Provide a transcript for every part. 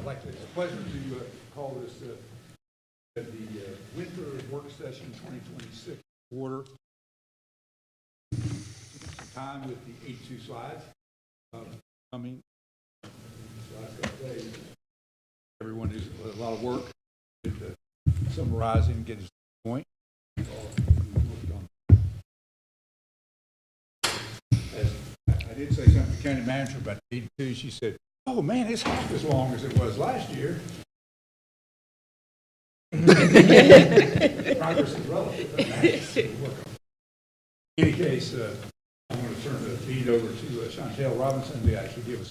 like to, it's a pleasure to call this the winter work session 2026 order. Some time with the 82 slides coming. Last couple days, everyone does a lot of work with summarizing and getting to the point. I did say something to the county manager about 82. She said, "Oh man, it's half as long as it was last year." Progress is relative. In any case, I'm going to turn the feed over to Chantel Robinson to actually give us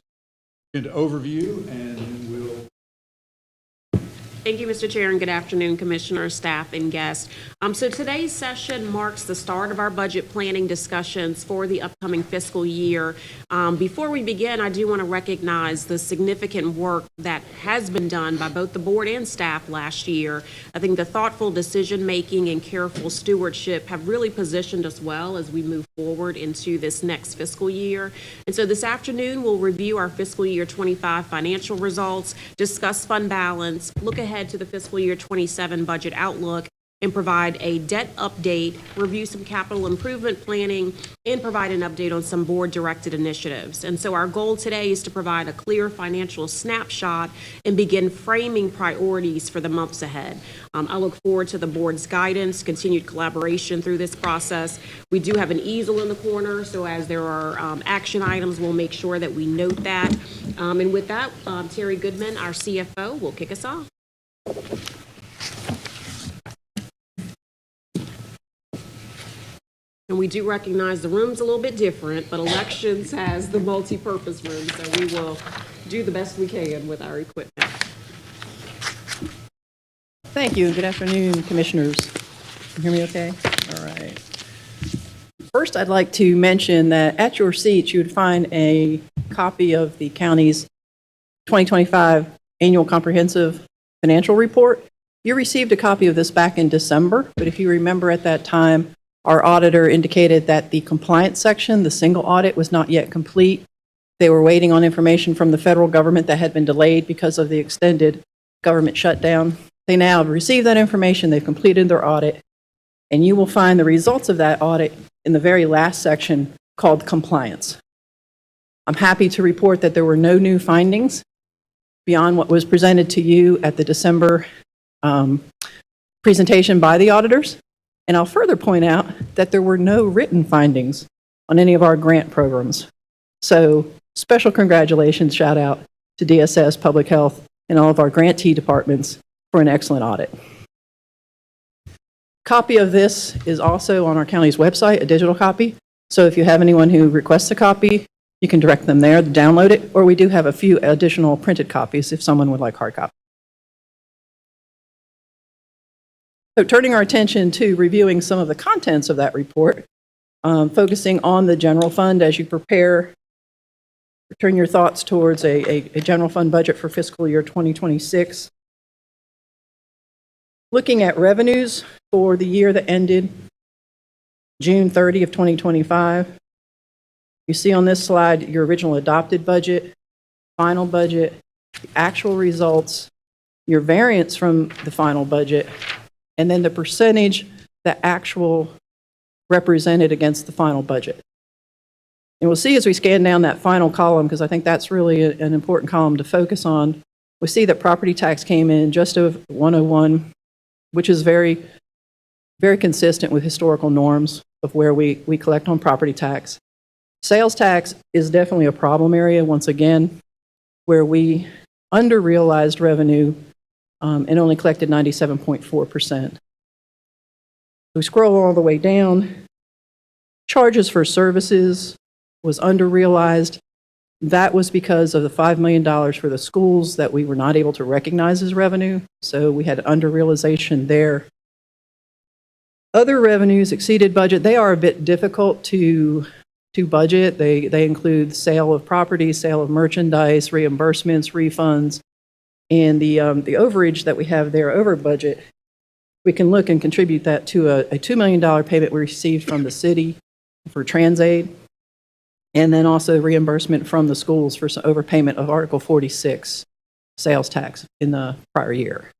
an overview, and then we'll. Thank you, Mr. Chair, and good afternoon, Commissioners, staff, and guests. So today's session marks the start of our budget planning discussions for the upcoming fiscal year. Before we begin, I do want to recognize the significant work that has been done by both the board and staff last year. I think the thoughtful decision-making and careful stewardship have really positioned us well as we move forward into this next fiscal year. And so this afternoon, we'll review our fiscal year 25 financial results, discuss fund balance, look ahead to the fiscal year 27 budget outlook, and provide a debt update, review some capital improvement planning, and provide an update on some board-directed initiatives. And so our goal today is to provide a clear financial snapshot and begin framing priorities for the months ahead. I look forward to the board's guidance, continued collaboration through this process. We do have an easel in the corner, so as there are action items, we'll make sure that we note that. And with that, Terry Goodman, our CFO, will kick us off. And we do recognize the room's a little bit different, but elections has the multi-purpose room, so we will do the best we can with our equipment. Thank you, and good afternoon, Commissioners. Can you hear me okay? All right. First, I'd like to mention that at your seats, you would find a copy of the county's 2025 Annual Comprehensive Financial Report. You received a copy of this back in December, but if you remember at that time, our auditor indicated that the compliance section, the single audit, was not yet complete. They were waiting on information from the federal government that had been delayed because of the extended government shutdown. They now have received that information, they've completed their audit, and you will find the results of that audit in the very last section called compliance. I'm happy to report that there were no new findings beyond what was presented to you at the December presentation by the auditors. And I'll further point out that there were no written findings on any of our grant programs. So special congratulations, shout out to DSS, Public Health, and all of our grantee departments for an excellent audit. Copy of this is also on our county's website, a digital copy. So if you have anyone who requests a copy, you can direct them there to download it, or we do have a few additional printed copies if someone would like hard copy. So turning our attention to reviewing some of the contents of that report, focusing on the general fund as you prepare, turn your thoughts towards a general fund budget for fiscal year 2026. Looking at revenues for the year that ended June 30 of 2025, you see on this slide your original adopted budget, final budget, the actual results, your variance from the final budget, and then the percentage that actual represented against the final budget. And we'll see as we scan down that final column, because I think that's really an important column to focus on, we see that property tax came in just over 101, which is very, very consistent with historical norms of where we collect on property tax. Sales tax is definitely a problem area, once again, where we under-realized revenue and only collected 97.4%. We scroll all the way down. Charges for services was under-realized. That was because of the $5 million for the schools that we were not able to recognize as revenue, so we had under-realization there. Other revenues exceeded budget. They are a bit difficult to budget. They include sale of property, sale of merchandise, reimbursements, refunds, and the overage that we have there over budget. We can look and contribute that to a $2 million payment we received from the city for TransAid, and then also reimbursement from the schools for some overpayment of Article 46. sales tax in the prior year.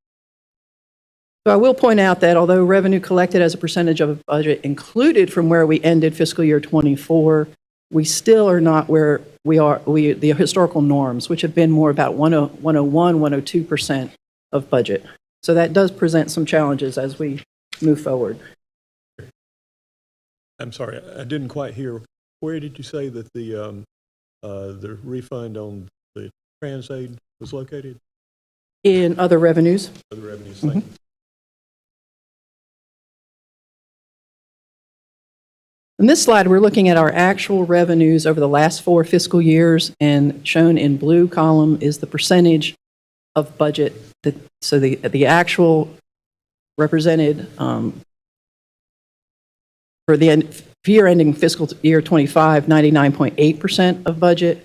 So I will point out that although revenue collected as a percentage of a budget included from where we ended fiscal year '24, we still are not where the historical norms, which have been more about 101, 102% of budget. So that does present some challenges as we move forward. I'm sorry, I didn't quite hear. Where did you say that the refund on the TransAid was located? In other revenues, Other revenues, thank you. in this slide, we're looking at our actual revenues over the last 4 fiscal years, and shown in blue column is the percentage of budget. So the actual represented for the year ending fiscal year '25, 99.8% of budget.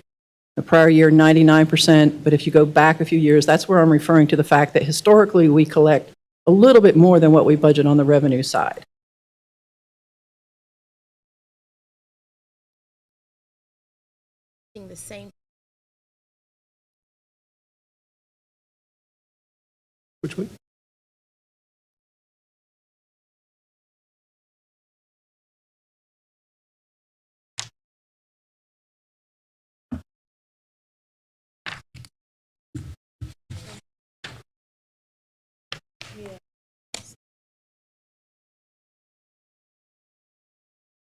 The prior year, 99%. But if you go back a few years, that's where I'm referring to the fact that historically we collect a little bit more than what we budget on the revenue side. The same. Which one?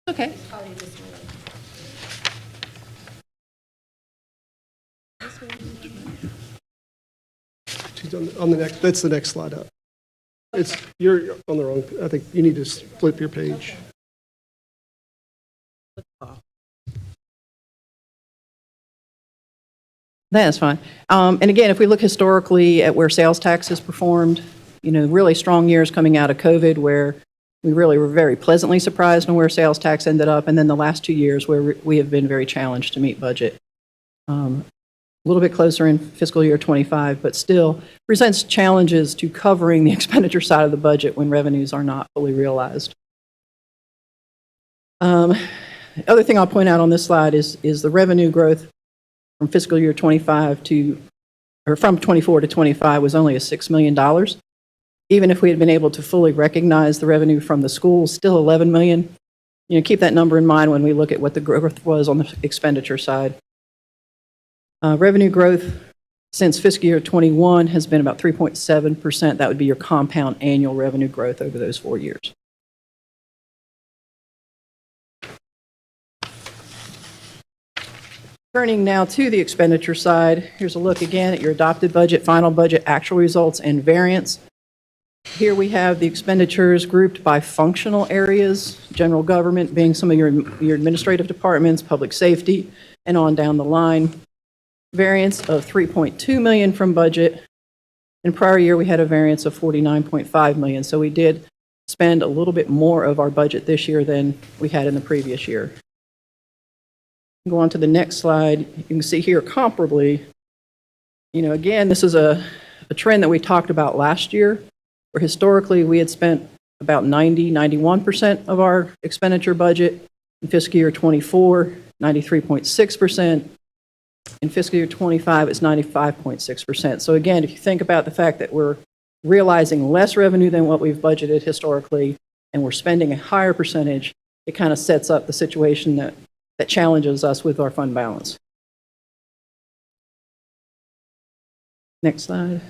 Okay. She's on the next, that's the next slide up. You're on the wrong, I think you need to flip your page. That's fine. And again, if we look historically at where sales tax has performed, really strong years coming out of COVID where we really were very pleasantly surprised on where sales tax ended up, and then the last 2 years where we have been very challenged to meet budget. A little bit closer in fiscal year '25, but still presents challenges to covering the expenditure side of the budget when revenues are not fully realized. The other thing I'll point out on this slide is the revenue growth from fiscal year '25 from '24 to '25 was only $6 million. Even if we had been able to fully recognize the revenue from the schools, still $11 million. Keep that number in mind when we look at what the growth was on the expenditure side. Revenue growth since fiscal year '21 has been about 3.7%. That would be your compound annual revenue growth over those 4 years. Turning now to the expenditure side, here's a look again at your adopted budget, final budget, actual results, and variance. Here we have the expenditures grouped by functional areas, general government being some of your administrative departments, public safety, and on down the line. Variance of $3.2 million from budget. In prior year, we had a variance of $49.5 million, so we did spend a little bit more of our budget this year than we had in the previous year. Go on to the next slide. You can see here comparably, again, this is a trend that we talked about last year, where historically we had spent about 91% of our expenditure budget. In fiscal year '24, 93.6%. In fiscal year '25, it's 95.6%. So again, if you think about the fact that we're realizing less revenue than what we've budgeted historically, and we're spending a higher percentage, it kind of sets up the situation that challenges us with our fund balance. Next slide.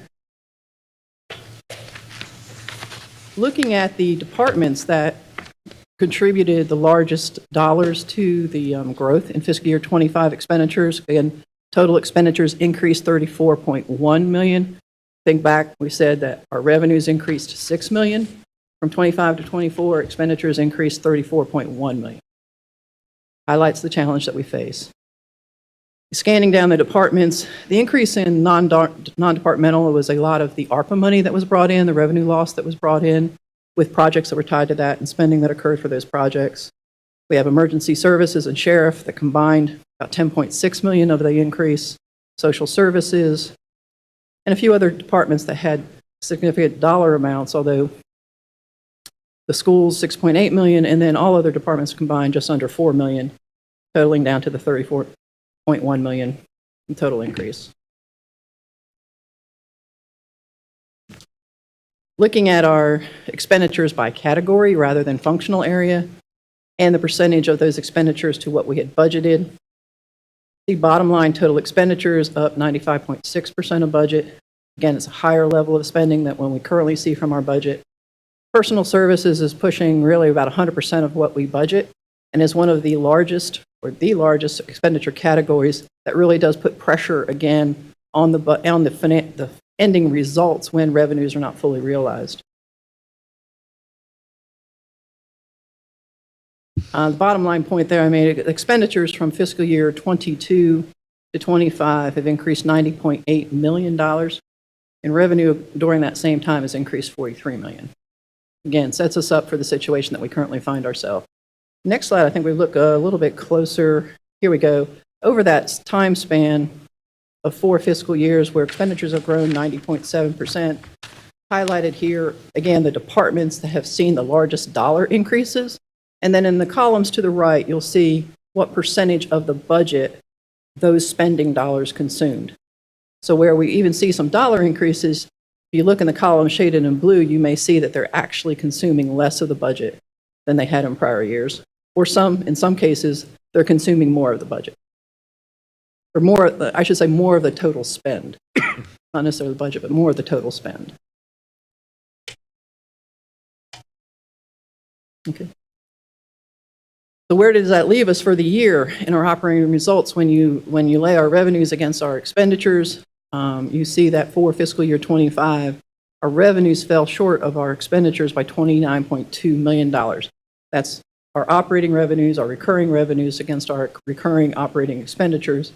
Looking at the departments that contributed the largest dollars to the growth in fiscal year '25 expenditures. Again, total expenditures increased $34.1 million. Think back, we said that our revenues increased $6 million. From '25 to '24, expenditures increased $34.1 million. Highlights the challenge that we face. Scanning down the departments, the increase in non-departmental was a lot of the ARPA money that was brought in, the revenue loss that was brought in, with projects that were tied to that and spending that occurred for those projects. We have emergency services and sheriff that combined about $10.6 million of the increase, social services, and a few other departments that had significant dollar amounts, although the schools, $6.8 million, and then all other departments combined just under $4 million, totaling down to the $34.1 million in total increase. looking at our expenditures by category rather than functional area, and the percentage of those expenditures to what we had budgeted. The bottom line total expenditures up 95.6% of budget. Again, it's a higher level of spending than what we currently see from our budget. Personal services is pushing really about 100% of what we budget, and is one of the largest or the largest expenditure categories that really does put pressure again on the ending results when revenues are not fully realized. The bottom line point there I made, expenditures from fiscal year 22 to 25 have increased $90.8 million, and revenue during that same time has increased $43 million. Again, sets us up for the situation that we currently find ourselves. Next slide, I think we look a little bit closer. Here we go. Over that time span of 4 fiscal years where expenditures have grown 90.7%, highlighted here, again, the departments that have seen the largest dollar increases. And then in the columns to the right, you'll see what percentage of the budget those spending dollars consumed. So where we even see some dollar increases, if you look in the column shaded in blue, you may see that they're actually consuming less of the budget than they had in prior years. Or in some cases, they're consuming more of the budget. Or more, I should say more of the total spend. Not necessarily the budget, but more of the total spend. Okay. So where does that leave us for the year in our operating results when you lay our revenues against our expenditures? You see that for fiscal year 25, our revenues fell short of our expenditures by $29.2 million. That's our operating revenues, our recurring revenues against our recurring operating expenditures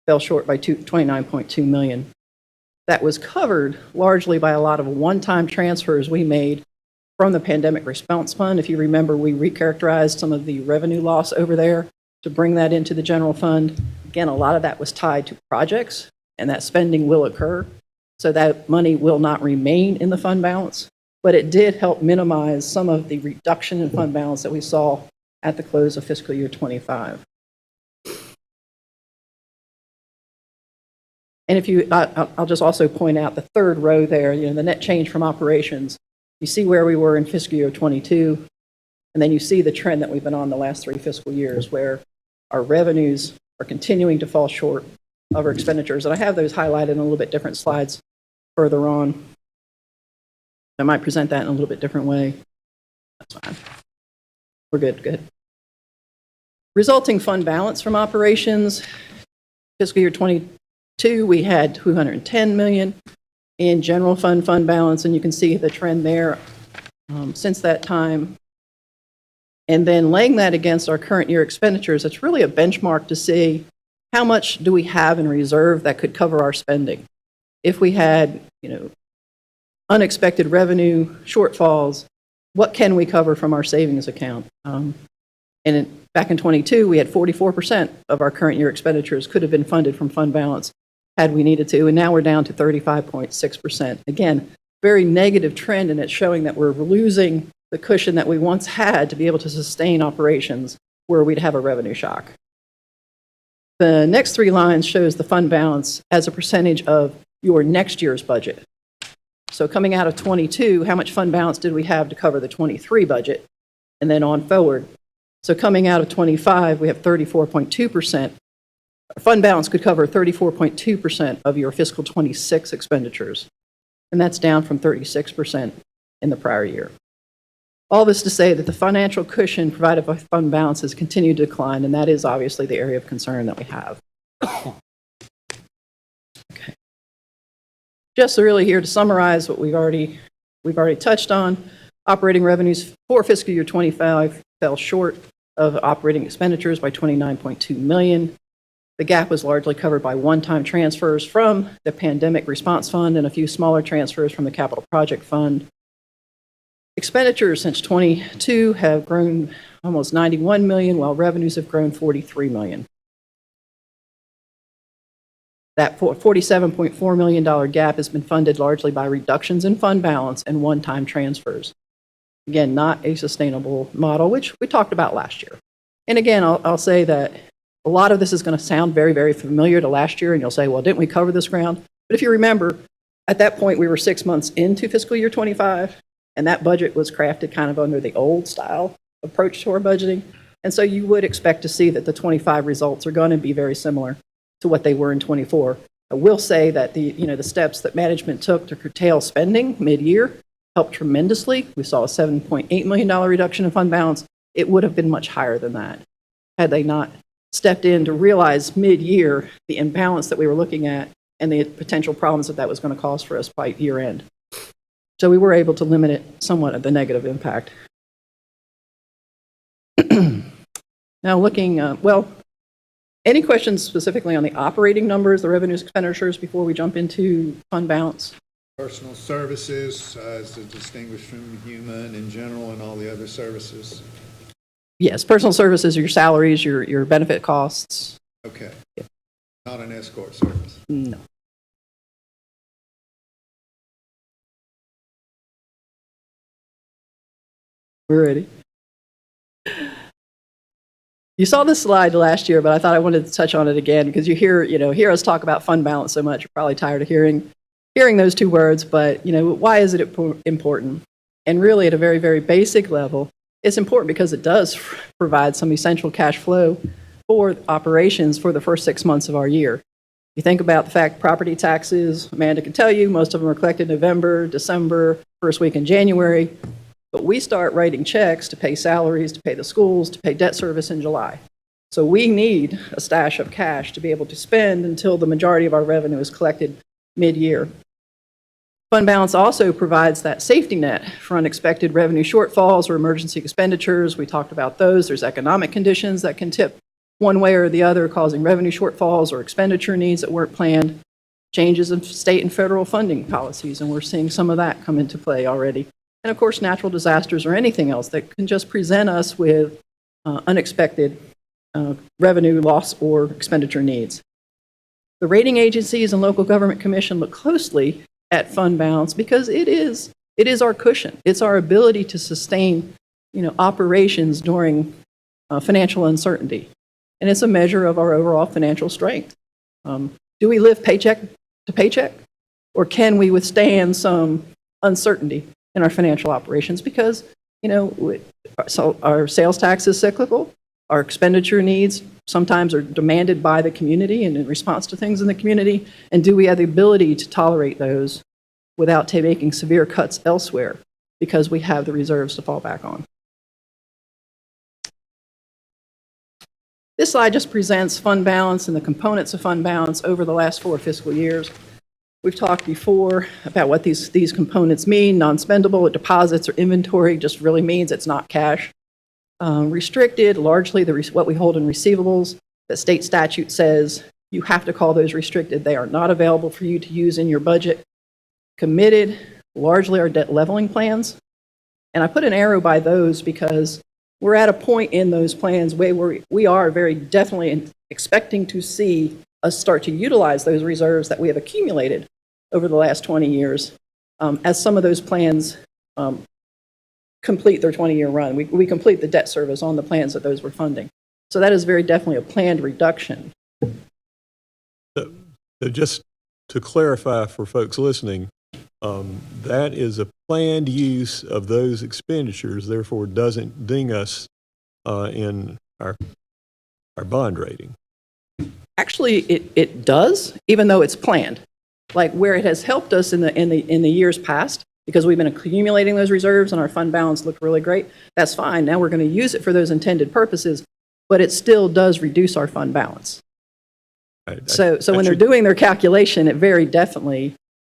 fell short by $29.2 million. That was covered largely by a lot of one-time transfers we made from the Pandemic Response Fund. If you remember, we recharacterized some of the revenue loss over there to bring that into the general fund. Again, a lot of that was tied to projects, and that spending will occur. So that money will not remain in the fund balance, but it did help minimize some of the reduction in fund balance that we saw at the close of fiscal year 25. And if you, I'll just also point out the third row there, the net change from operations. You see where we were in fiscal year 22, and then you see the trend that we've been on the last 3 fiscal years, where our revenues are continuing to fall short of our expenditures. And I have those highlighted in a little bit different slides further on. I might present that in a little bit different way. That's fine. We're good. Resulting fund balance from operations, fiscal year 22, we had $210 million in general fund balance, and you can see the trend there since that time. And then laying that against our current year expenditures, it's really a benchmark to see how much do we have in reserve that could cover our spending. If we had, unexpected revenue shortfalls, what can we cover from our savings account? Back in 22, we had 44% of our current year expenditures could have been funded from fund balance had we needed to, and now we're down to 35.6%. Again, very negative trend, and it's showing that we're losing the cushion that we once had to be able to sustain operations where we'd have a revenue shock. The next 3 lines shows the fund balance as a percentage of your next year's budget. So coming out of 22, how much fund balance did we have to cover the 23 budget, and then on forward? So coming out of 25, we have 34.2%. Fund balance could cover 34.2% of your fiscal 26 expenditures, and that's down from 36% in the prior year. All this to say that the financial cushion provided by fund balance has continued to decline, and that is obviously the area of concern that we have. Okay. Just really here to summarize what we've already touched on. Operating revenues for fiscal year 25 fell short of operating expenditures by $29.2 million. The gap was largely covered by one-time transfers from the Pandemic Response Fund and a few smaller transfers from the Capital Project Fund. Expenditures since 22 have grown almost $91 million, while revenues have grown $43 million. That $47.4 million gap has been funded largely by reductions in fund balance and one-time transfers. Again, not a sustainable model, which we talked about last year. And again, I'll say that a lot of this is going to sound very, very familiar to last year, and you'll say, well, didn't we cover this ground? But if you remember, At that point, we were 6 months into fiscal year '25, and that budget was crafted kind of under the old style approach to our budgeting. And so you would expect to see that the '25 results are going to be very similar to what they were in '24. I will say that the steps that management took to curtail spending mid-year helped tremendously. We saw a $7.8 million reduction in fund balance. It would have been much higher than that had they not stepped in to realize mid-year the imbalance that we were looking at and the potential problems that was going to cause for us by year end. So we were able to limit it somewhat of the negative impact. Now looking, any questions specifically on the operating numbers, the revenues, expenditures, before we jump into fund balance? Personal services, as distinguished from human in general and all the other services. Yes, personal services, your salaries, your benefit costs. Okay. Not an escort service. No. We're ready. You saw this slide last year, but I thought I wanted to touch on it again because you hear us talk about fund balance so much. You're probably tired of hearing those two words, but why is it important? And really, at a very, very basic level, it's important because it does provide some essential cash flow for operations for the first 6 months of our year. You think about the fact property taxes, Amanda can tell you, most of them are collected November, December, first week in January. But we start writing checks to pay salaries, to pay the schools, to pay debt service in July. So we need a stash of cash to be able to spend until the majority of our revenue is collected mid-year. Fund balance also provides that safety net for unexpected revenue shortfalls or emergency expenditures. We talked about those. There's economic conditions that can tip one way or the other, causing revenue shortfalls or expenditure needs that weren't planned, changes in state and federal funding policies, and we're seeing some of that come into play already. And of course, natural disasters or anything else that can just present us with unexpected revenue loss or expenditure needs. The rating agencies and local government commission look closely at fund balance because it is our cushion. It's our ability to sustain operations during financial uncertainty. And it's a measure of our overall financial strength. Do we live paycheck to paycheck? Or can we withstand some uncertainty in our financial operations? Because, so our sales tax is cyclical. Our expenditure needs sometimes are demanded by the community and in response to things in the community. And do we have the ability to tolerate those without making severe cuts elsewhere because we have the reserves to fall back on? This slide just presents fund balance and the components of fund balance over the last 4 fiscal years. We've talked before about what these components mean. Non-spendable deposits or inventory just really means it's not cash. Restricted, largely what we hold in receivables. The state statute says you have to call those restricted. They are not available for you to use in your budget. Committed, largely our debt leveling plans. And I put an arrow by those because we're at a point in those plans where we are very definitely expecting to see us start to utilize those reserves that we have accumulated over the last 20 years as some of those plans complete their 20-year run. We complete the debt service on the plans that those were funding. So that is very definitely a planned reduction. So just to clarify for folks listening, that is a planned use of those expenditures, therefore doesn't ding us in our bond rating. Actually, it does, even though it's planned. Like where it has helped us in the years past, because we've been accumulating those reserves and our fund balance looked really great, that's fine. Now we're going to use it for those intended purposes, but it still does reduce our fund balance. So when they're doing their calculation, it very definitely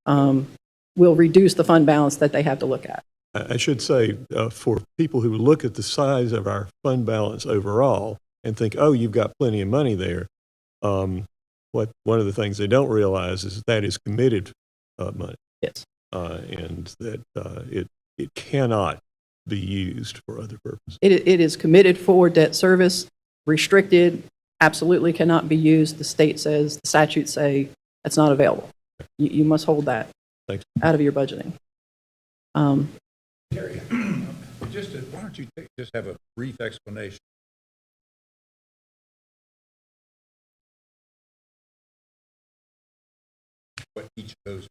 will reduce the fund balance that they have to look at. I should say, for people who look at the size of our fund balance overall and think, oh, you've got plenty of money there, one of the things they don't realize is that is committed money. Yes. And that it cannot be used for other purposes. It is committed for debt service, restricted, absolutely cannot be used. The state says, the statutes say that's not available. You must hold that out of your budgeting. Terry, why don't you just have a brief explanation? What each of those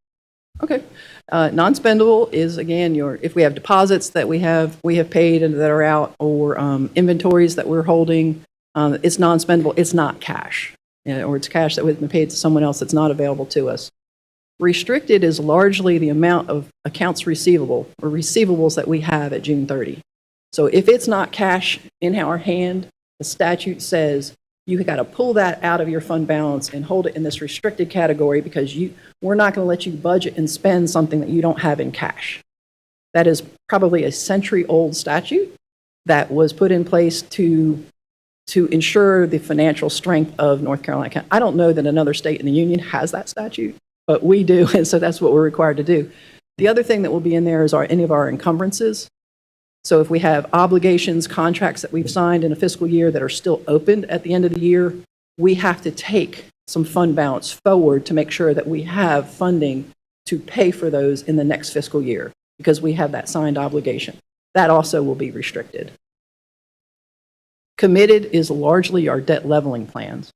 Okay. Non-spendable is, again, if we have deposits that we have paid and that are out, or inventories that we're holding, it's non-spendable. It's not cash, or it's cash that would have been paid to someone else that's not available to us. Restricted is largely the amount of accounts receivable or receivables that we have at June 30. So if it's not cash in our hand, the statute says you got to pull that out of your fund balance and hold it in this restricted category, because we're not going to let you budget and spend something that you don't have in cash. That is probably a century-old statute that was put in place to ensure the financial strength of North Carolina. I don't know that another state in the union has that statute, but we do, and so that's what we're required to do. The other thing that will be in there is any of our encumbrances. So if we have obligations, contracts that we've signed in a fiscal year that are still open at the end of the year, we have to take some fund balance forward to make sure that we have funding to pay for those in the next fiscal year, because we have that signed obligation. That also will be restricted. Committed is largely our debt leveling plans.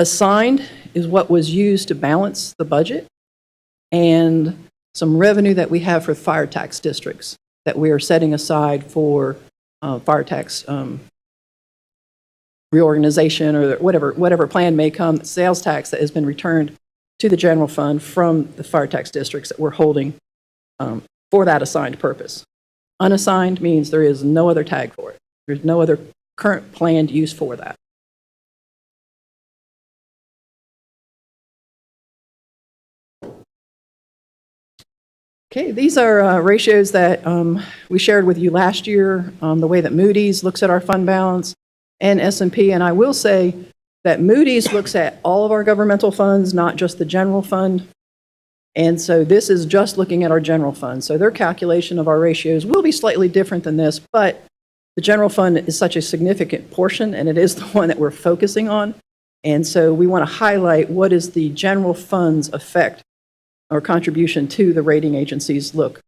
Assigned is what was used to balance the budget, and some revenue that we have for fire tax districts that we are setting aside for fire tax reorganization, or whatever plan may come, sales tax that has been returned to the general fund from the fire tax districts that we're holding for that assigned purpose. Unassigned means there is no other tag for it. There's no other current planned use for that. Okay, these are ratios that we shared with you last year, the way that Moody's looks at our fund balance, and S&P. And I will say that Moody's looks at all of our governmental funds, not just the general fund. And so this is just looking at our general fund. So their calculation of our ratios will be slightly different than this, but the general fund is such a significant portion, and it is the one that we're focusing on. And so we want to highlight what is the general fund's effect or contribution to the rating agencies look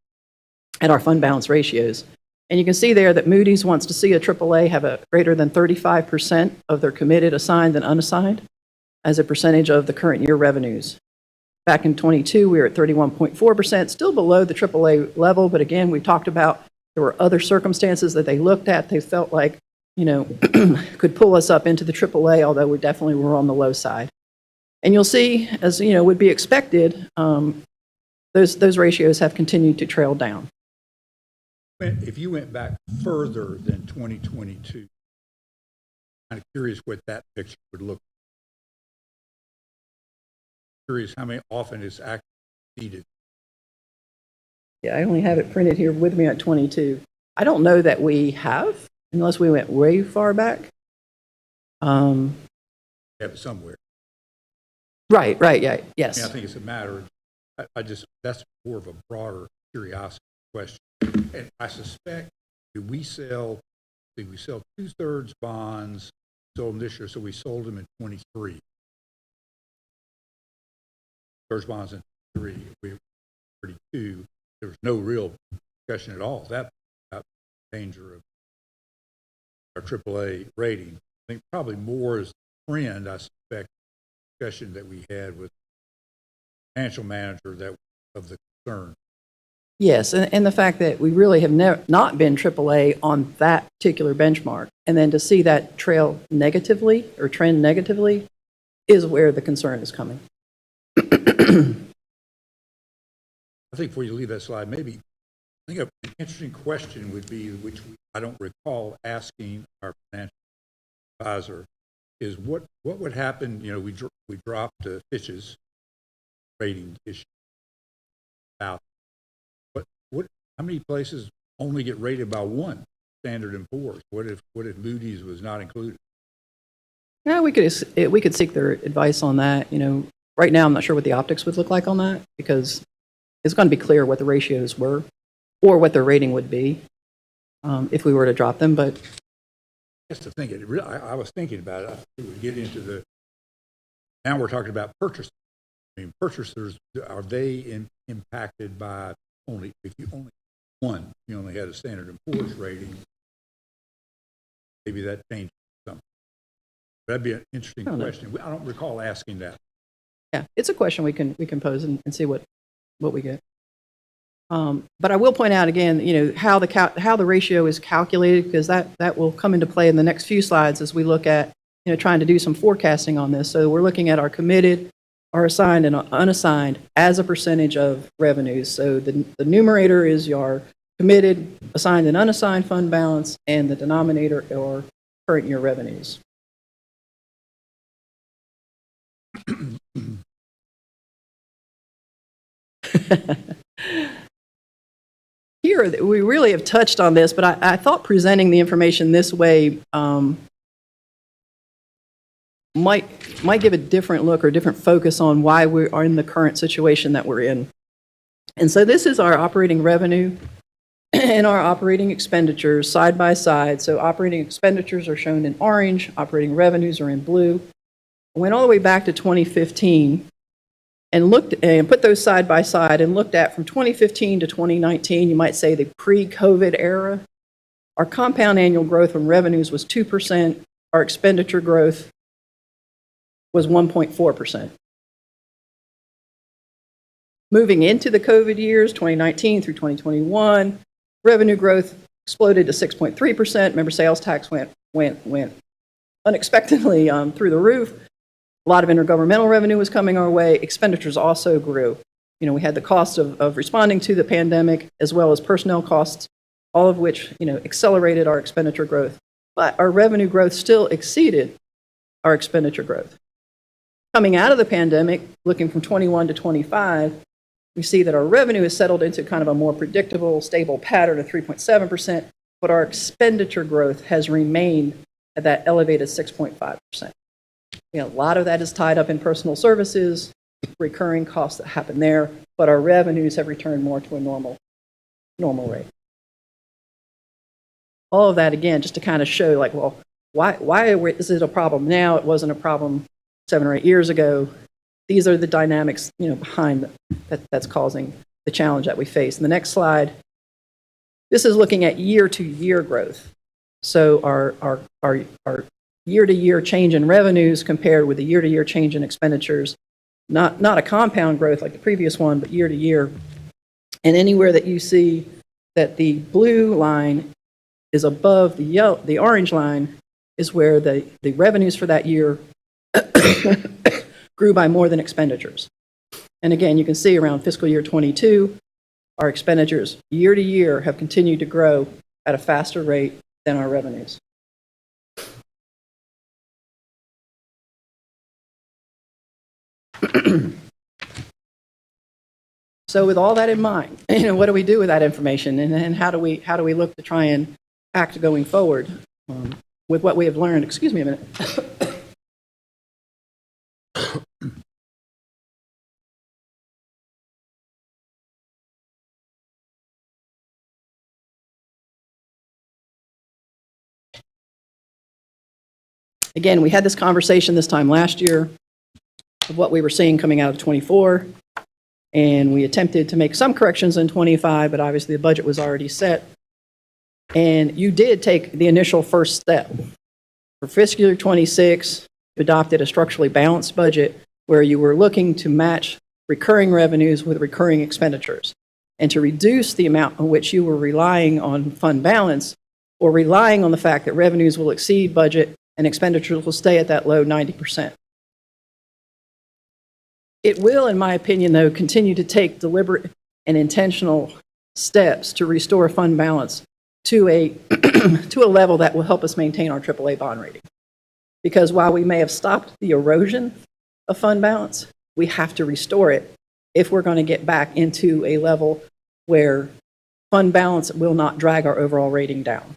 at our fund balance ratios. And you can see there that Moody's wants to see a AAA have a greater than 35% of their committed assigned than unassigned as a percentage of the current year revenues. Back in 22, we were at 31.4%, still below the AAA level, but again, we talked about there were other circumstances that they looked at. They felt like, could pull us up into the AAA, although we definitely were on the low side. And you'll see, as would be expected, those ratios have continued to trail down. If you went back further than 2022, kind of curious what that picture would look like. Curious how many often it's actually exceeded. Yeah, I only have it printed here with me at 22. I don't know that we have, unless we went way far back. You have it somewhere. Right, yeah, yes. I think it's a matter of, that's more of a broader curiosity question. And I suspect that we sell 2/3 bonds, sold them this year, so we sold them in 23. First bonds in 3, we were 32. There was no real discussion at all about the danger of our AAA rating. I think probably more is the trend, I suspect, discussion that we had with the financial manager of the concern. Yes, and the fact that we really have not been AAA on that particular benchmark, and then to see that trail negatively or trend negatively is where the concern is coming. I think before you leave that slide, I think an interesting question would be, which I don't recall asking our financial advisor, is what would happen, we dropped Fitch's rating issue out. How many places only get rated by one, Standard & Poor's? What if Moody's was not included? Yeah, we could seek their advice on that. Right now I'm not sure what the optics would look like on that, because it's going to be clear what the ratios were or what their rating would be if we were to drop them. But Just to think, I was thinking about it. I would get into now we're talking about purchasers. I mean, purchasers, are they impacted by if you only had a Standard & Poor's rating, maybe that changes something. That'd be an interesting question. I don't recall asking that. Yeah, it's a question we can pose and see what we get. But I will point out again, how the ratio is calculated, because that will come into play in the next few slides as we look at, trying to do some forecasting on this. So we're looking at our committed, our assigned, and unassigned as a percentage of revenues. So the numerator is your committed, assigned, and unassigned fund balance, and the denominator or current year revenues. Here, we really have touched on this, but I thought presenting the information this way might give a different look or different focus on why we are in the current situation that we're in. And so this is our operating revenue and our operating expenditures side by side. So operating expenditures are shown in orange, operating revenues are in blue. I went all the way back to 2015 and looked and put those side by side and looked at from 2015 to 2019, you might say the pre-COVID era. Our compound annual growth from revenues was 2%. Our expenditure growth was 1.4%. Moving into the COVID years, 2019 through 2021, revenue growth exploded to 6.3%. Remember, sales tax went unexpectedly through the roof. A lot of intergovernmental revenue was coming our way. Expenditures also grew. We had the cost of responding to the pandemic, as well as personnel costs, all of which, accelerated our expenditure growth. But our revenue growth still exceeded our expenditure growth. Coming out of the pandemic, looking from 21 to 25, we see that our revenue has settled into kind of a more predictable, stable pattern of 3.7%, but our expenditure growth has remained at that elevated 6.5%. A lot of that is tied up in personal services, recurring costs that happen there, but our revenues have returned more to a normal rate. All of that, again, just to kind of show, like, well, why is it a problem now? It wasn't a problem 7 or 8 years ago. These are the dynamics, behind that's causing the challenge that we face. In the next slide, this is looking at year-to-year growth. So our year-to-year change in revenues compared with the year-to-year change in expenditures, not a compound growth like the previous one, but year-to-year. And anywhere that you see that the blue line is above the orange line is where the revenues for that year grew by more than expenditures. And again, you can see around fiscal year 22, our expenditures year-to-year have continued to grow at a faster rate than our revenues. So with all that in mind, what do we do with that information, and how do we look to try and act going forward with what we have learned? Excuse me a minute. Again, we had this conversation this time last year of what we were seeing coming out of 24, and we attempted to make some corrections in 25, but obviously the budget was already set. And you did take the initial first step. For fiscal year 26, you adopted a structurally balanced budget where you were looking to match recurring revenues with recurring expenditures, and to reduce the amount on which you were relying on fund balance or relying on the fact that revenues will exceed budget and expenditures will stay at that low 90%. It will, in my opinion, though, continue to take deliberate and intentional steps to restore fund balance to a level that will help us maintain our AAA bond rating. Because while we may have stopped the erosion of fund balance, we have to restore it if we're going to get back into a level where fund balance will not drag our overall rating down.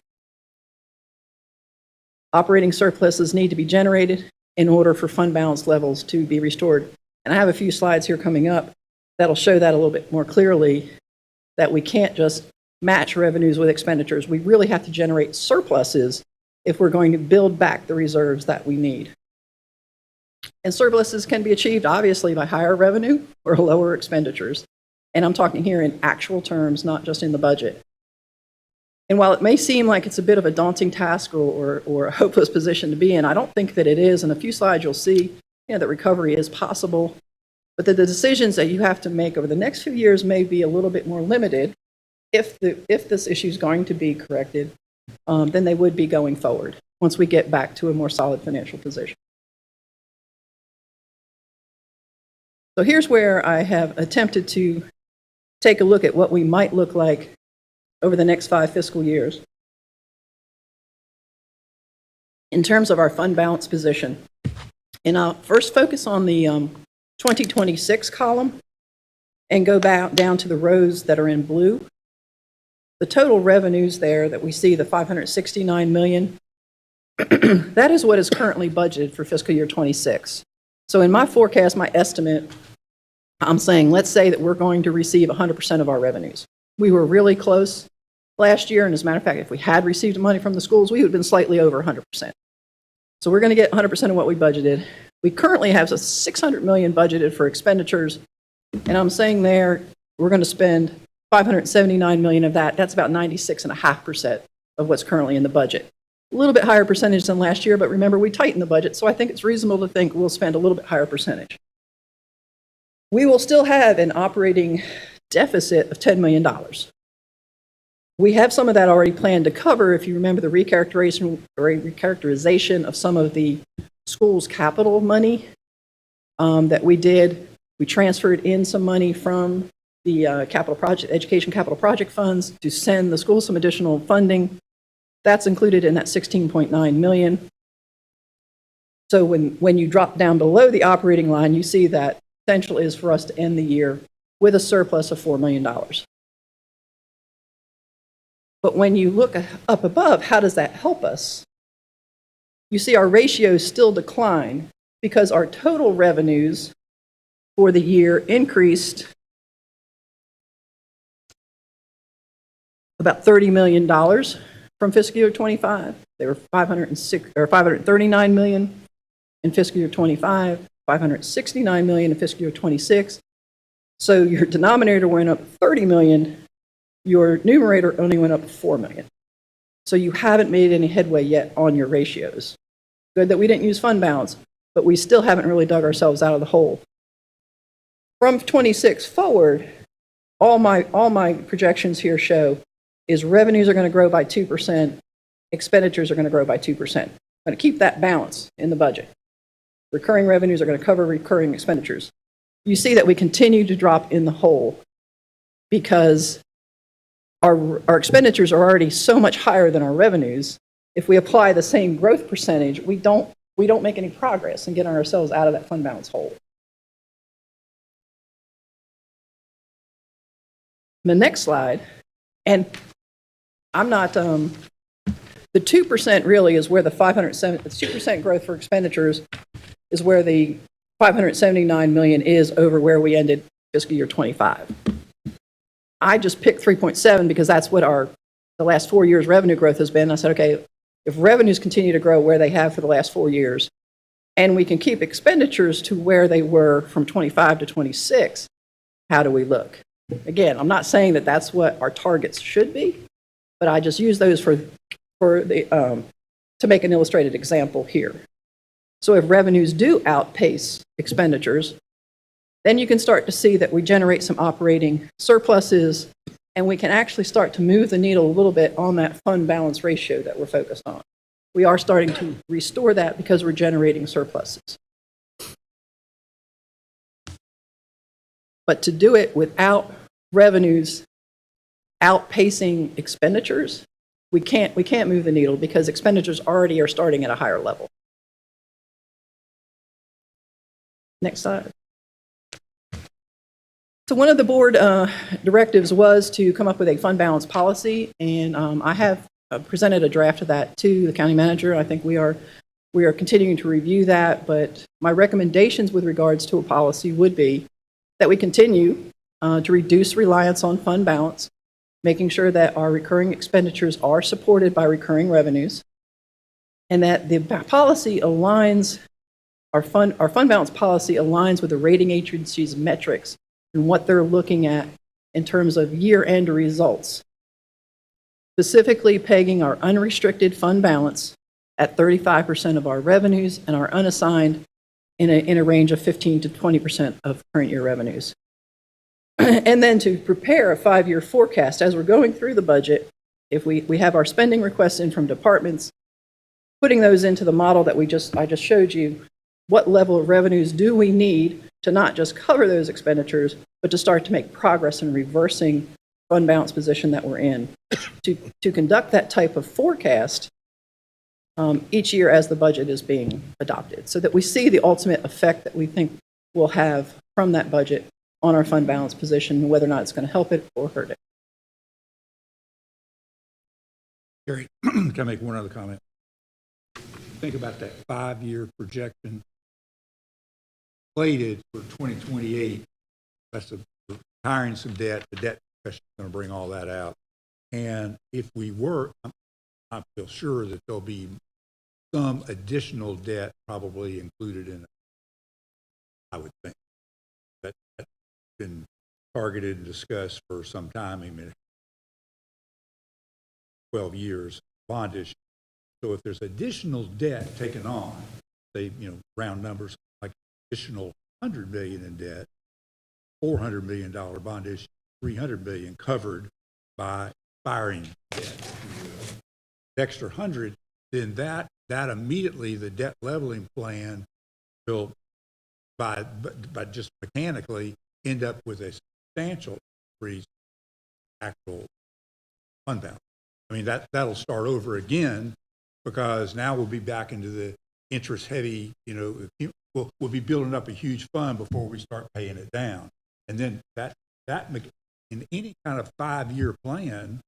Operating surpluses need to be generated in order for fund balance levels to be restored. And I have a few slides here coming up that'll show that a little bit more clearly, that we can't just match revenues with expenditures. We really have to generate surpluses if we're going to build back the reserves that we need. And surpluses can be achieved, obviously, by higher revenue or lower expenditures. And I'm talking here in actual terms, not just in the budget. And while it may seem like it's a bit of a daunting task or a hopeless position to be in, I don't think that it is. In a few slides, you'll see that recovery is possible. But the decisions that you have to make over the next few years may be a little bit more limited if this issue is going to be corrected than they would be going forward once we get back to a more solid financial position. So here's where I have attempted to take a look at what we might look like over the next 5 fiscal years. In terms of our fund balance position, and I'll first focus on the 2026 column and go back down to the rows that are in blue. The total revenues there that we see, the $569 million, that is what is currently budgeted for fiscal year 26. So in my forecast, my estimate, I'm saying, let's say that we're going to receive 100% of our revenues. We were really close last year, and as a matter of fact, if we had received money from the schools, we would have been slightly over 100%. So we're going to get 100% of what we budgeted. We currently have $600 million budgeted for expenditures, and I'm saying there we're going to spend $579 million of that. That's about 96.5% of what's currently in the budget. A little bit higher percentage than last year, but remember, we tightened the budget, so I think it's reasonable to think we'll spend a little bit higher percentage. We will still have an operating deficit of $10 million. We have some of that already planned to cover. If you remember the recharacterization of some of the school's capital money that we did, we transferred in some money from the education capital project funds to send the school some additional funding. That's included in that $16.9 million. So when you drop down below the operating line, you see that potential is for us to end the year with a surplus of $4 million. But when you look up above, how does that help us? You see our ratios still decline because our total revenues for the year increased about $30 million from fiscal year 25. They were $539 million in fiscal year 25, $569 million in fiscal year 26. So your denominator went up $30 million, your numerator only went up $4 million. So you haven't made any headway yet on your ratios. Good that we didn't use fund balance, but we still haven't really dug ourselves out of the hole. From 26 forward, all my projections here show is revenues are going to grow by 2%, expenditures are going to grow by 2%. I'm going to keep that balance in the budget. Recurring revenues are going to cover recurring expenditures. You see that we continue to drop in the hole because our expenditures are already so much higher than our revenues. If we apply the same growth percentage, we don't make any progress in getting ourselves out of that fund balance hole. The next slide, and I'm not, the 2% really is where the 2% growth for expenditures is where the $579 million is over where we ended fiscal year 25. I just picked 3.7 because that's what the last 4 years revenue growth has been. I said, okay, if revenues continue to grow where they have for the last 4 years, and we can keep expenditures to where they were from 25 to 26, how do we look? Again, I'm not saying that that's what our targets should be, but I just use those to make an illustrated example here. So if revenues do outpace expenditures, then you can start to see that we generate some operating surpluses, and we can actually start to move the needle a little bit on that fund balance ratio that we're focused on. We are starting to restore that because we're generating surpluses. But to do it without revenues outpacing expenditures, we can't move the needle because expenditures already are starting at a higher level. Next slide. So one of the board directives was to come up with a fund balance policy, and I have presented a draft of that to the county manager. I think we are continuing to review that, but my recommendations with regards to a policy would be that we continue to reduce reliance on fund balance, making sure that our recurring expenditures are supported by recurring revenues, and that the policy aligns, our fund balance policy aligns with the rating agency's metrics and what they're looking at in terms of year-end results, specifically pegging our unrestricted fund balance at 35% of our revenues and our unassigned in a range of 15 to 20% of current year revenues. And then to prepare a 5-year forecast, as we're going through the budget, if we have our spending requests in from departments, putting those into the model that I just showed you, what level of revenues do we need to not just cover those expenditures, but to start to make progress in reversing fund balance position that we're in. To conduct that type of forecast each year as the budget is being adopted, so that we see the ultimate effect that we think we'll have from that budget on our fund balance position, whether or not it's going to help it or hurt it. Gary, can I make one other comment? Think about that 5-year projection slated for 2028. That's retiring some debt. The debt discussion is going to bring all that out. And if we were, I feel sure that there'll be some additional debt probably included in it, I would think. That's been targeted and discussed for some time, I mean, 12 years bond issue. So if there's additional debt taken on, say, round numbers, like additional $100 million in debt, $400 million bond issue, $300 million covered by expiring debt. The extra 100, then that immediately, the debt leveling plan will, by just mechanically, end up with a substantial increase in actual fund balance. I mean, that'll start over again, because now we'll be back into the interest heavy, we'll be building up a huge fund before we start paying it down. And then that in any kind of 5-year plan,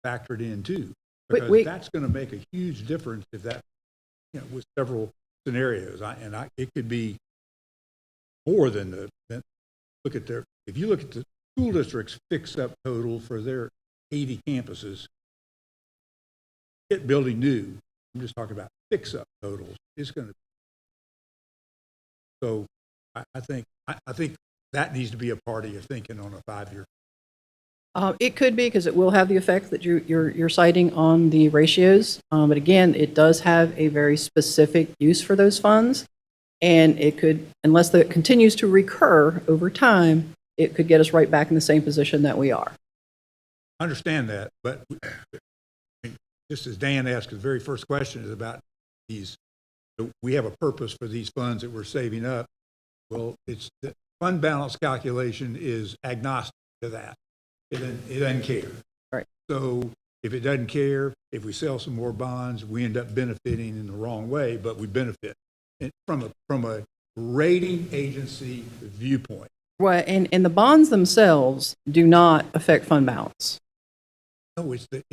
factored in too, because that's going to make a huge difference if that, with several scenarios. It could be more than if you look at the school district's fix-up total for their 80 campuses, get building new, I'm just talking about fix-up totals, it's going to. So I think that needs to be a part of your thinking on a 5-year. It could be, because it will have the effect that you're citing on the ratios. But again, it does have a very specific use for those funds. And it could, unless it continues to recur over time, it could get us right back in the same position that we are. I understand that, but just as Dan asked, the very first question is about these. We have a purpose for these funds that we're saving up. Well, it's the fund balance calculation is agnostic to that. It doesn't care. Right. So if it doesn't care, if we sell some more bonds, we end up benefiting in the wrong way, but we benefit from a rating agency viewpoint. Well, and the bonds themselves do not affect fund balance. No, it's the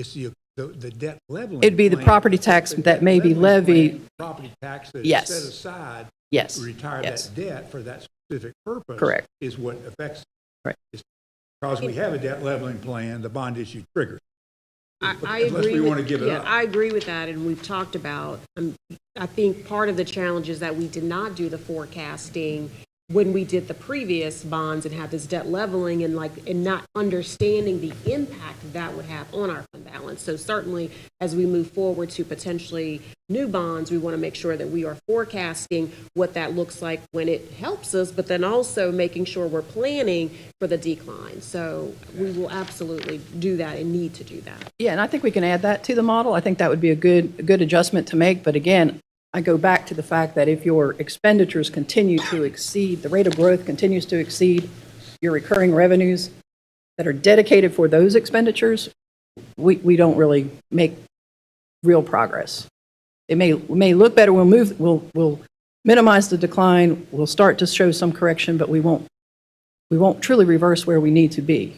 debt leveling. It'd be the plan. property tax The that may be leveling levied. plan, property tax that Yes. is set aside Yes. to retire Yes. that debt for that specific purpose. Correct. Is what affects. Right. Because we have a debt leveling plan, the bond issue triggers. I Unless agree we want to give it yeah, up. I agree with that, and we've talked about, I think part of the challenge is that we did not do the forecasting when we did the previous bonds and had this debt leveling and not understanding the impact that would have on our fund balance. So certainly, as we move forward to potentially new bonds, we want to make sure that we are forecasting what that looks like when it helps us, but then also making sure we're planning for the decline. So we will absolutely do that and need to do that. Yeah, and I think we can add that to the model. I think that would be a good adjustment to make. But again, I go back to the fact that if your expenditures continue to exceed, the rate of growth continues to exceed your recurring revenues that are dedicated for those expenditures, we don't really make real progress. It may look better. We'll minimize the decline. We'll start to show some correction, but we won't truly reverse where we need to be.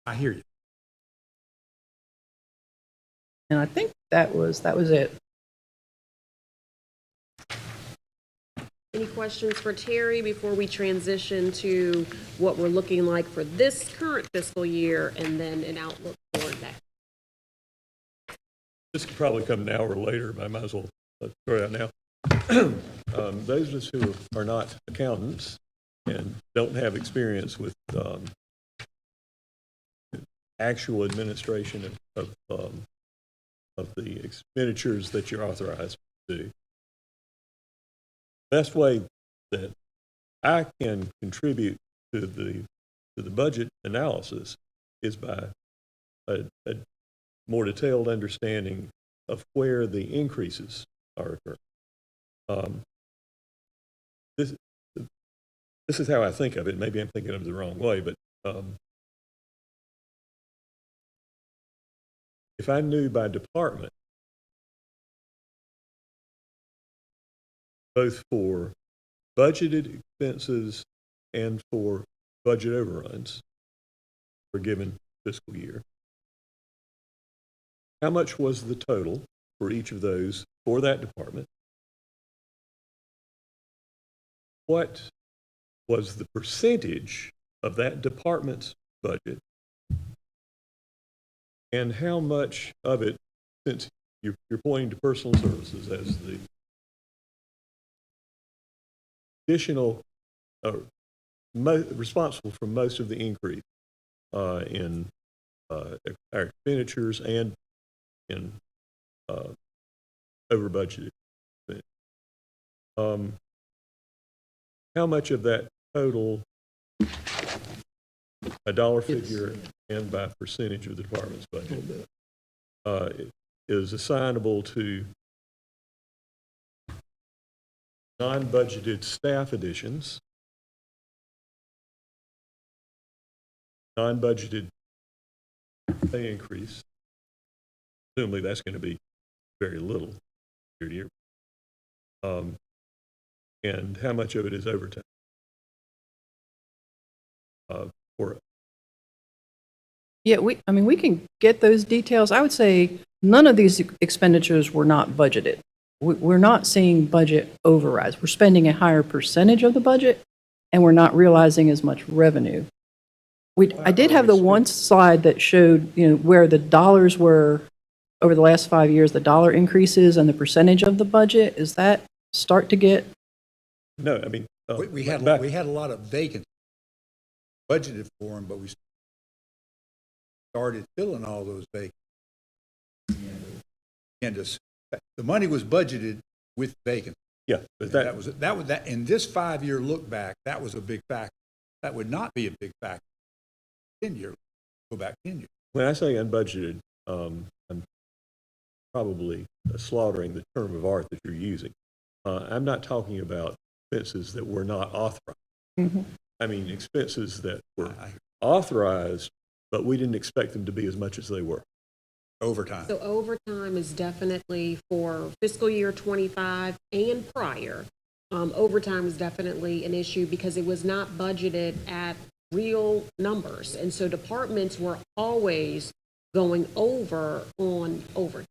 I hear you. And I think that was it. Any questions for Terry before we transition to what we're looking like for this current fiscal year and then an outlook for next? This could probably come now or later, but I might as well throw it out now. Those of us who are not accountants and don't have experience with actual administration of the expenditures that you're authorized to do, best way that I can contribute to the budget analysis is by a more detailed understanding of where the increases are occurring. This is how I think of it. Maybe I'm thinking of it the wrong way, but if I knew by department, both for budgeted expenses and for budget overruns for a given fiscal year, how much was the total for each of those for that department? What was the percentage of that department's budget? And how much of it, since you're pointing to personal services as the additional, responsible for most of the increase in our expenditures and in over budgeted. How much of that total, a dollar figure and by percentage of the department's budget, is assignable to non-budgeted staff additions, non-budgeted pay increase? Presumably that's going to be very little year to year. And how much of it is overtime? Yeah, we can get those details. I would say none of these expenditures were not budgeted. We're not seeing budget overrides. We're spending a higher percentage of the budget, and we're not realizing as much revenue. I did have the one slide that showed, where the dollars were over the last 5 years, the dollar increases and the percentage of the budget. Is that start to get? No, I mean, We had a lot of vacancies budgeted for them, but we started filling all those vacancies. And the money was budgeted with vacancies. yeah, but That was in this 5-year look back, that was a big factor. That would not be a big factor 10 years. Go back 10 years. when I say unbudgeted, I'm probably slaughtering the term of art that you're using. I'm not talking about expenses that were not authorized. Mm-hmm. I mean expenses that were authorized, but we didn't expect them to be as much as they were. Overtime. So overtime is definitely for fiscal year 25 and prior. Overtime is definitely an issue because it was not budgeted at real numbers. And so departments were always going over on overtime.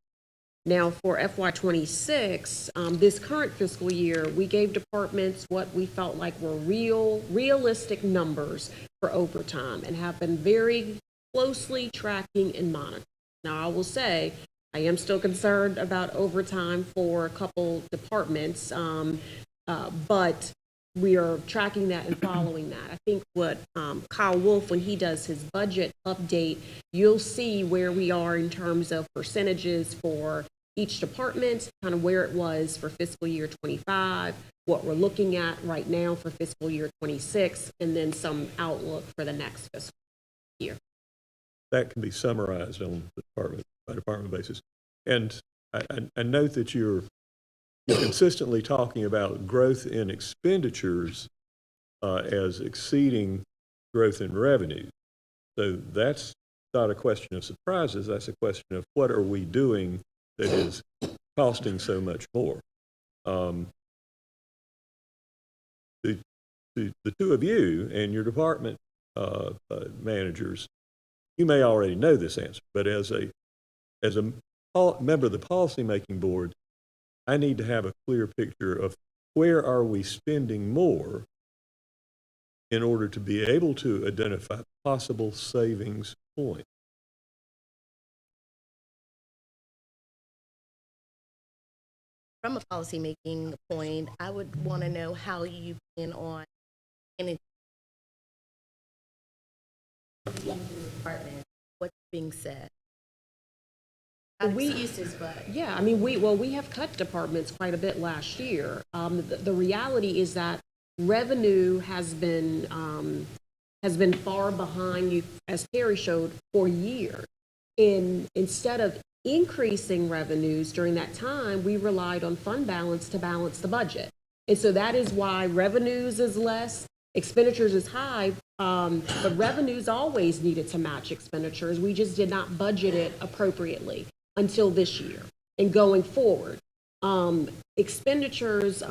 Now for FY26, this current fiscal year, we gave departments what we felt like were realistic numbers for overtime and have been very closely tracking and monitoring. Now, I will say, I am still concerned about overtime for a couple departments, but we are tracking that and following that. I think what Kyle Wolf, when he does his budget update, you'll see where we are in terms of percentages for each department, kind of where it was for fiscal year 25, what we're looking at right now for fiscal year 26, and then some outlook for the next fiscal year. That can be summarized on the department basis. And I note that you're consistently talking about growth in expenditures as exceeding growth in revenue. So that's not a question of surprises. That's a question of what are we doing that is costing so much more. The two of you and your department managers, you may already know this answer, but as a member of the policymaking board, I need to have a clear picture of where are we spending more in order to be able to identify possible savings points. From a policymaking point, I would want to know how you plan on in department, what's being said. Not We- excuses, but. Yeah, I mean, we have cut departments quite a bit last year. The reality is that revenue has been far behind you, as Terry showed, for years. Instead of increasing revenues during that time, we relied on fund balance to balance the budget. And so that is why revenues is less, expenditures is high, but revenues always needed to match expenditures. We just did not budget it appropriately until this year and going forward. Expenditures,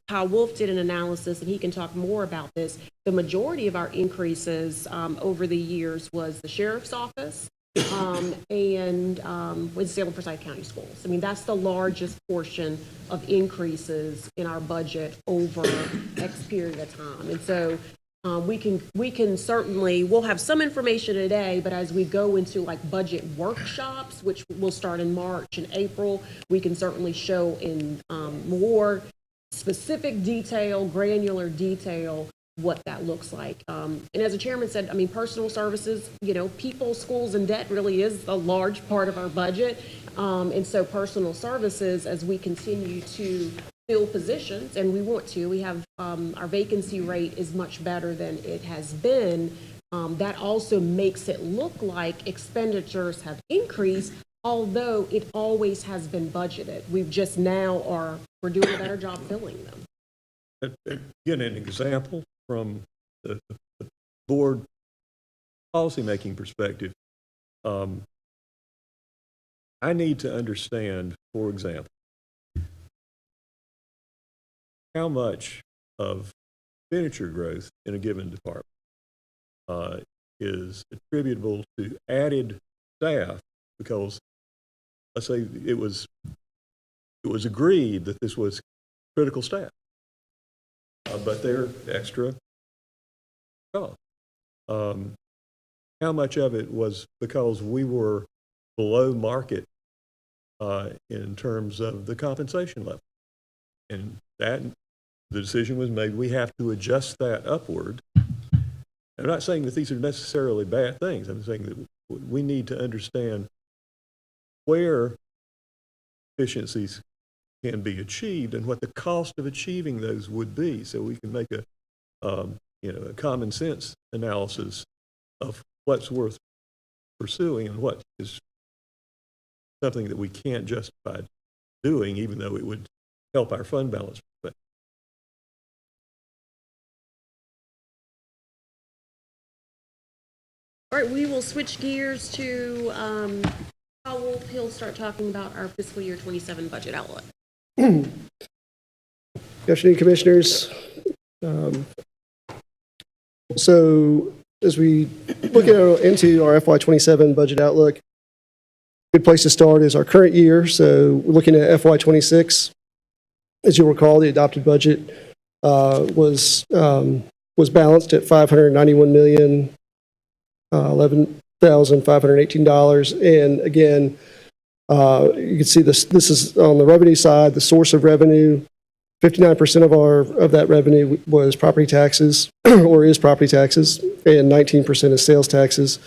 Kyle Wolf did an analysis, and he can talk more about this. The majority of our increases over the years was the sheriff's office and Winston-Salem Forsyth County Schools. I mean, that's the largest portion of increases in our budget over X period of time. And so we can certainly, we'll have some information today, but as we go into like budget workshops, which will start in March and April, we can certainly show in more specific detail, granular detail, what that looks like. And as the chairman said, I mean, personal services, people, schools, and debt really is a large part of our budget. And so personal services, as we continue to fill positions, and we want to, we have, our vacancy rate is much better than it has been. That also makes it look like expenditures have increased, although it always has been budgeted. We've just now we're doing a better job filling them. Again, an example from the board policymaking perspective. I need to understand, for example, how much of expenditure growth in a given department is attributable to added staff, because let's say it was agreed that this was critical staff, but they're extra cost. How much of it was because we were below market in terms of the compensation level, and that the decision was made, we have to adjust that upward. I'm not saying that these are necessarily bad things. I'm saying that we need to understand where efficiencies can be achieved and what the cost of achieving those would be, so we can make a common sense analysis of what's worth pursuing and what is something that we can't justify doing, even though it would help our fund balance. All right, we will switch gears to Kyle Wolf. He'll start talking about our fiscal year 27 budget outlook. Good afternoon, Commissioners. So as we look into our FY27 budget outlook, a good place to start is our current year. So we're looking at FY26. As you'll recall, the adopted budget was balanced at $591,011,518. And again, you can see this is on the revenue side, the source of revenue. 59% of that revenue was property taxes or is property taxes, and 19% is sales taxes.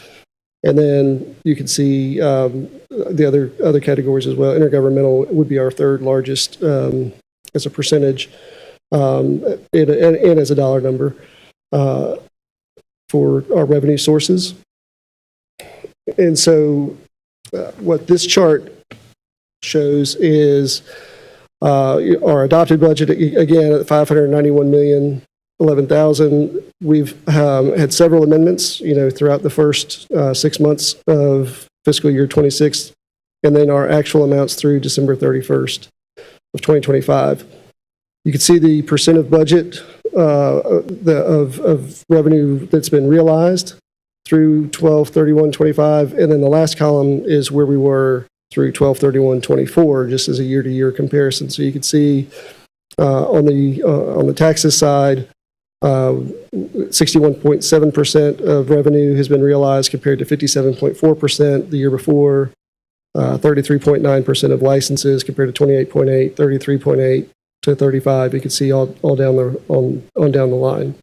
And then you can see the other categories as well. Intergovernmental would be our third largest as a percentage and as a dollar number for our revenue sources. And so what this chart shows is our adopted budget, again, at $591,011,000. We've had several amendments, throughout the first 6 months of fiscal year 26, and then our actual amounts through December 31st of 2025. You can see the percent of budget of revenue that's been realized through 12/31/25, and then the last column is where we were through 12/31/24, just as a year-to-year comparison. So you can see on the taxes side, 61.7% of revenue has been realized compared to 57.4% the year before. 33.9% of licenses compared to 28.8, 33.8 to 35. You can see all down the line.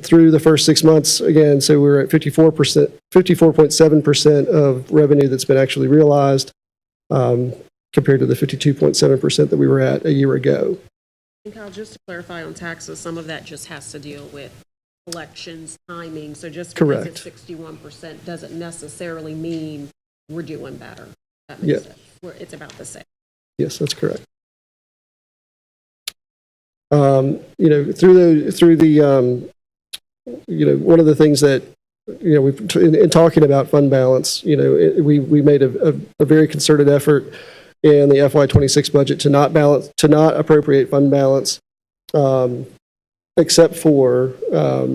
Through the first 6 months, again, so we're at 54%, 54.7% of revenue that's been actually realized, compared to the 52.7% that we were at a year ago. And Kyle, just to clarify on taxes, some of that just has to deal with collections, timing. So just because it's 61% doesn't necessarily mean we're doing better. That makes sense. It's about the same. Yes, that's correct. Through the one of the things that, in talking about fund balance, we made a very concerted effort in the FY26 budget to not appropriate fund balance, except for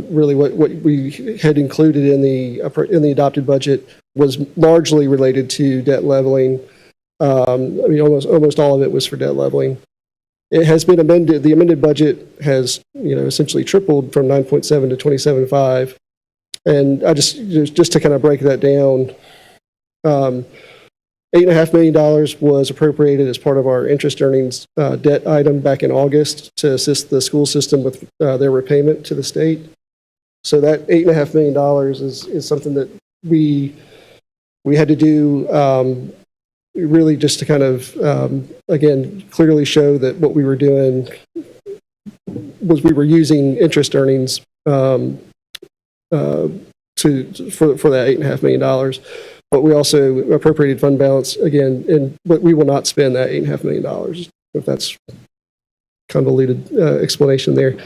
really what we had included in the adopted budget was largely related to debt leveling. Almost all of it was for debt leveling. It has been amended. The amended budget has, essentially tripled from 9.7 to 27.5. And I just to kind of break that down, $8.5 million was appropriated as part of our interest earnings debt item back in August to assist the school system with their repayment to the state. So that $8.5 million is something that we had to do really just to kind of, again, clearly show that what we were doing was we were using interest earnings for that $8.5 million. But we also appropriated fund balance again, but we will not spend that $8.5 million, if that's convoluted explanation there.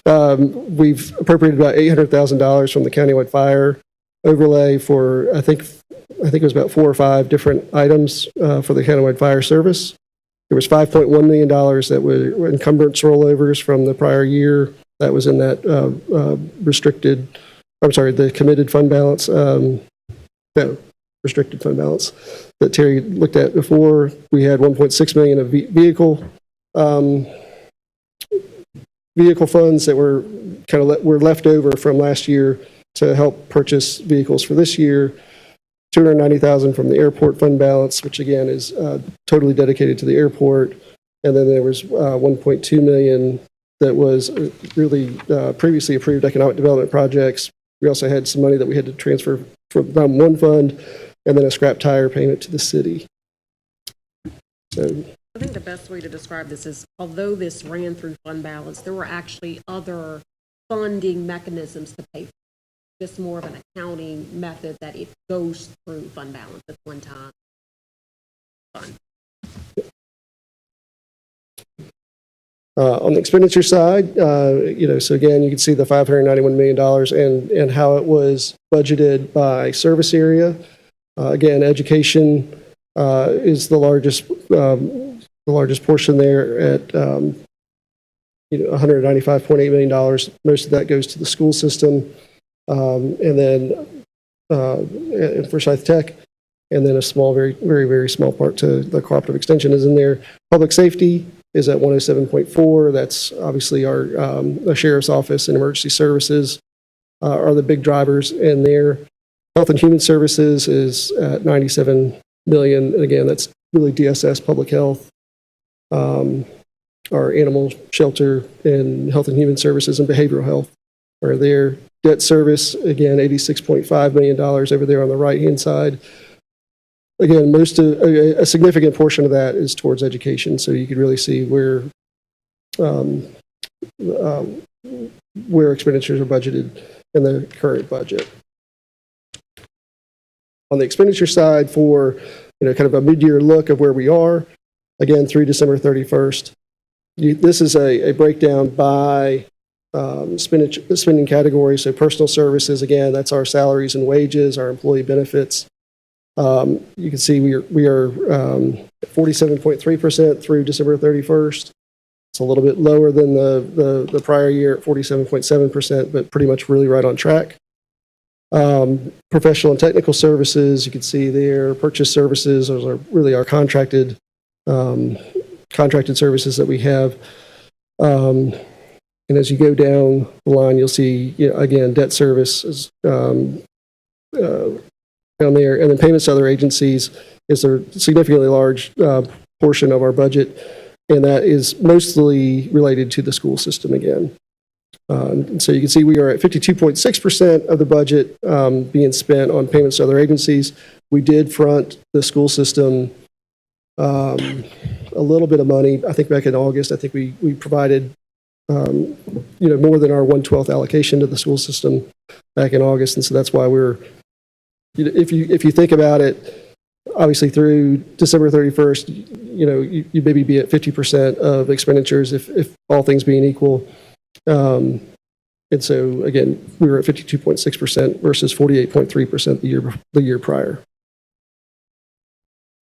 We've appropriated about $800,000 from the countywide fire overlay for, I think it was about 4 or 5 different items for the countywide fire service. There was $5.1 million that were encumbrance rollovers from the prior year. That was in that the committed fund balance, restricted fund balance that Terry looked at before. We had $1.6 million of vehicle funds that were were left over from last year to help purchase vehicles for this year. $290,000 from the airport fund balance, which again is totally dedicated to the airport. And then there was $1.2 million that was really previously approved economic development projects. We also had some money that we had to transfer from one fund, and then a scrap tire payment to the city. So, I think the best way to describe this is, although this ran through fund balance, there were actually other funding mechanisms to pay for. Just more of an accounting method that it goes through fund balance at one time. Fun. On the expenditure side, so again, you can see the $591 million and how it was budgeted by service area. Again, education is the largest portion there at $195.8 million. Most of that goes to the school system, and then Forsyth Tech, and then a small, very, very, very small part to the cooperative extension is in there. Public safety is at 107.4. That's obviously our sheriff's office and emergency services are the big drivers in there. Health and Human Services is at $97 million. And again, that's really DSS, public health, our animal shelter, and Health and Human Services and behavioral health are there. Debt service, again, $86.5 million over there on the right-hand side. Again, a significant portion of that is towards education, so you could really see where expenditures are budgeted in the current budget. On the expenditure side, for kind of a mid-year look of where we are, again through December 31st, this is a breakdown by spending categories. So personal services, again, that's our salaries and wages, our employee benefits. You can see we are 47.3% through December 31st. It's a little bit lower than the prior year at 47.7%, but pretty much really right on track. Professional and technical services, you can see there. Purchase services, those are really our contracted services that we have. And as you go down the line, you'll see, again, debt service is down there. And then payments to other agencies is a significantly large portion of our budget, and that is mostly related to the school system again. And so you can see we are at 52.6% of the budget being spent on payments to other agencies. We did front the school system a little bit of money. I think back in August, I think we provided more than our 1/12 allocation to the school system back in August, and so that's why if you think about it, obviously through December 31st, you maybe be at 50% of expenditures if all things being equal. And so again, we were at 52.6% versus 48.3% the year prior.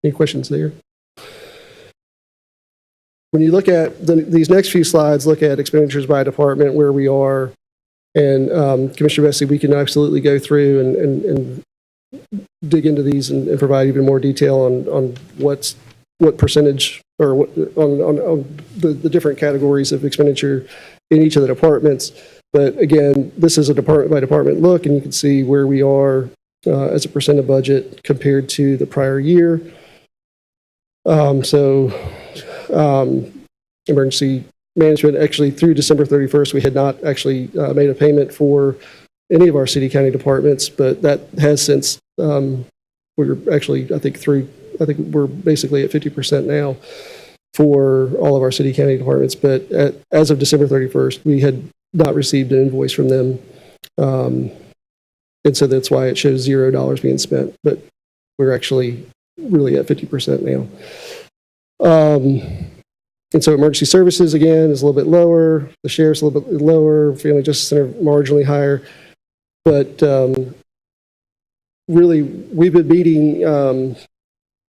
Any questions there? When you look at these next few slides, look at expenditures by department, where we are, and Commissioner Bessie, we can absolutely go through and dig into these and provide even more detail on what percentage or what, on the different categories of expenditure in each of the departments. But again, this is a department by department look, and you can see where we are as a percent of budget compared to the prior year. Emergency management, actually through December 31st, we had not actually made a payment for any of our city county departments, but that has since, we're actually, I think we're basically at 50% now for all of our city county departments. But as of December 31st, we had not received an invoice from them. And so that's why it shows $0 being spent, but we're actually really at 50% now. And so emergency services, again, is a little bit lower. The sheriff's a little bit lower. Family Justice Center, marginally higher. But really, we've been meeting,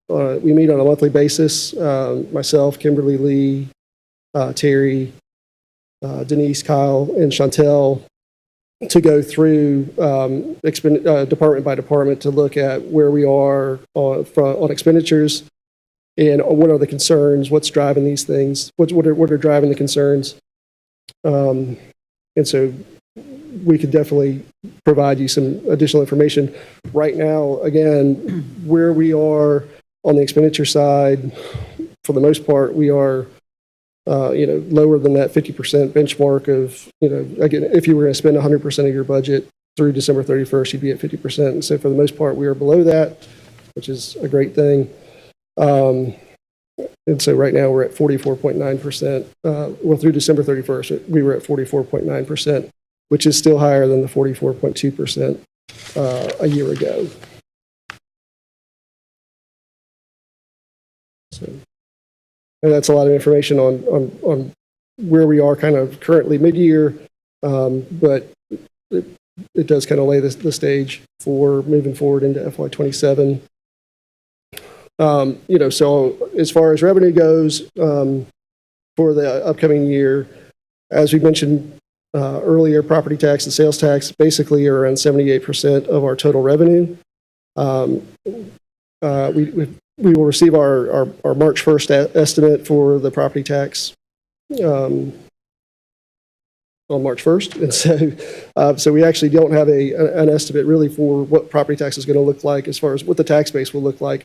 we meet on a monthly basis. Myself, Kimberly Lee, Terry, Denise, Kyle, and Chantel, to go through department by department to look at where we are on expenditures and what are the concerns, what's driving these things, what are driving the concerns. And so we could definitely provide you some additional information. Right now, again, where we are on the expenditure side, for the most part, we are lower than that 50% benchmark of, again, if you were going to spend 100% of your budget through December 31st, you'd be at 50%. And so for the most part, we are below that, which is a great thing. And so right now we're at 44.9%. Well, through December 31st, we were at 44.9%, which is still higher than the 44.2% a year ago. So, and that's a lot of information on where we are kind of currently mid-year, but it does kind of lay the stage for moving forward into FY27. So as far as revenue goes for the upcoming year, as we mentioned earlier, property tax and sales tax basically are around 78% of our total revenue. We will receive our March 1st estimate for the property tax on March 1st. And so we actually don't have an estimate really for what property tax is going to look like as far as what the tax base will look like.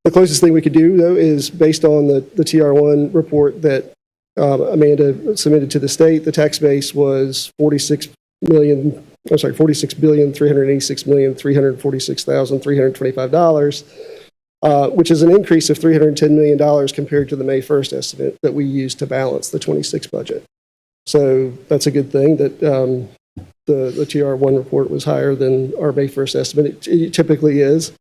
The closest thing we could do, though, is based on the TR1 report that Amanda submitted to the state. The tax base was $46,386,346,325, which is an increase of $310 million compared to the May 1st estimate that we used to balance the 26 budget. So that's a good thing that the TR1 report was higher than our May 1st estimate. It typically is.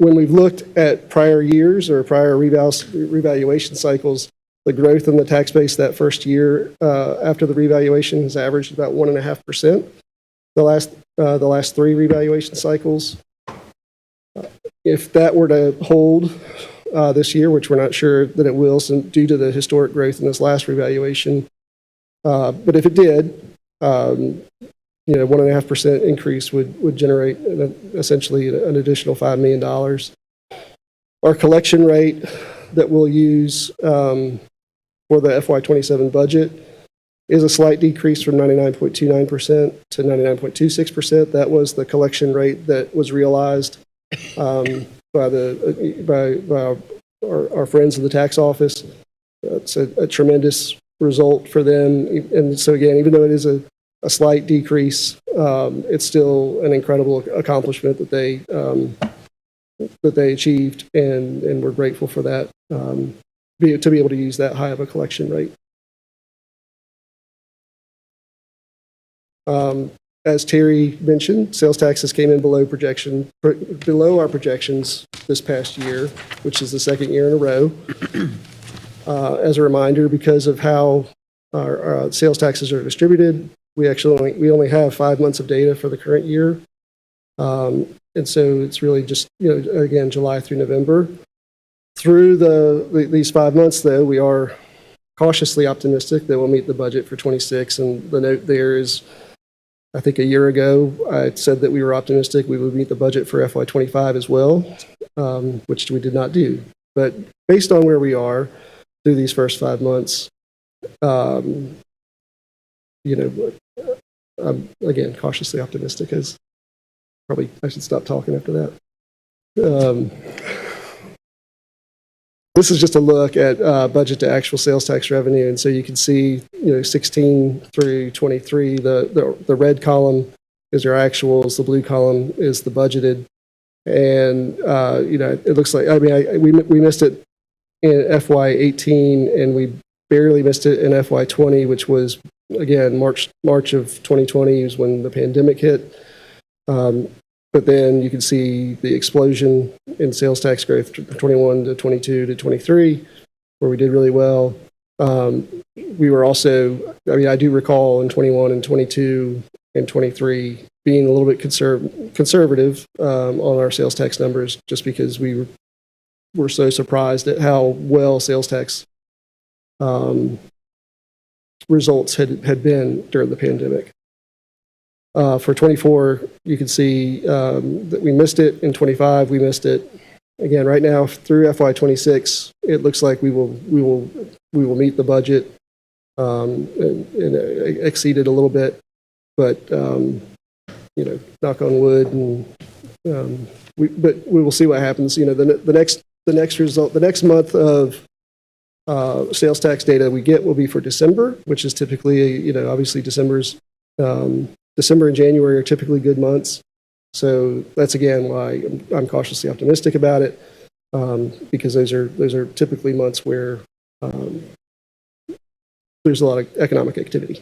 When we've looked at prior years or prior revaluation cycles, the growth in the tax base that first year after the revaluation has averaged about 1.5%. The last three revaluation cycles. If that were to hold this year, which we're not sure that it will, due to the historic growth in this last revaluation, but if it did, 1.5% increase would generate essentially an additional $5 million. Our collection rate that we'll use for the FY27 budget is a slight decrease from 99.29% to 99.26%. That was the collection rate that was realized by our friends in the tax office. It's a tremendous result for them. And so again, even though it is a slight decrease, it's still an incredible accomplishment that they achieved, and we're grateful for that, to be able to use that high of a collection rate. As Terry mentioned, sales taxes came in below our projections this past year, which is the second year in a row. As a reminder, because of how our sales taxes are distributed, we only have 5 months of data for the current year. And so it's really just, again, July through November. Through these 5 months, though, we are cautiously optimistic that we'll meet the budget for 26. And the note there is, I think a year ago, I said that we were optimistic we would meet the budget for FY25 as well, which we did not do. But based on where we are through these first 5 months, I'm, again, cautiously optimistic, as probably I should stop talking after that. This is just a look at budget to actual sales tax revenue, and so you can see, 16 through 23, the red column is our actuals, the blue column is the budgeted, and it looks like, we missed it in FY18, and we barely missed it in FY20, which was, again, March of 2020 is when the pandemic hit. But then you can see the explosion in sales tax growth from 21 to 22 to 23, where we did really well. We were also, I do recall in 21 and 22 and 23 being a little bit conservative on our sales tax numbers, just because we were so surprised at how well sales tax results had been during the pandemic. For 24, you can see that we missed it. In 25, we missed it. Again, right now through FY26, it looks like we will meet the budget and exceed it a little bit. But knock on wood, and but we will see what happens. The next month of sales tax data we get will be for December, which is typically, obviously December and January are typically good months. So that's, again, why I'm cautiously optimistic about it, because those are typically months where there's a lot of economic activity.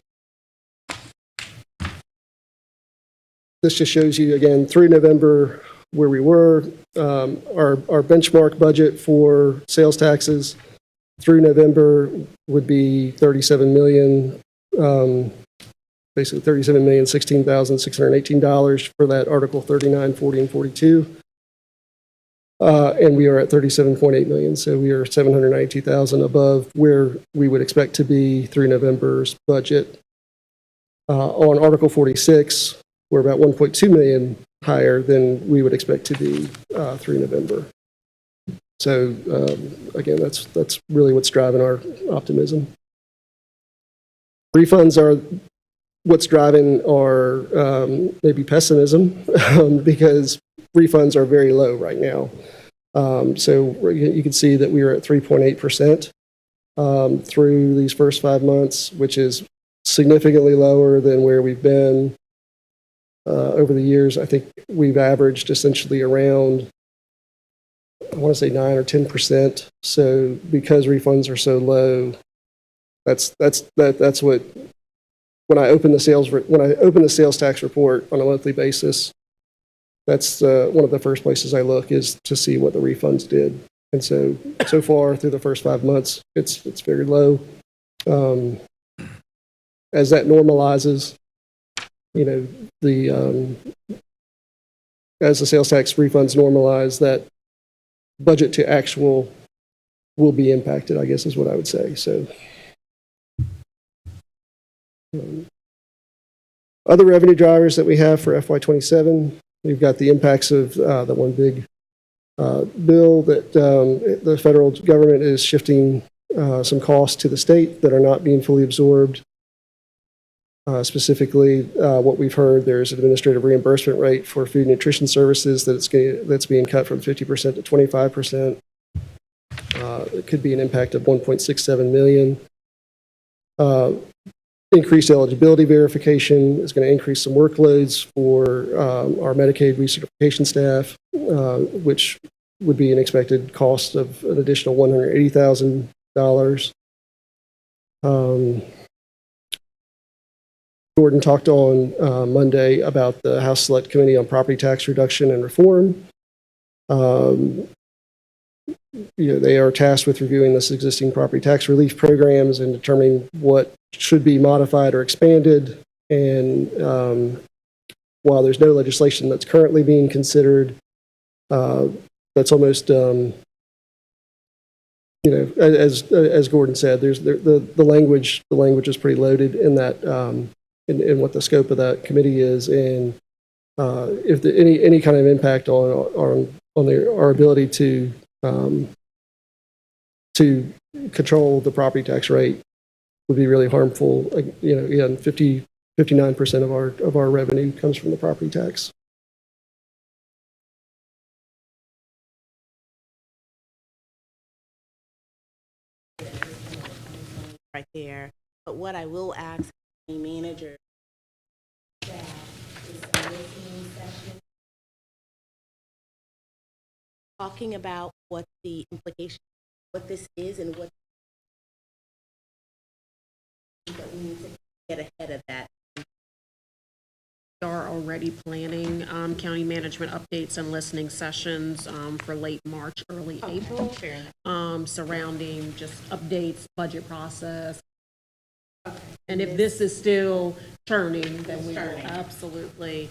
This just shows you, again, through November where we were. Our benchmark budget for sales taxes through November would be $37 million. Basically $37,016,618 for that Article 39, 40, and 42. And we are at $37.8 million, so we are $792,000 above where we would expect to be through November's budget. On Article 46, we're about $1.2 million higher than we would expect to be through November. So again, that's really what's driving our optimism. Refunds are what's driving our maybe pessimism, because refunds are very low right now. So you can see that we are at 3.8% through these first 5 months, which is significantly lower than where we've been over the years. I think we've averaged essentially around, I want to say 9 or 10%. So because refunds are so low, that's what. When I open the sales tax report on a monthly basis, that's one of the first places I look, is to see what the refunds did. And so far through the first 5 months, it's very low. As that normalizes, as the sales tax refunds normalize, that budget to actual will be impacted, I guess is what I would say. So. Other revenue drivers that we have for FY27, we've got the impacts of the one big bill that the federal government is shifting some costs to the state that are not being fully absorbed. Specifically, what we've heard, there's an administrative reimbursement rate for food and nutrition services that's being cut from 50% to 25%. It could be an impact of $1.67 million. increased eligibility verification is going to increase some workloads for our Medicaid recertification staff, which would be an expected cost of an additional $180,000. Gordon talked on Monday about the House Select Committee on Property Tax Reduction and Reform. They are tasked with reviewing this existing property tax relief programs and determining what should be modified or expanded. And while there's no legislation that's currently being considered, that's almost, as Gordon said, there's the language is pretty loaded in that, in what the scope of that committee is, and if any kind of impact on our ability to control the property tax rate would be really harmful. Again, 59% of our revenue comes from the property tax. Right there. But what I will ask the manager is a listening session, talking about what the implication, what this is, and what that we need to get ahead of that. We are already planning county management updates and listening sessions for late March, early April, surrounding just updates, budget process. And if this is still churning, then we will absolutely,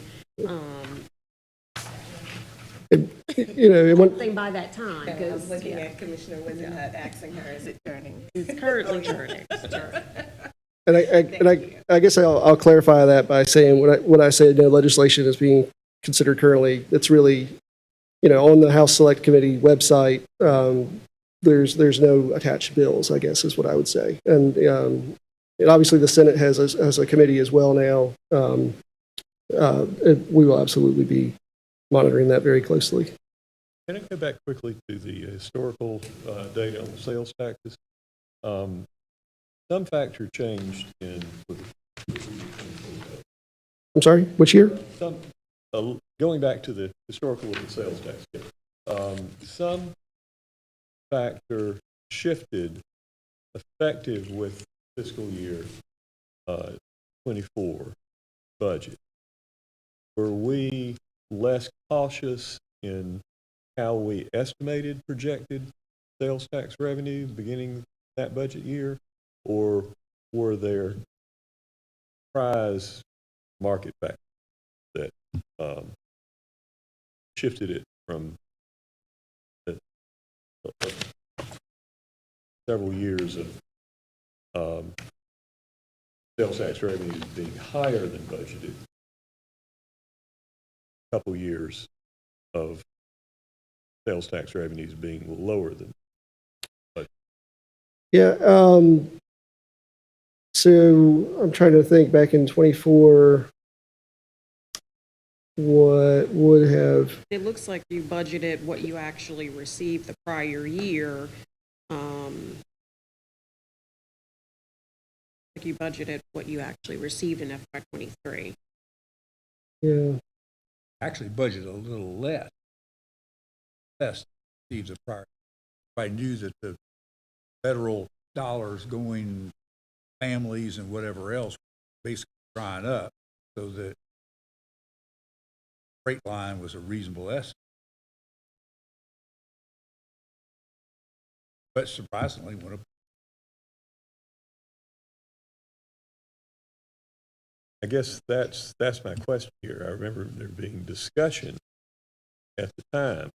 thing by that time, because Looking at Commissioner Wizenhut, asking her, is it turning? it's currently churning. And I guess I'll clarify that by saying when I say no legislation is being considered currently, it's really, on the House Select Committee website, there's no attached bills, I guess is what I would say. And obviously the Senate has a committee as well now. We will absolutely be monitoring that very closely. Can I go back quickly to the historical data on the sales taxes? Some factor changed in. I'm sorry, which year? Going back to the historical of the sales tax, some factor shifted effective with fiscal year 24 budget. Were we less cautious in how we estimated projected sales tax revenue beginning that budget year, or were there surprise market factors that shifted it from several years of sales tax revenues being higher than budgeted, a couple years of sales tax revenues being lower than budgeted? Yeah. So I'm trying to think back in 24, what would have. It looks like you budgeted what you actually received the prior year. Like you budgeted what you actually received in FY '23. Yeah. Actually budgeted a little less received the prior. I knew that the federal dollars going families and whatever else basically drying up, so that freight line was a reasonable estimate. But surprisingly, went up. I guess that's my question here. I remember there being discussion at the time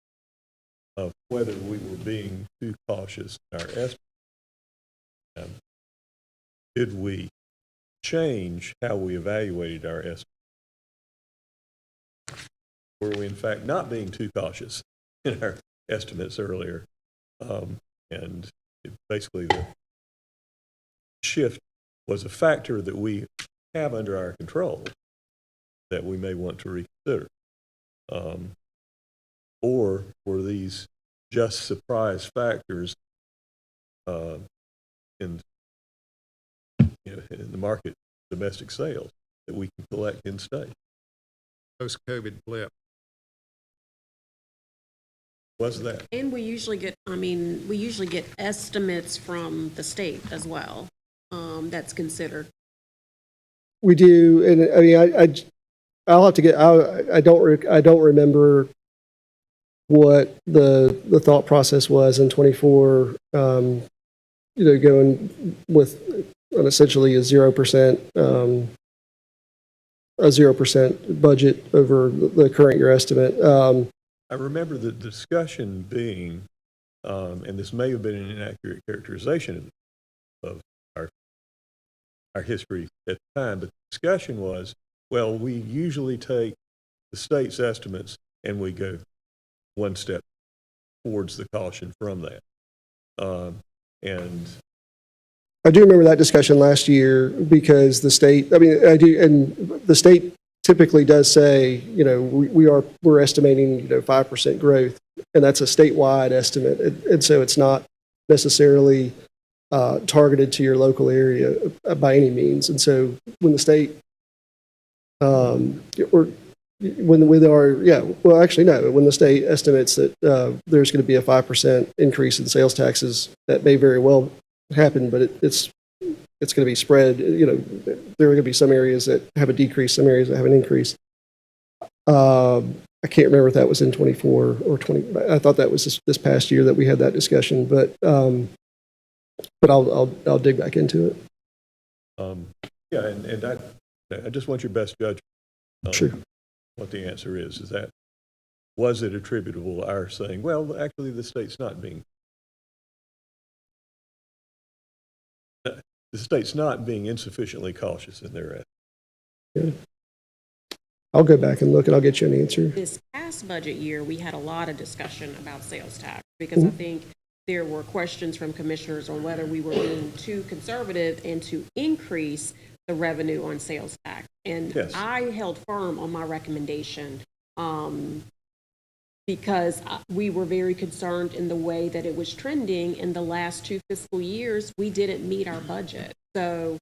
of whether we were being too cautious in our estimate. Did we change how we evaluated our estimate? Were we in fact not being too cautious in our estimates earlier? And basically the shift was a factor that we have under our control that we may want to reconsider. Or were these just surprise factors in in the market, domestic sales that we can collect in state. Post-COVID blip. Was that? And we usually get estimates from the state as well, that's considered. We do, and I mean, I'll have to get, I don't remember what the thought process was in '24, going with essentially a 0% budget over the current year estimate. I remember the discussion being, and this may have been an inaccurate characterization of our history at the time, but the discussion was, well, we usually take the state's estimates and we go one step towards the caution from that. And I do remember that discussion last year because the state, I mean, I do, and the state typically does say, we're estimating, 5% growth, and that's a statewide estimate. And so it's not necessarily targeted to your local area by any means. And so when the state, when the state estimates that there's going to be a 5% increase in sales taxes, that may very well happen, but it's going to be spread. There are going to be some areas that have a decrease, some areas that have an increase. I can't remember if that was in 24 or 20. I thought that was this past year that we had that discussion, but I'll dig back into it. yeah, and I just want your best judgment on Sure. what the answer is. Was it attributable to our saying, well, actually the state's not being insufficiently cautious in their estimate? I'll go back and look, and I'll get you an answer. This past budget year, we had a lot of discussion about sales tax because I think there were questions from commissioners on whether we were being too conservative and to increase the revenue on sales tax. And Yes. I held firm on my recommendation because we were very concerned in the way that it was trending in the last 2 fiscal years. We didn't meet our budget. So,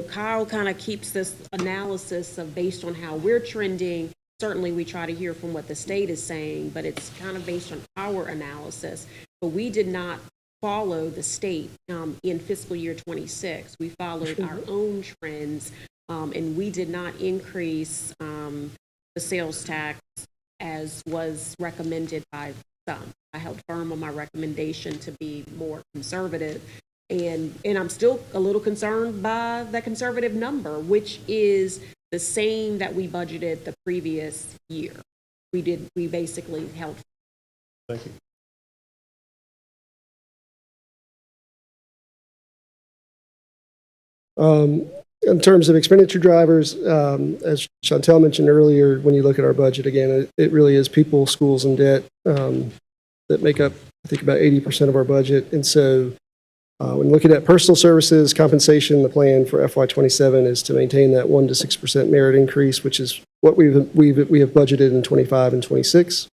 Kyle kind of keeps this analysis of based on how we're trending. Certainly, we try to hear from what the state is saying, but it's kind of based on our analysis. But we did not follow the state in fiscal year 26. We followed our own trends, and we did not increase the sales tax as was recommended by some. I held firm on my recommendation to be more conservative. And I'm still a little concerned by the conservative number, which is the same that we budgeted the previous year. We basically held. Thank you. In terms of expenditure drivers, as Chantel mentioned earlier, when you look at our budget, again, it really is people, schools, and debt that make up, I think, about 80% of our budget. And so when looking at personal services, compensation, the plan for FY27 is to maintain that 1 to 6% merit increase, which is what we have budgeted in 25 and 26.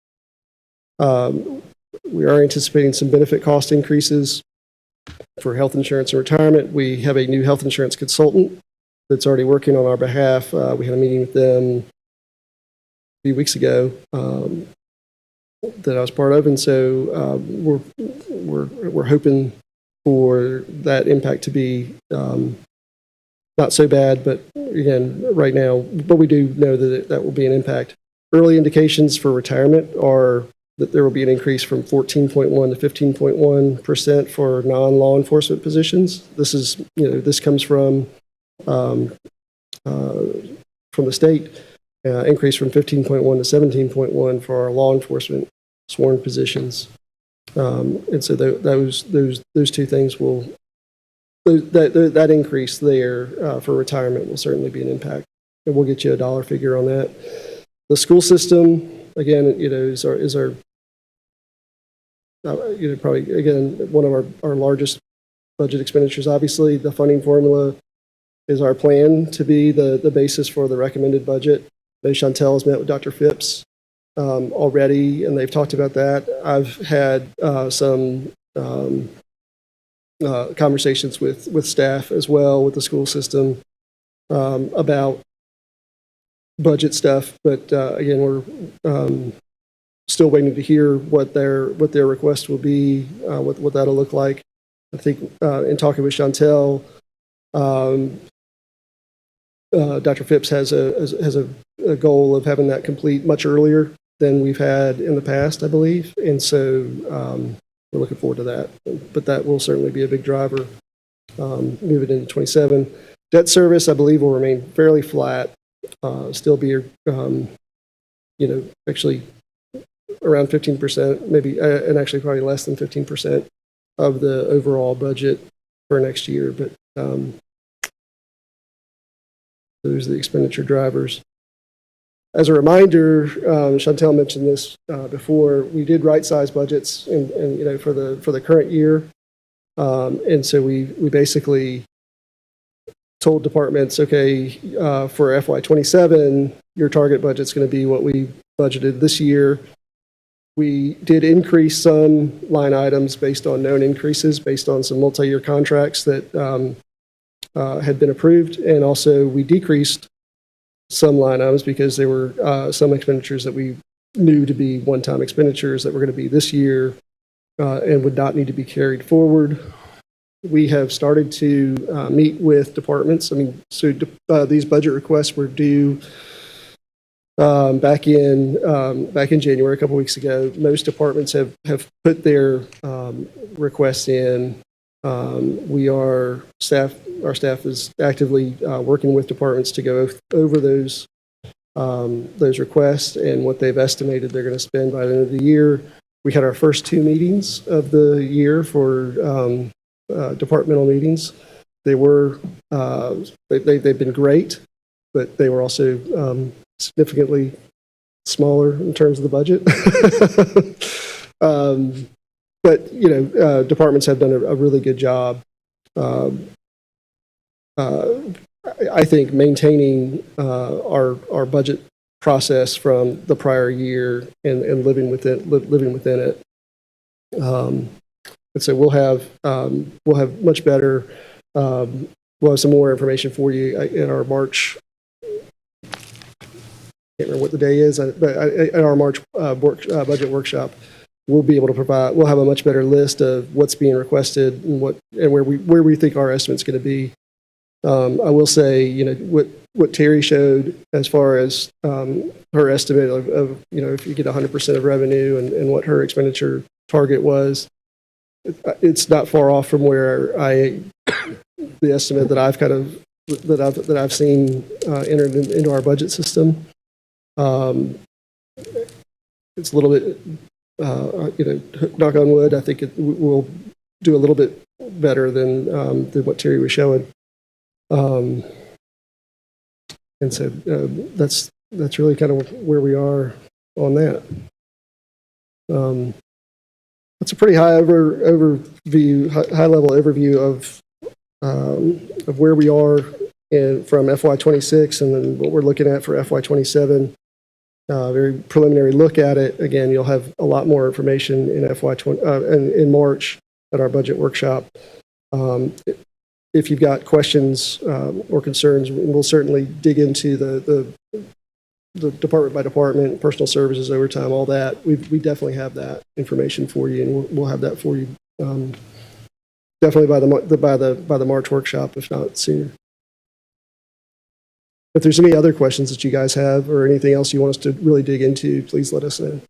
We are anticipating some benefit cost increases for health insurance and retirement. We have a new health insurance consultant that's already working on our behalf. We had a meeting with them a few weeks ago that I was part of, and so we're hoping for that impact to be not so bad, but again, right now, but we do know that that will be an impact. Early indications for retirement are that there will be an increase from 14.1 to 15.1% for non-law enforcement positions. This comes from the state, increase from 15.1 to 17.1 for our law enforcement sworn positions. And so those two things will, that increase there for retirement will certainly be an impact. And we'll get you a dollar figure on that. The school system, again, is our probably, again, one of our largest budget expenditures. Obviously, the funding formula is our plan to be the basis for the recommended budget. Chantel has met with Dr. Phipps already, and they've talked about that. I've had some conversations with staff as well, with the school system, about budget stuff. But again, we're still waiting to hear what their request will be, what that'll look like. I think in talking with Chantel, Dr. Phipps has a goal of having that complete much earlier than we've had in the past, I believe. And so we're looking forward to that. But that will certainly be a big driver moving into 27. Debt service, I believe, will remain fairly flat, still be, actually around 15%, maybe, and actually probably less than 15% of the overall budget for next year. But those are the expenditure drivers. As a reminder, Chantel mentioned this before. We did right-size budgets, and for the current year, and so we basically told departments, okay, for FY27, your target budget's going to be what we budgeted this year. We did increase some line items based on known increases, based on some multi-year contracts that had been approved, and also we decreased some line items because there were some expenditures that we knew to be one-time expenditures that were going to be this year and would not need to be carried forward. We have started to meet with departments. So these budget requests were due back in January, a couple weeks ago. Most departments have put their requests in. Our staff is actively working with departments to go over those requests and what they've estimated they're going to spend by the end of the year. We had our first 2 meetings of the year for departmental meetings. They've been great, but they were also significantly smaller in terms of the budget. But departments have done a really good job. I think maintaining our budget process from the prior year and living within it. And so we'll have much better. We'll have some more information for you in our March. I can't remember what the day is, but at our March budget workshop, we'll be able to provide. We'll have a much better list of what's being requested and where we think our estimate's going to be. I will say, what Terry showed as far as her estimate of if you get 100% of revenue and what her expenditure target was, it's not far off from where the estimate that I've seen entered into our budget system. It's a little bit, knock on wood. I think we'll do a little bit better than what Terry was showing. And so that's really kind of where we are on that. That's a pretty high level overview of where we are from FY26 and then what we're looking at for FY27. Very preliminary look at it. Again, you'll have a lot more information in March at our budget workshop. If you've got questions or concerns, we'll certainly dig into the department by department, personal services, overtime, all that. We definitely have that information for you, and we'll have that for you definitely by the March workshop, if not sooner. If there's any other questions that you guys have or anything else you want us to really dig into, please let us know.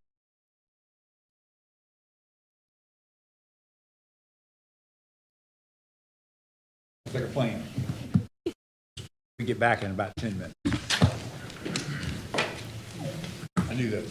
It's like a plane. We get back in about 10 minutes. I knew that.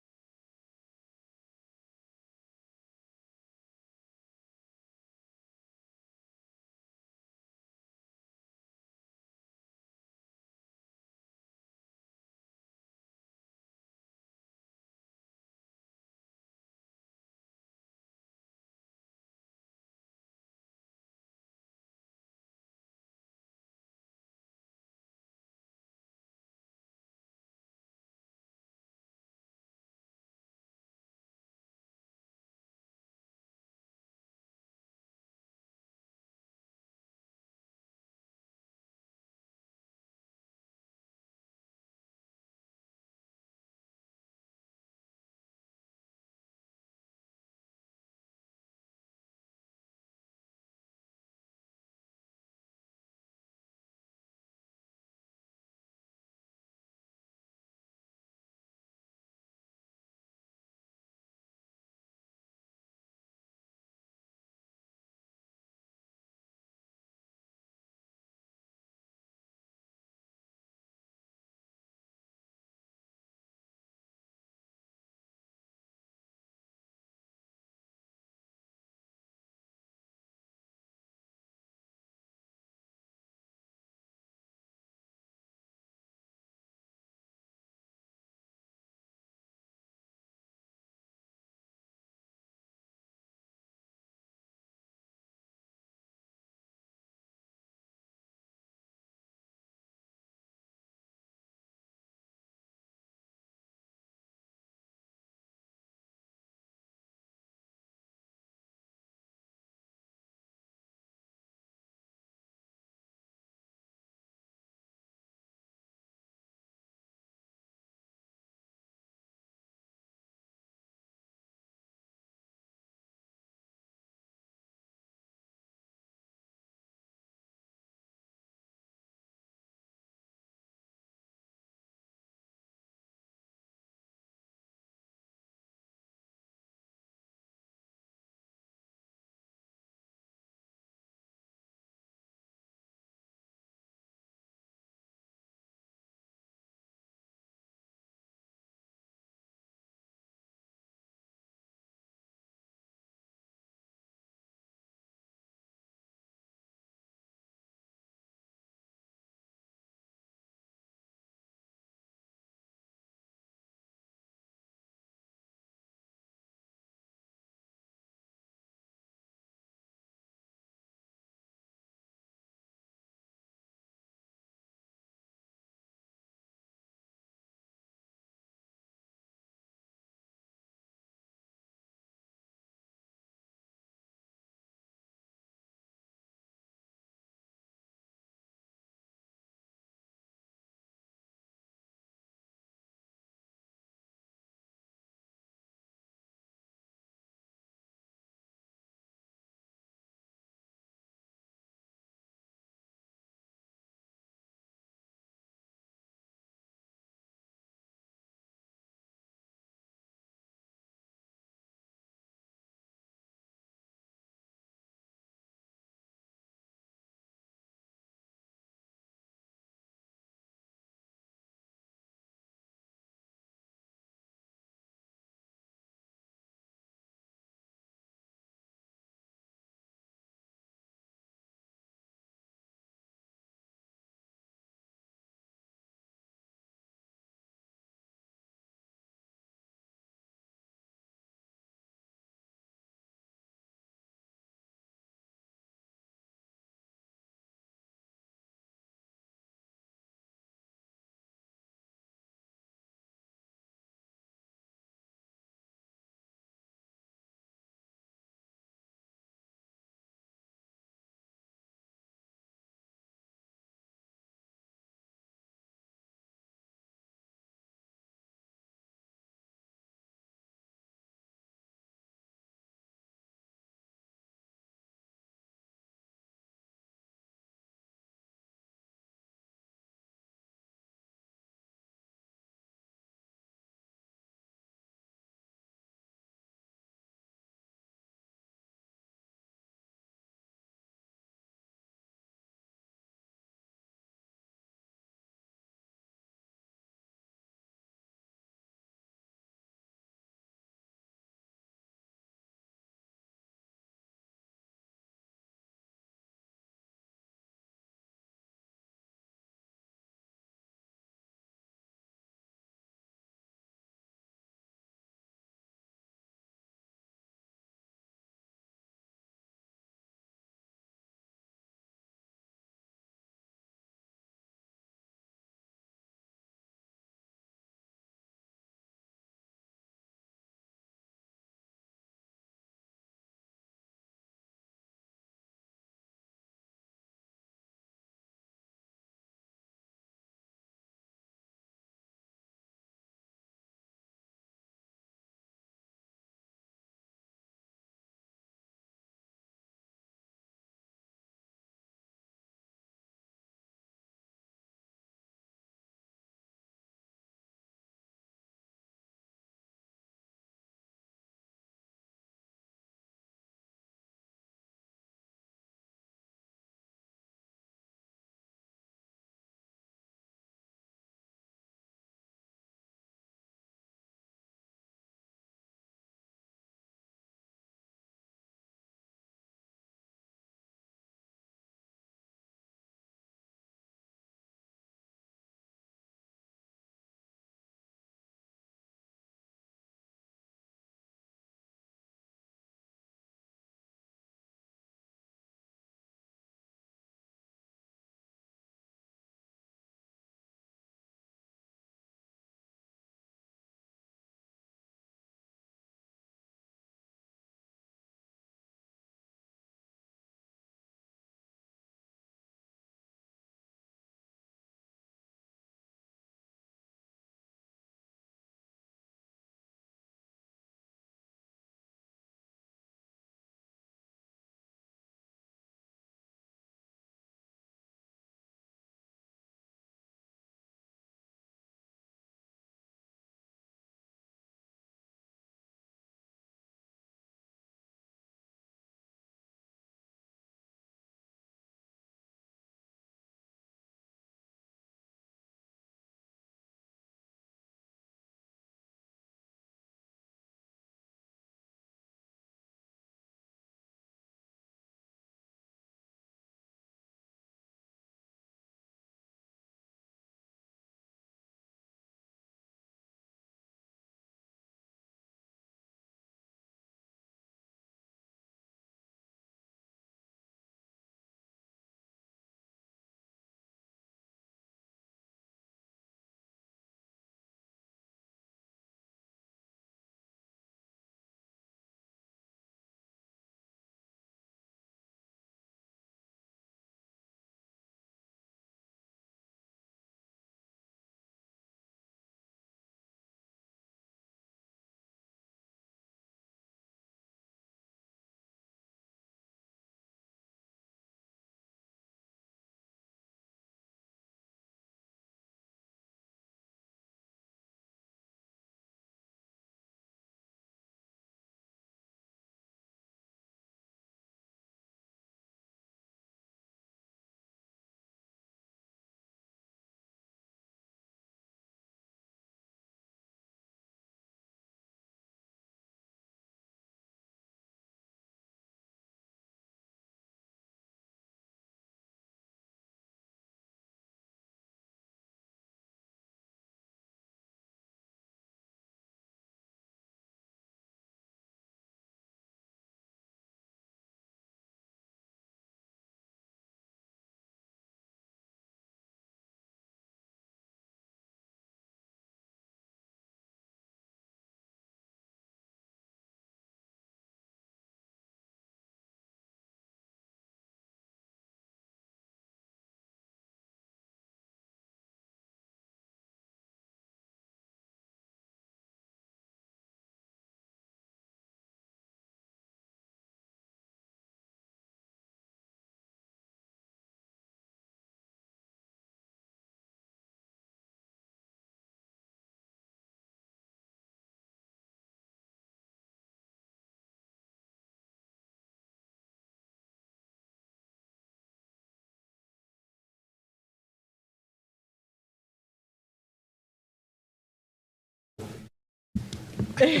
There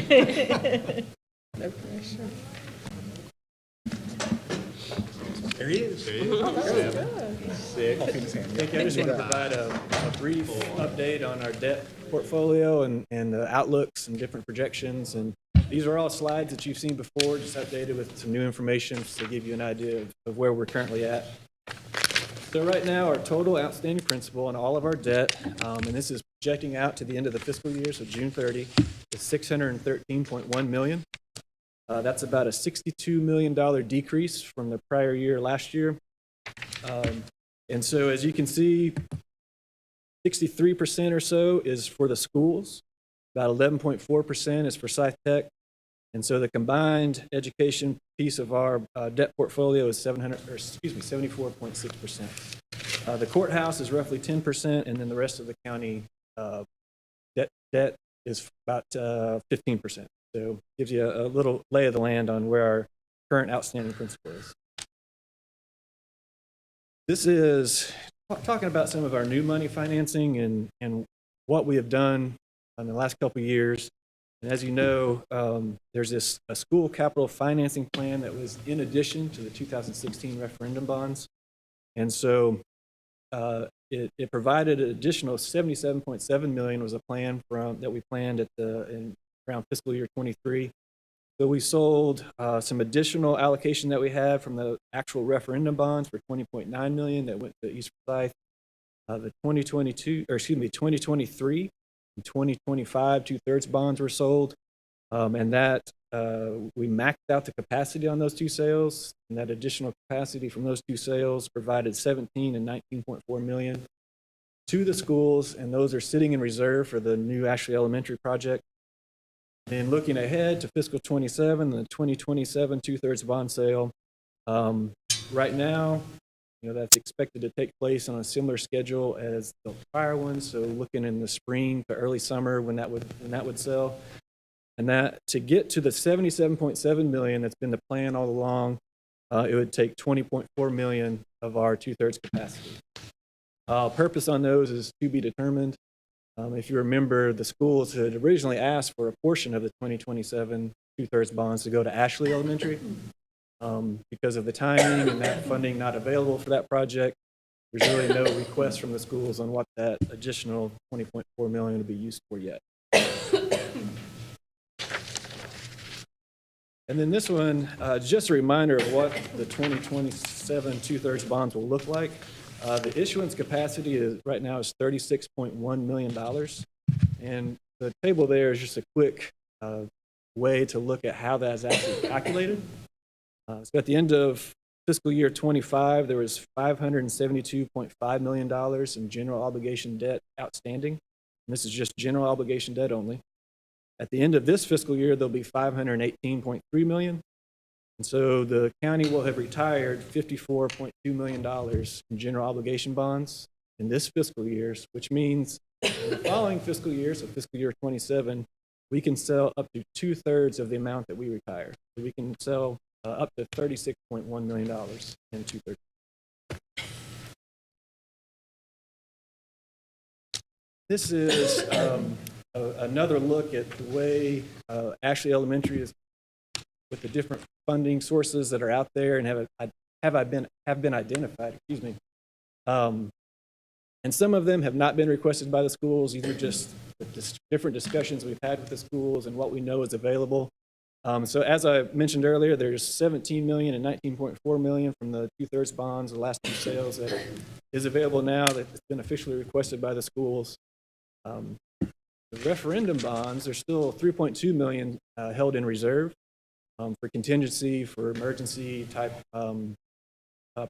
he is. Thank you. I just want to provide a brief update on our debt portfolio and outlooks and different projections. And these are all slides that you've seen before, just updated with some new information to give you an idea of where we're currently at. So right now, our total outstanding principal on all of our debt, and this is projecting out to the end of the fiscal year, so June 30, is $613.1 million. That's about a $62 million decrease from the prior year last year. And so as you can see, 63% or so is for the schools, about 11.4% is for SciTech. And so the combined education piece of our debt portfolio is 74.6%. The courthouse is roughly 10%, and then the rest of the county debt is about 15%. So gives you a little lay of the land on where our current outstanding principal is. This is talking about some of our new money financing and what we have done in the last couple of years. And as you know, there's a school capital financing plan that was in addition to the 2016 referendum bonds. And so it provided an additional $77.7 million was a plan that we planned around fiscal year 23. So we sold some additional allocation that we had from the actual referendum bonds for $20.9 million that went to East Forsyth. The 2023 and 2025 2/3 bonds were sold, and that we maxed out the capacity on those two sales, and that additional capacity from those two sales provided $17 and $19.4 million to the schools, and those are sitting in reserve for the new Ashley Elementary project. And looking ahead to fiscal 27, the 2027 2/3 bond sale, right now, that's expected to take place on a similar schedule as the prior one. So looking in the spring to early summer when that would sell. And that to get to the $77.7 million that's been the plan all along, it would take $20.4 million of our 2/3 capacity. Purpose on those is to be determined. If you remember, the schools had originally asked for a portion of the 2027 2/3 bonds to go to Ashley Elementary. Because of the timing and that funding not available for that project, there's really no request from the schools on what that additional $20.4 million will be used for yet. And then this one, just a reminder of what the 2027 2/3 bonds will look like. The issuance capacity right now is $36.1 million. And the table there is just a quick way to look at how that is actually calculated. So at the end of fiscal year 25, there was $572.5 million in general obligation debt outstanding. And this is just general obligation debt only. At the end of this fiscal year, there'll be $518.3 million. And so the county will have retired $54.2 million in general obligation bonds in this fiscal year, which means in the following fiscal year, so fiscal year 27, we can sell up to 2/3 of the amount that we retire. So we can sell up to $36.1 million in 2/3. This is another look at the way Ashley Elementary is with the different funding sources that are out there and have been identified. Excuse me. And some of them have not been requested by the schools, either just different discussions we've had with the schools and what we know is available. So as I mentioned earlier, there's $17 million and $19.4 million from the 2/3 bonds, the last two sales that is available now that's been officially requested by the schools. The referendum bonds, there's still $3.2 million held in reserve for contingency, for emergency type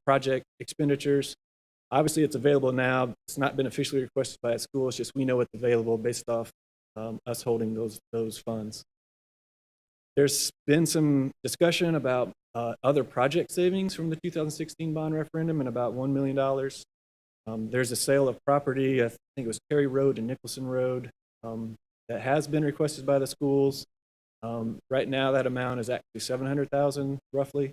project expenditures. Obviously, it's available now. It's not been officially requested by a school. It's just we know it's available based off us holding those funds. There's been some discussion about other project savings from the 2016 bond referendum and about $1 million. There's a sale of property, I think it was Perry Road and Nicholson Road, that has been requested by the schools. Right now, that amount is actually $700,000 roughly,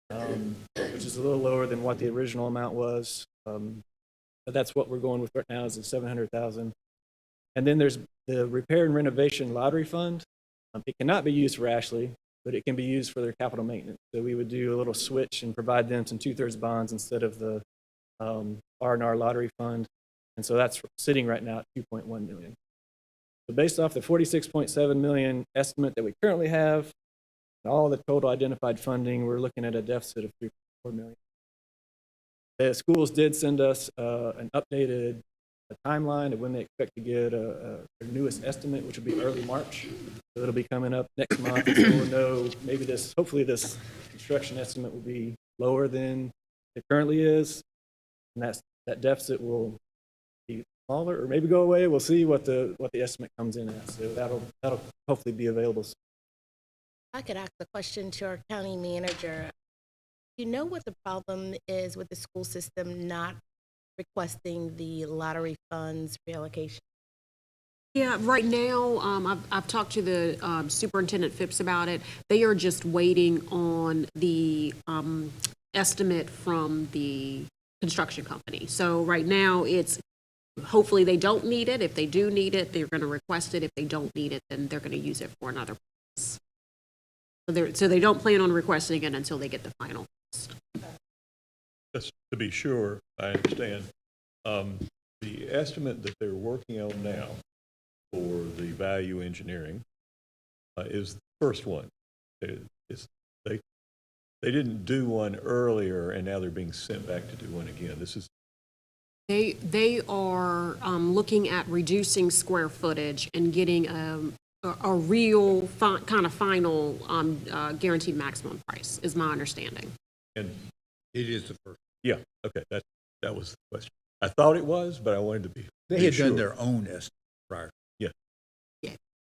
which is a little lower than what the original amount was. But that's what we're going with right now is the $700,000. And then there's the repair and renovation lottery fund. It cannot be used for Ashley, but it can be used for their capital maintenance. So we would do a little switch and provide them some 2/3 bonds instead of the R&R lottery fund. And so that's sitting right now at $2.1 million. So based off the $46.7 million estimate that we currently have, and all the total identified funding, we're looking at a deficit of $3.4 million. The schools did send us an updated timeline of when they expect to get their newest estimate, which will be early March. So it'll be coming up next month. So we'll know maybe hopefully this construction estimate will be lower than it currently is. And that deficit will be smaller or maybe go away. We'll see what the estimate comes in at. So that'll hopefully be available. I could ask a question to our county manager. Do you know what the problem is with the school system not requesting the lottery funds reallocation? Yeah, right now, I've talked to the Superintendent Phipps about it. They are just waiting on the estimate from the construction company. So right now, hopefully they don't need it. If they do need it, they're going to request it. If they don't need it, then they're going to use it for another purpose. So they don't plan on requesting it until they get the final. Just to be sure, I understand, the estimate that they're working on now for the value engineering is the first one. They didn't do one earlier, and now they're being sent back to do one again. This is They are looking at reducing square footage and getting a real kind of final guaranteed maximum price, is my understanding. and It is the first. yeah, okay, that was the question. I thought it was, but I wanted to be They had sure. done their own estimate prior.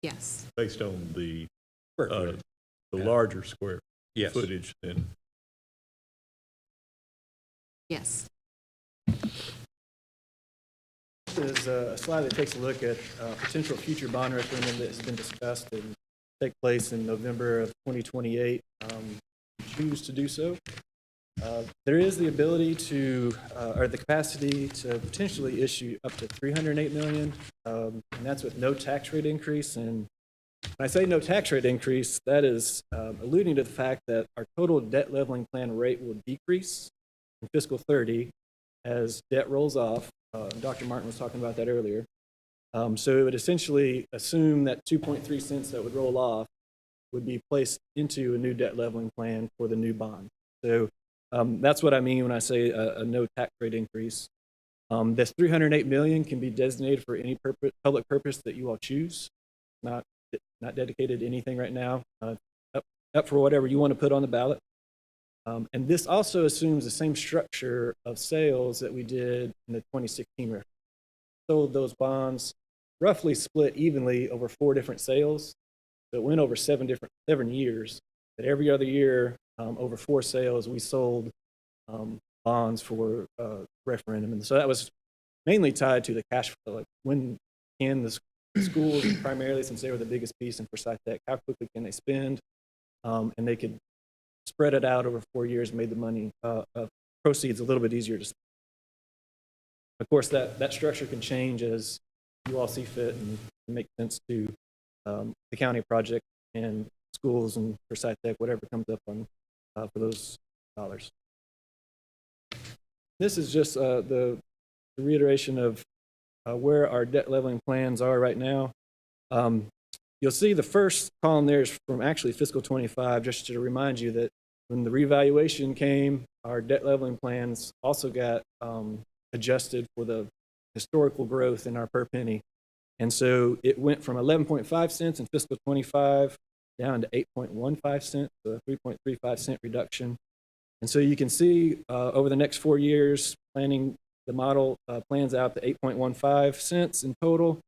Yes. Based on the Square footage. Yeah. larger square Yes. footage than Yes. This is a slide that takes a look at potential future bond referendum that has been discussed and take place in November of 2028. Choose to do so. There is the ability to, or the capacity to potentially issue up to $308 million, and that's with no tax rate increase. And when I say no tax rate increase, that is alluding to the fact that our total debt leveling plan rate will decrease in fiscal 30 as debt rolls off. Dr. Martin was talking about that earlier. So it would essentially assume that 2.3 cents that would roll off would be placed into a new debt leveling plan for the new bond. So that's what I mean when I say a no tax rate increase. This $308 million can be designated for any public purpose that you all choose, not dedicated to anything right now, up for whatever you want to put on the ballot. And this also assumes the same structure of sales that we did in the 2016 referendum. Sold those bonds roughly split evenly over 4 different sales. So it went over 7 years. But every other year, over 4 sales, we sold bonds for referendum. And so that was mainly tied to the cash flow. Like when can the schools, primarily since they were the biggest piece in Forsyth Tech, how quickly can they spend? And they could spread it out over 4 years, made the money proceeds a little bit easier to spend. Of course, that structure can change as you all see fit and make sense to the county project and schools and Forsyth Tech, whatever comes up on for those dollars. This is just the reiteration of where our debt leveling plans are right now. You'll see the first column there is from actually fiscal 25, just to remind you that when the revaluation came, our debt leveling plans also got adjusted for the historical growth in our per penny. And so it went from 11.5 cents in fiscal 25 down to 8.15 cents, so a 3.35 cent reduction. And so you can see over the next 4 years, the model plans out to 8.15 cents in total.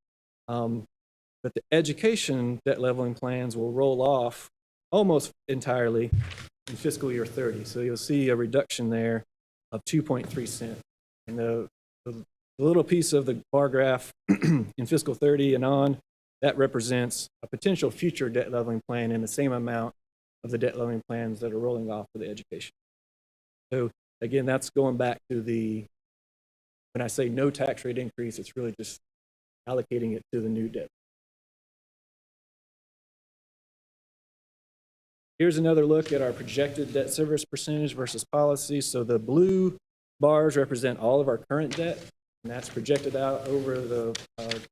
But the education debt leveling plans will roll off almost entirely in fiscal year 30. So you'll see a reduction there of 2.3 cents. And the little piece of the bar graph in fiscal 30 and on, that represents a potential future debt leveling plan in the same amount of the debt leveling plans that are rolling off for the education. So again, that's going back to when I say no tax rate increase, it's really just allocating it to the new debt. Here's another look at our projected debt service percentage versus policy. So the blue bars represent all of our current debt, and that's projected out over the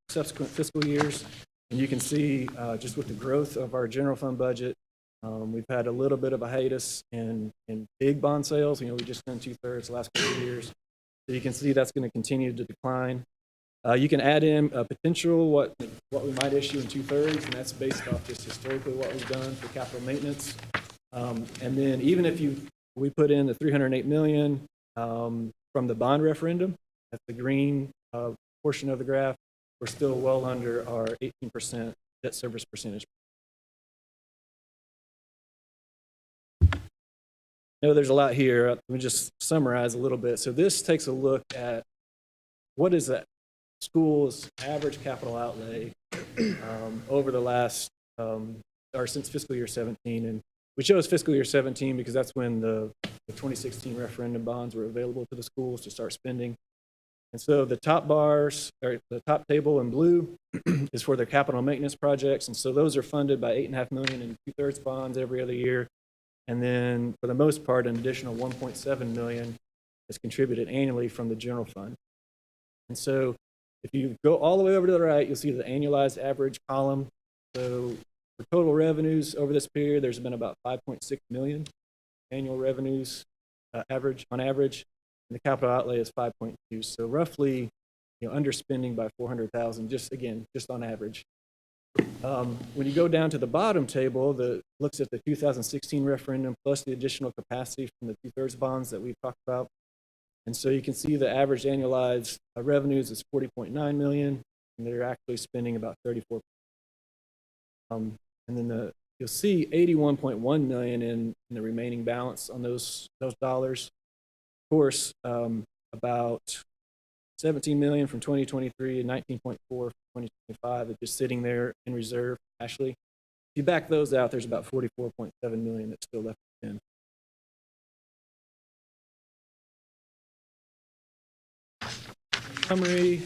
subsequent fiscal years. And you can see just with the growth of our general fund budget, we've had a little bit of a hiatus in big bond sales. We just done 2/3 the last couple of years. So you can see that's going to continue to decline. You can add in a potential what we might issue in 2/3, and that's based off just historically what we've done for capital maintenance. And then even if we put in the $308 million from the bond referendum, that's the green portion of the graph, we're still well under our 18% debt service percentage. I know there's a lot here. Let me just summarize a little bit. So this takes a look at what is that school's average capital outlay over the last, or since fiscal year 17. And we chose fiscal year 17 because that's when the 2016 referendum bonds were available to the schools to start spending. And so the top bars, or the top table in blue is for their capital maintenance projects. And so those are funded by $8.5 million in 2/3 bonds every other year. And then for the most part, an additional $1.7 million is contributed annually from the general fund. And so if you go all the way over to the right, you'll see the annualized average column. So for total revenues over this period, there's been about 5.6 million annual revenues on average, and the capital outlay is 5.2. So roughly, underspending by 400,000, just on average. When you go down to the bottom table that looks at the 2016 referendum plus the additional capacity from the 2/3 bonds that we've talked about. And so you can see the average annualized revenues is 40.9 million, and they're actually spending about 34. And then you'll see 81.1 million in the remaining balance on those dollars. Of course, about 17 million from 2023 and 19.4 from 2025 are just sitting there in reserve. Actually, if you back those out, there's about 44.7 million that's still left in. Summary,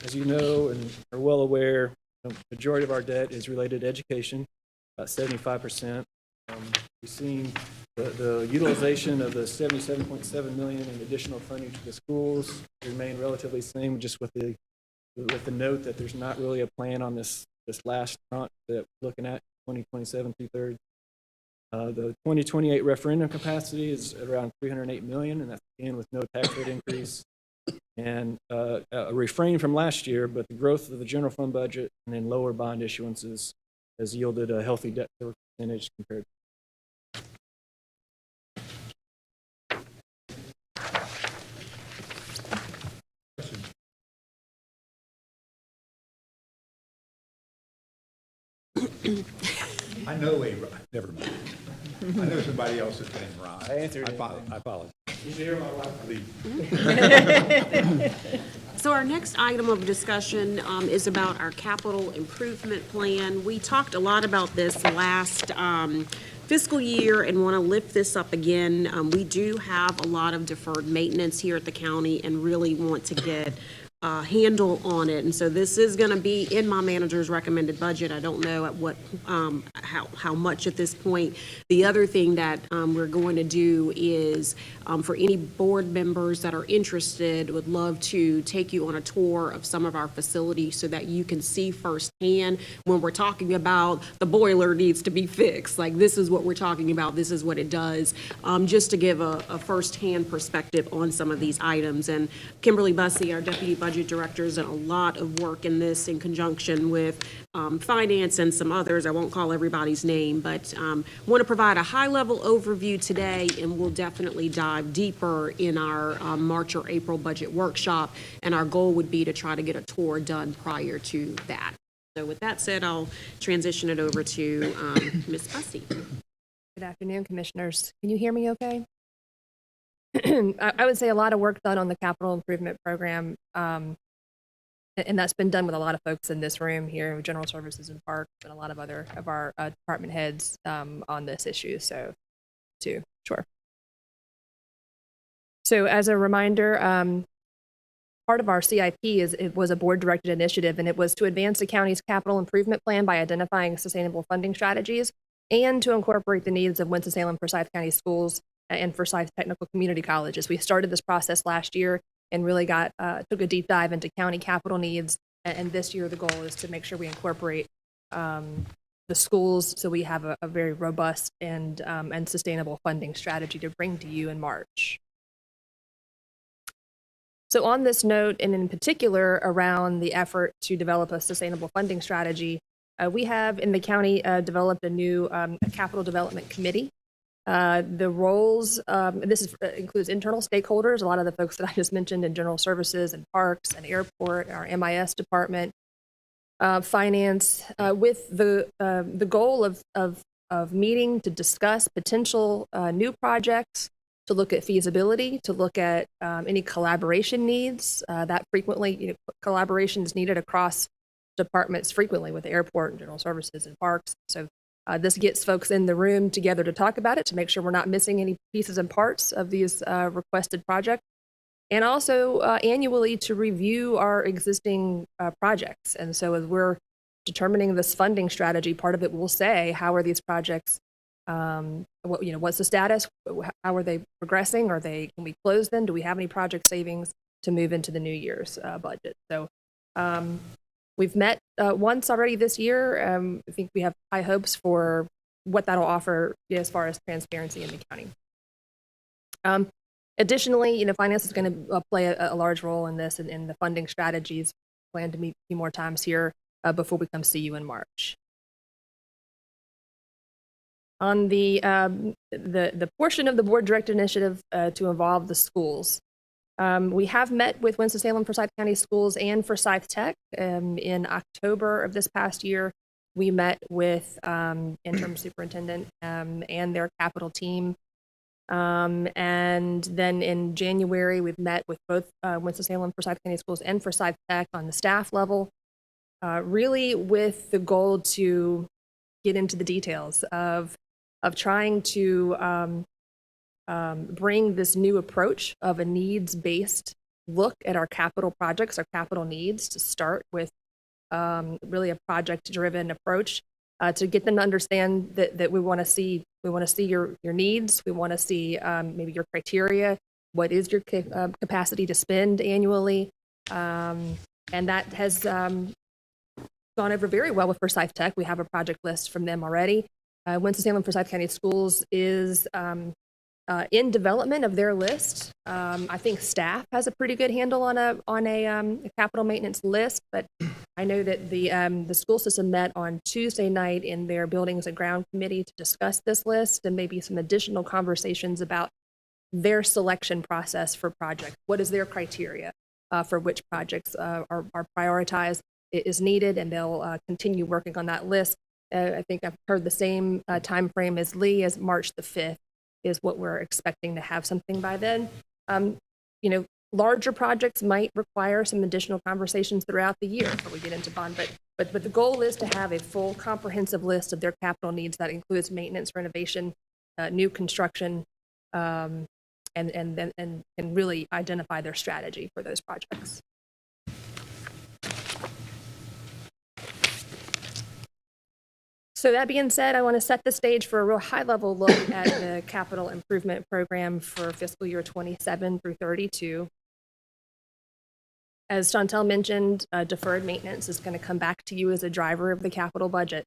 as you know and are well aware, the majority of our debt is related to education, about 75%. We've seen the utilization of the 77.7 million in additional funding to the schools remain relatively same, just with the note that there's not really a plan on this last tranche that we're looking at 2027 2/3. The 2028 referendum capacity is around 308 million, and that's again with no tax rate increase. And a refrain from last year, but the growth of the general fund budget and then lower bond issuances has yielded a healthy debt service percentage compared. I know never mind. I know somebody else's name, Ron. I answered it. I apologize. You hear my wife leave. So our next item of discussion is about our capital improvement plan. We talked a lot about this last fiscal year and want to lift this up again. We do have a lot of deferred maintenance here at the county and really want to get handle on it. And so this is going to be in my manager's recommended budget. I don't know at what, how much at this point. The other thing that we're going to do is for any board members that are interested, would love to take you on a tour of some of our facilities so that you can see firsthand when we're talking about the boiler needs to be fixed. Like, this is what we're talking about. This is what it does. Just to give a firsthand perspective on some of these items. And Kimberly Bussey, our deputy budget director, has done a lot of work in this in conjunction with finance and some others. I won't call everybody's name, but want to provide a high-level overview today, and we'll definitely dive deeper in our March or April budget workshop, and our goal would be to try to get a tour done prior to that. So with that said, I'll transition it over to Ms. Bussey. Good afternoon, Commissioners. Can you hear me okay? I would say a lot of work done on the capital improvement program, and that's been done with a lot of folks in this room here, General Services and Parks, and a lot of other of our department heads on this issue. So, too, sure. So, as a reminder, part of our CIP it was a board-directed initiative, and it was to advance the county's capital improvement plan by identifying sustainable funding strategies and to incorporate the needs of Winston-Salem, Forsyth County schools, and Forsyth Technical Community Colleges. We started this process last year and really took a deep dive into county capital needs. And this year, the goal is to make sure we incorporate the schools so we have a very robust and sustainable funding strategy to bring to you in March. So on this note, and in particular around the effort to develop a sustainable funding strategy, we have in the county developed a new capital development committee. The roles, includes internal stakeholders, a lot of the folks that I just mentioned in general services and parks and airport, our MIS department, finance, with the goal of meeting to discuss potential new projects, to look at feasibility, to look at any collaboration needs. That frequently, collaboration is needed across departments frequently with the airport and general services and parks. So this gets folks in the room together to talk about it, to make sure we're not missing any pieces and parts of these requested projects. And also annually to review our existing projects. And so as we're determining this funding strategy, part of it will say, how are these projects, what's the status? How are they progressing? Can we close them? Do we have any project savings to move into the new year's budget? So we've met once already this year. I think we have high hopes for what that'll offer as far as transparency in the county. Additionally, finance is going to play a large role in this, and in the funding strategies. Plan to meet a few more times here before we come see you in March. On the portion of the board directed initiative to involve the schools, we have met with Winston-Salem Forsyth County Schools and Forsyth Tech. In October of this past year, we met with interim superintendent and their capital team. And then in January, we've met with both Winston-Salem Forsyth County Schools and Forsyth Tech on the staff level, really with the goal to get into the details of trying to bring this new approach of a needs-based look at our capital projects, our capital needs, to start with really a project-driven approach to get them to understand that we want to see your needs. We want to see maybe your criteria. What is your capacity to spend annually? And that has gone over very well with Forsyth Tech. We have a project list from them already. Winston-Salem Forsyth County Schools is in development of their list. I think staff has a pretty good handle on a capital maintenance list, but I know that the school system met on Tuesday night in their Buildings and Ground Committee to discuss this list and maybe some additional conversations about their selection process for projects. What is their criteria for which projects are prioritized is needed, and they'll continue working on that list. I think I've heard the same time frame as Lee, as March the 5th is what we're expecting to have something by then. Larger projects might require some additional conversations throughout the year before we get into bond, but the goal is to have a full comprehensive list of their capital needs that includes maintenance, renovation, new construction, and really identify their strategy for those projects. So that being said, I want to set the stage for a real high-level look at the capital improvement program for fiscal year 27 through 32. As Chantel mentioned, deferred maintenance is going to come back to you as a driver of the capital budget.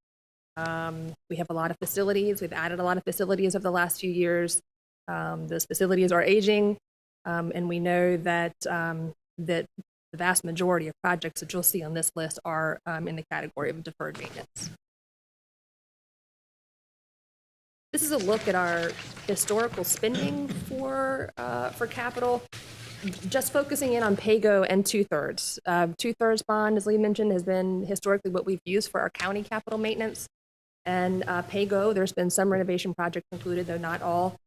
We have a lot of facilities. We've added a lot of facilities over the last few years. Those facilities are aging, and we know that the vast majority of projects that you'll see on this list are in the category of deferred maintenance. This is a look at our historical spending for capital, just focusing in on PAYGO and two-thirds. Two-thirds bond, as Lee mentioned, has been historically what we've used for our county capital maintenance. And PAYGO, there's been some renovation projects included, though not all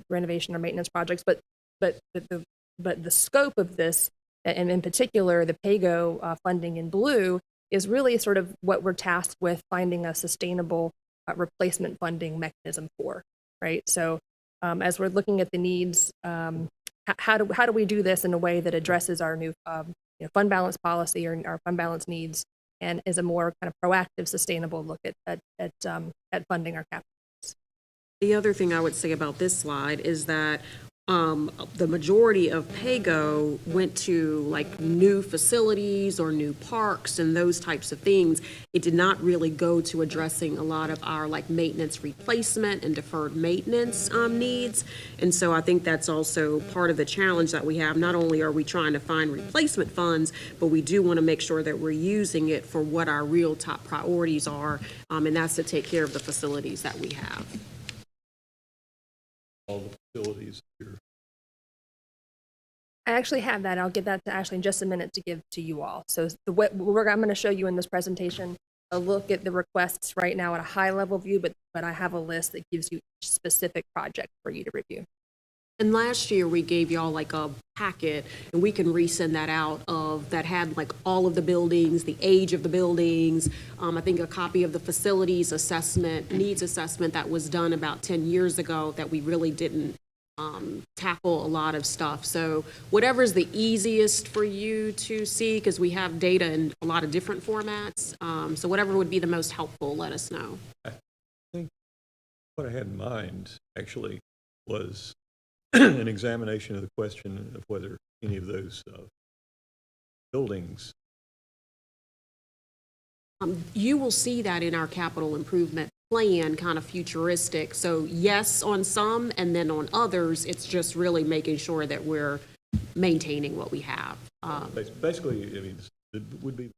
renovation or maintenance projects. But the scope of this, and in particular the PAYGO funding in blue, is really sort of what we're tasked with finding a sustainable replacement funding mechanism for, right? So as we're looking at the needs, how do we do this in a way that addresses our new fund balance policy or our fund balance needs and is a more kind of proactive, sustainable look at funding our capital. The other thing I would say about this slide is that the majority of PAYGO went to like new facilities or new parks and those types of things. It did not really go to addressing a lot of our like maintenance replacement and deferred maintenance needs. And so I think that's also part of the challenge that we have. Not only are we trying to find replacement funds, but we do want to make sure that we're using it for what our real top priorities are, and that's to take care of the facilities that we have. All the facilities here. I actually have that. I'll get that to Ashley in just a minute to give to you all. So I'm going to show you in this presentation a look at the requests right now at a high level view, but I have a list that gives you each specific project for you to review. And last year, we gave y'all like a packet, and we can resend that out that had like all of the buildings, the age of the buildings, I think a copy of the facilities assessment, needs assessment that was done about 10 years ago that we really didn't tackle a lot of stuff. So whatever's the easiest for you to see, because we have data in a lot of different formats. So whatever would be the most helpful, let us know. I think what I had in mind actually was an examination of the question of whether any of those buildings. You will see that in our capital improvement plan, kind of futuristic. So yes, on some, and then on others, it's just really making sure that we're maintaining what we have. Basically, I mean, it would be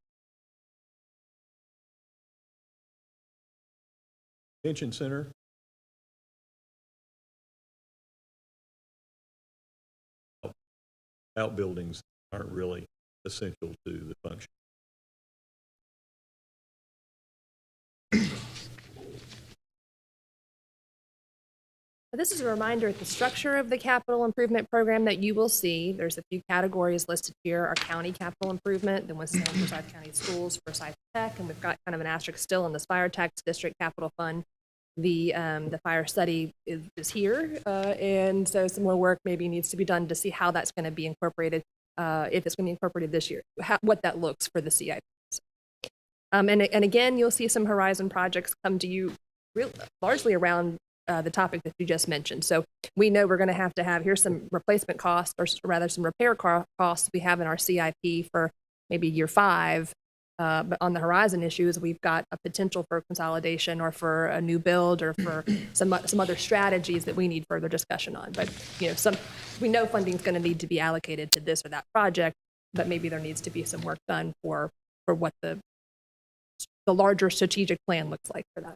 convention center. Outbuildings aren't really essential to the function. This is a reminder of the structure of the capital improvement program that you will see. There's a few categories listed here: our county capital improvement, then what's for Forsyth County Schools, Forsyth Tech, and we've got kind of an asterisk still in the Spire Tax District Capital Fund. The fire study is here, and so some more work maybe needs to be done to see how that's going to be incorporated, if it's going to be incorporated this year, what that looks for the CIP. And again, you'll see some Horizon projects come to you largely around the topic that you just mentioned. So we know we're going to have here's some replacement costs, or rather some repair costs we have in our CIP for maybe year 5. But on the Horizon issues, we've got a potential for consolidation or for a new build or for some other strategies that we need further discussion on. But we know funding is going to need to be allocated to this or that project, but maybe there needs to be some work done for what the larger strategic plan looks like for that.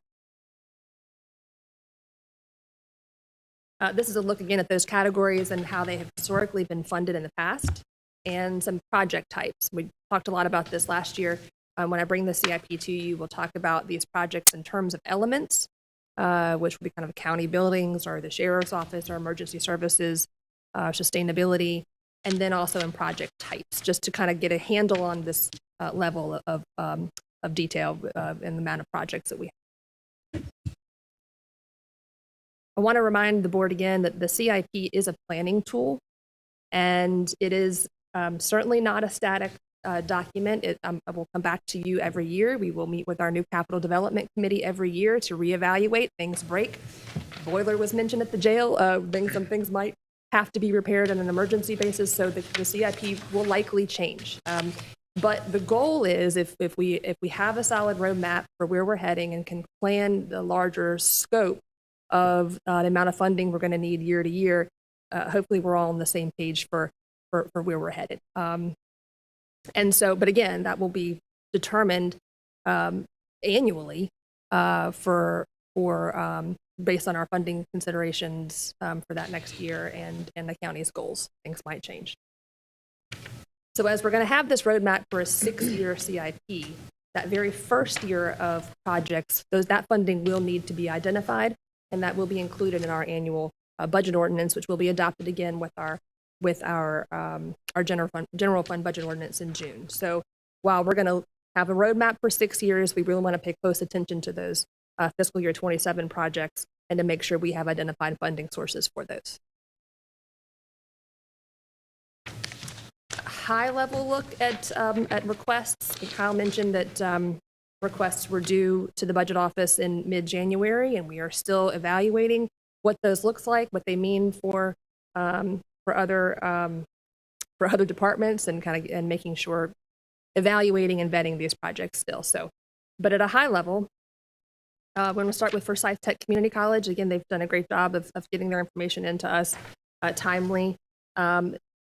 This is a look again at those categories and how they have historically been funded in the past, and some project types. We talked a lot about this last year. When I bring the CIP to you, we'll talk about these projects in terms of elements, which will be kind of county buildings or the sheriff's office or emergency services, sustainability, and then also in project types, just to kind of get a handle on this level of detail in the amount of projects that we have. I want to remind the board again that the CIP is a planning tool, and it is certainly not a static document. I will come back to you every year. We will meet with our new capital development committee every year to reevaluate. Things break. Boiler was mentioned at the jail. Some things might have to be repaired on an emergency basis, so the CIP will likely change. But the goal is if we have a solid roadmap for where we're heading and can plan the larger scope of the amount of funding we're going to need year to year, hopefully we're all on the same page for where we're headed. And so, but again, that will be determined annually based on our funding considerations for that next year and the county's goals. Things might change. So as we're going to have this roadmap for a 6-year CIP, that very first year of projects, that funding will need to be identified, and that will be included in our annual budget ordinance, which will be adopted again with our general fund budget ordinance in June. So while we're going to have a roadmap for 6 years, we really want to pay close attention to those fiscal year 27 projects and to make sure we have identified funding sources for those. high-level look at requests. Kyle mentioned that requests were due to the budget office in mid-January, and we are still evaluating what those looks like, what they mean for other departments, and and making sure, evaluating and vetting these projects still. So, but at a high level, when we start with Forsyth Tech Community College, again, they've done a great job of getting their information into us timely.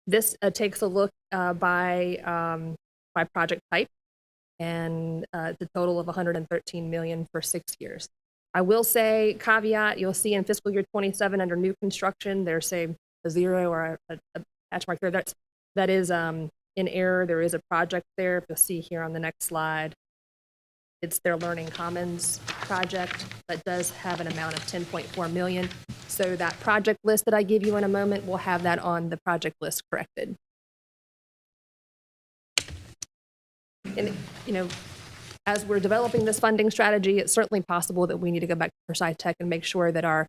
This takes a look by project type, and the total of $113 million for 6 years. I will say, caveat, you'll see in fiscal year 27 under new construction, there's a zero or a hatch mark there. That is in error. There is a project there. If you'll see here on the next slide, it's their Learning Commons project that does have an amount of $10.4 million. So that project list that I give you in a moment, we'll have that on the project list corrected. And, as we're developing this funding strategy, it's certainly possible that we need to go back to Forsyth Tech and make sure that our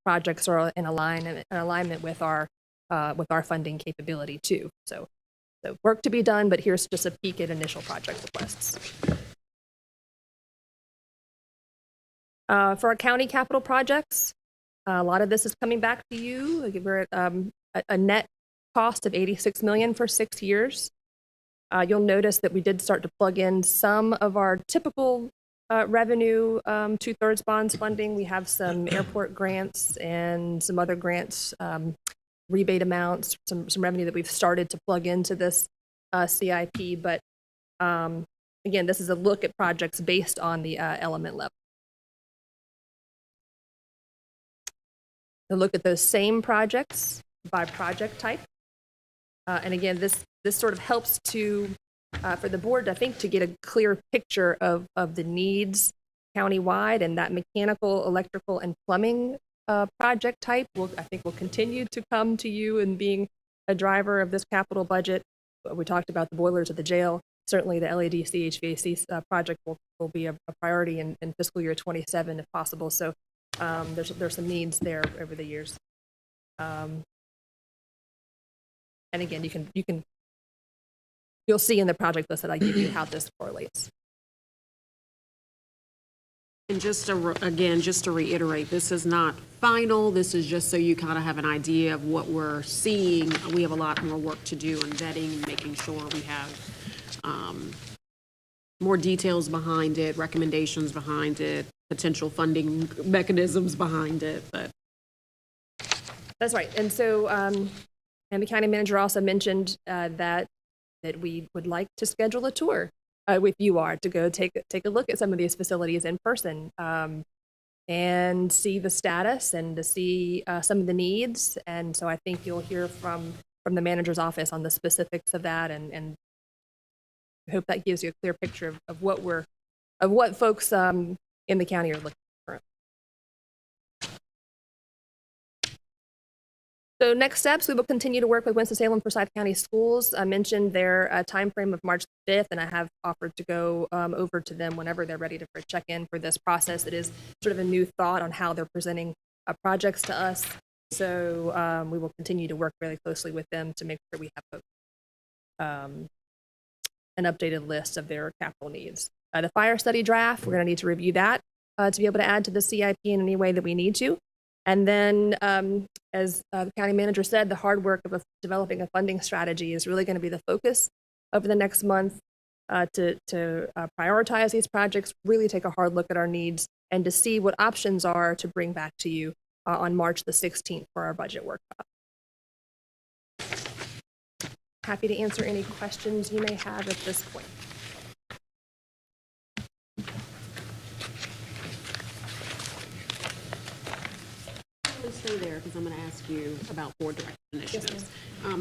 projects are in alignment with our funding capability too. So work to be done, but here's just a peek at initial project requests. For our county capital projects, a lot of this is coming back to you. We're at a net cost of $86 million for 6 years. You'll notice that we did start to plug in some of our typical revenue, 2/3 bonds funding. We have some airport grants and some other grants, rebate amounts, some revenue that we've started to plug into this CIP. But again, this is a look at projects based on the element level. To look at those same projects by project type. And again, this sort of helps to, for the board, I think, to get a clear picture of the needs countywide, and that mechanical, electrical, and plumbing project type I think will continue to come to you in being a driver of this capital budget. We talked about the boilers at the jail. Certainly the LADC HVAC project will be a priority in fiscal year 27 if possible. So there's some needs there over the years. And again, you'll see in the project list that I give you how this correlates. And just to reiterate, this is not final. This is just so you kind of have an idea of what we're seeing. We have a lot more work to do in vetting and making sure we have more details behind it, recommendations behind it, potential funding mechanisms behind it. But that's right. And so, and the county manager also mentioned that we would like to schedule a tour with UR to go take a look at some of these facilities in person and see the status and to see some of the needs. And so I think you'll hear from the manager's office on the specifics of that, and I hope that gives you a clear picture of what folks in the county are looking for. So next steps, we will continue to work with Winston-Salem Forsyth County Schools. I mentioned their timeframe of March 5th, and I have offered to go over to them whenever they're ready for a check-in for this process. It is sort of a new thought on how they're presenting projects to us. So we will continue to work really closely with them to make sure we have an updated list of their capital needs. The fire study draft, we're going to need to review that to be able to add to the CIP in any way that we need to. And then, as the county manager said, the hard work of developing a funding strategy is really going to be the focus over the next month to prioritize these projects, really take a hard look at our needs, and to see what options are to bring back to you on March the 16th for our budget workshop. Happy to answer any questions you may have at this point. Stay there because I'm going to ask you about board directed initiatives.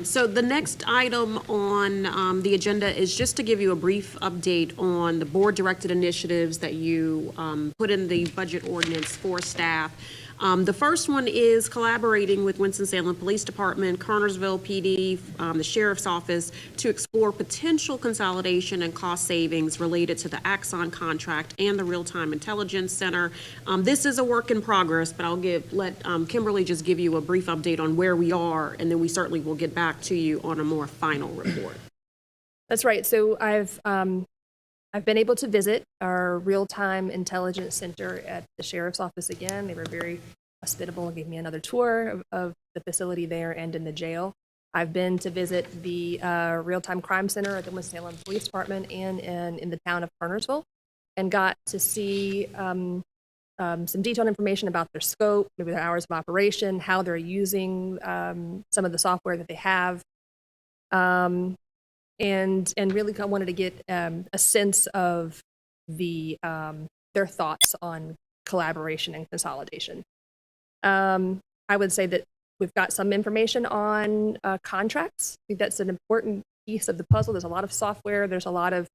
So the next item on the agenda is just to give you a brief update on the board directed initiatives that you put in the budget ordinance for staff. The first one is collaborating with Winston-Salem Police Department, Cartersville PD, the Sheriff's Office to explore potential consolidation and cost savings related to the Axon contract and the Real-Time Intelligence Center. This is a work in progress, but I'll let Kimberly just give you a brief update on where we are, and then we certainly will get back to you on a more final report. That's right. So I've been able to visit our real-time intelligence center at the sheriff's office again. They were very hospitable and gave me another tour of the facility there and in the jail. I've been to visit the real-time crime center at the Winston-Salem Police Department and in the town of Kernersville, and got to see some detailed information about their scope, maybe their hours of operation, how they're using some of the software that they have. And really kind of wanted to get a sense of their thoughts on collaboration and consolidation. I would say that we've got some information on contracts. I think that's an important piece of the puzzle. There's a lot of software. There's a lot of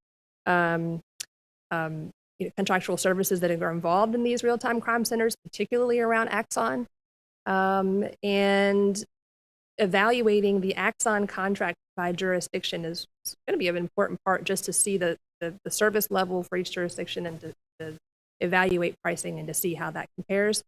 contractual services that are involved in these real-time crime centers, particularly around Axon. And evaluating the Axon contract by jurisdiction is going to be an important part, just to see the service level for each jurisdiction and to evaluate pricing and to see how that compares.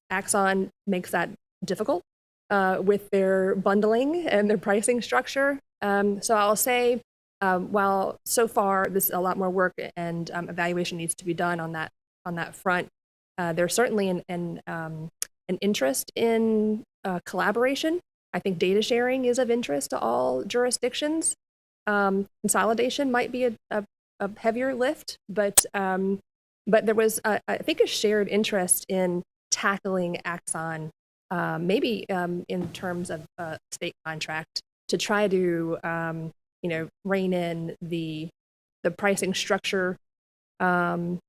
Axon makes that difficult with their bundling and their pricing structure. So I'll say, while so far this is a lot more work and evaluation needs to be done on that front, there's certainly an interest in collaboration. I think data sharing is of interest to all jurisdictions. Consolidation might be a heavier lift, but there was, I think, a shared interest in tackling Axon, maybe in terms of a state contract, to try to rein in the pricing structure and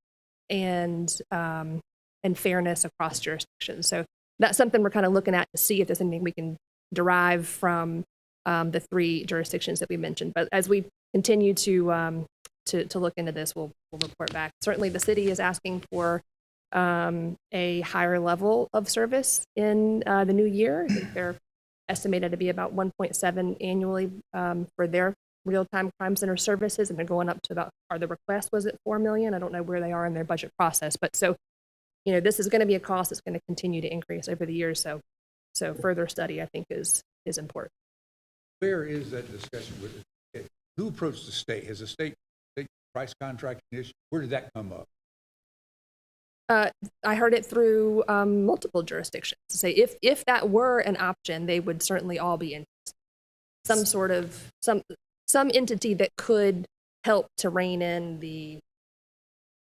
fairness across jurisdictions. So that's something we're kind of looking at to see if there's anything we can derive from the 3 jurisdictions that we mentioned. But as we continue to look into this, we'll report back. Certainly, the city is asking for a higher level of service in the new year. I think they're estimated to be about 1.7 annually for their real-time crime center services, and they're going up to about, or the request was at $4 million. I don't know where they are in their budget process, but so this is going to be a cost that's going to continue to increase over the years. So further study, I think, is important. Where is that discussion with it? Who approached the state? Has the state price contract issue? Where did that come up? I heard it through multiple jurisdictions to say if that were an option, they would certainly all be interested. Some sort of some entity that could help to rein in the.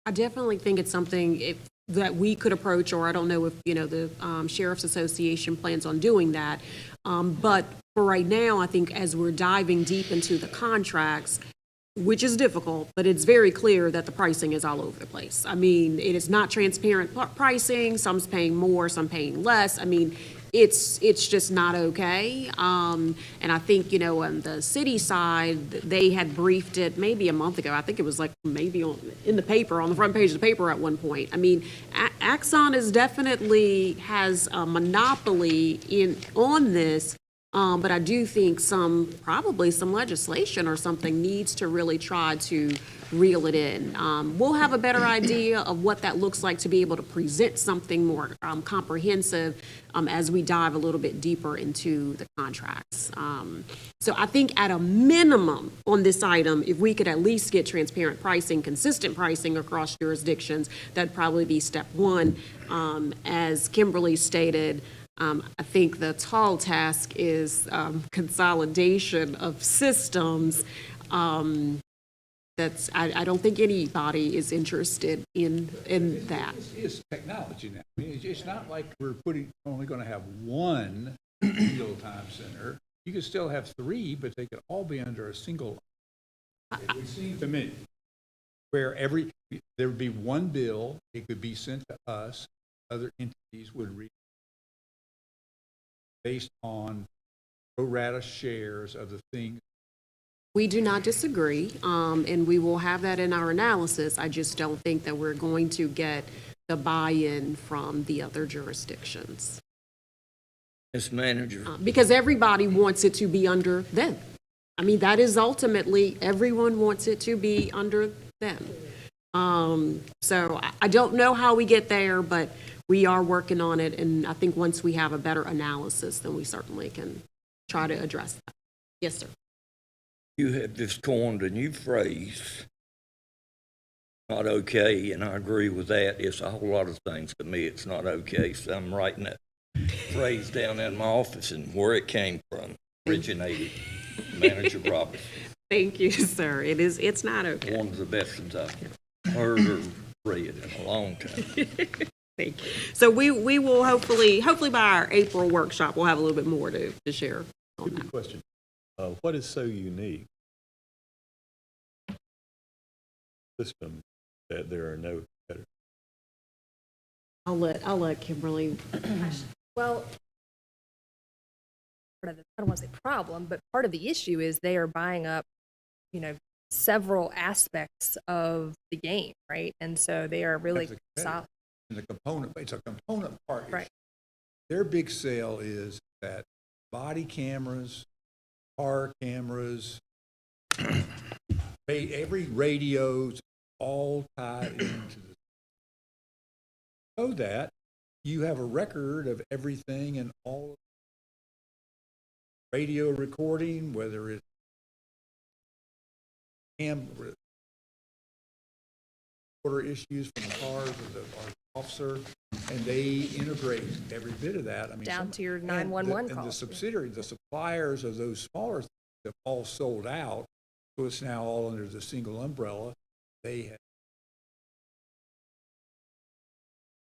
I definitely think it's something that we could approach, or I don't know if the Sheriff's Association plans on doing that. But for right now, I think as we're diving deep into the contracts, which is difficult, but it's very clear that the pricing is all over the place. I mean, it is not transparent pricing. Some's paying more, some paying less. I mean, it's just not okay. And I think, on the city side, they had briefed it maybe a month ago. I think it was like maybe in the paper, on the front page of the paper at one point. I mean, Axon has a monopoly on this. But I do think probably some legislation or something needs to really try to reel it in. We'll have a better idea of what that looks like to be able to present something more comprehensive as we dive a little bit deeper into the contracts. So I think at a minimum on this item, if we could at least get transparent pricing, consistent pricing across jurisdictions, that'd probably be step one. As Kimberly stated, I think the tall task is consolidation of systems. I don't think anybody is interested in that. It's technology now. I mean, it's not like we're only going to have one real-time center. You could still have 3, but they could all be under a single. It would seem to me where there would be one bill. It could be sent to us. Other entities would read based on pro rata shares of the things. We do not disagree, and we will have that in our analysis. I just don't think that we're going to get the buy-in from the other jurisdictions. Ms. Manager. Because everybody wants it to be under them. I mean, that is ultimately, everyone wants it to be under them. So I don't know how we get there, but we are working on it, and I think once we have a better analysis, then we certainly can try to address that. Yes, sir. You have just coined a new phrase, not okay, and I agree with that. It's a whole lot of things to me, it's not okay, so I'm writing that phrase down in my office and where it came from, originated, Manager Roberts. Thank you, sir. It's not okay. One of the best things I've heard or read in a long time. Thank you. So we will hopefully by our April workshop, we'll have a little bit more to share on that. Good question. What is so unique system that there are no competitors? I'll let Kimberly. Well, part of the, I don't want to say problem, but part of the issue is they are buying up, several aspects of the game, right? And so they are really That's a solid. And it's a component part. Right. Their big sale is that body cameras, car cameras, every radio's all tied into the, so that you have a record of everything and all radio recording, whether it's order issues from the cars of the officer, and they integrate every bit of that. I mean, Down to your and 911 and the calls. subsidiary, the suppliers of those smaller things have all sold out, so it's now all under the single umbrella. They have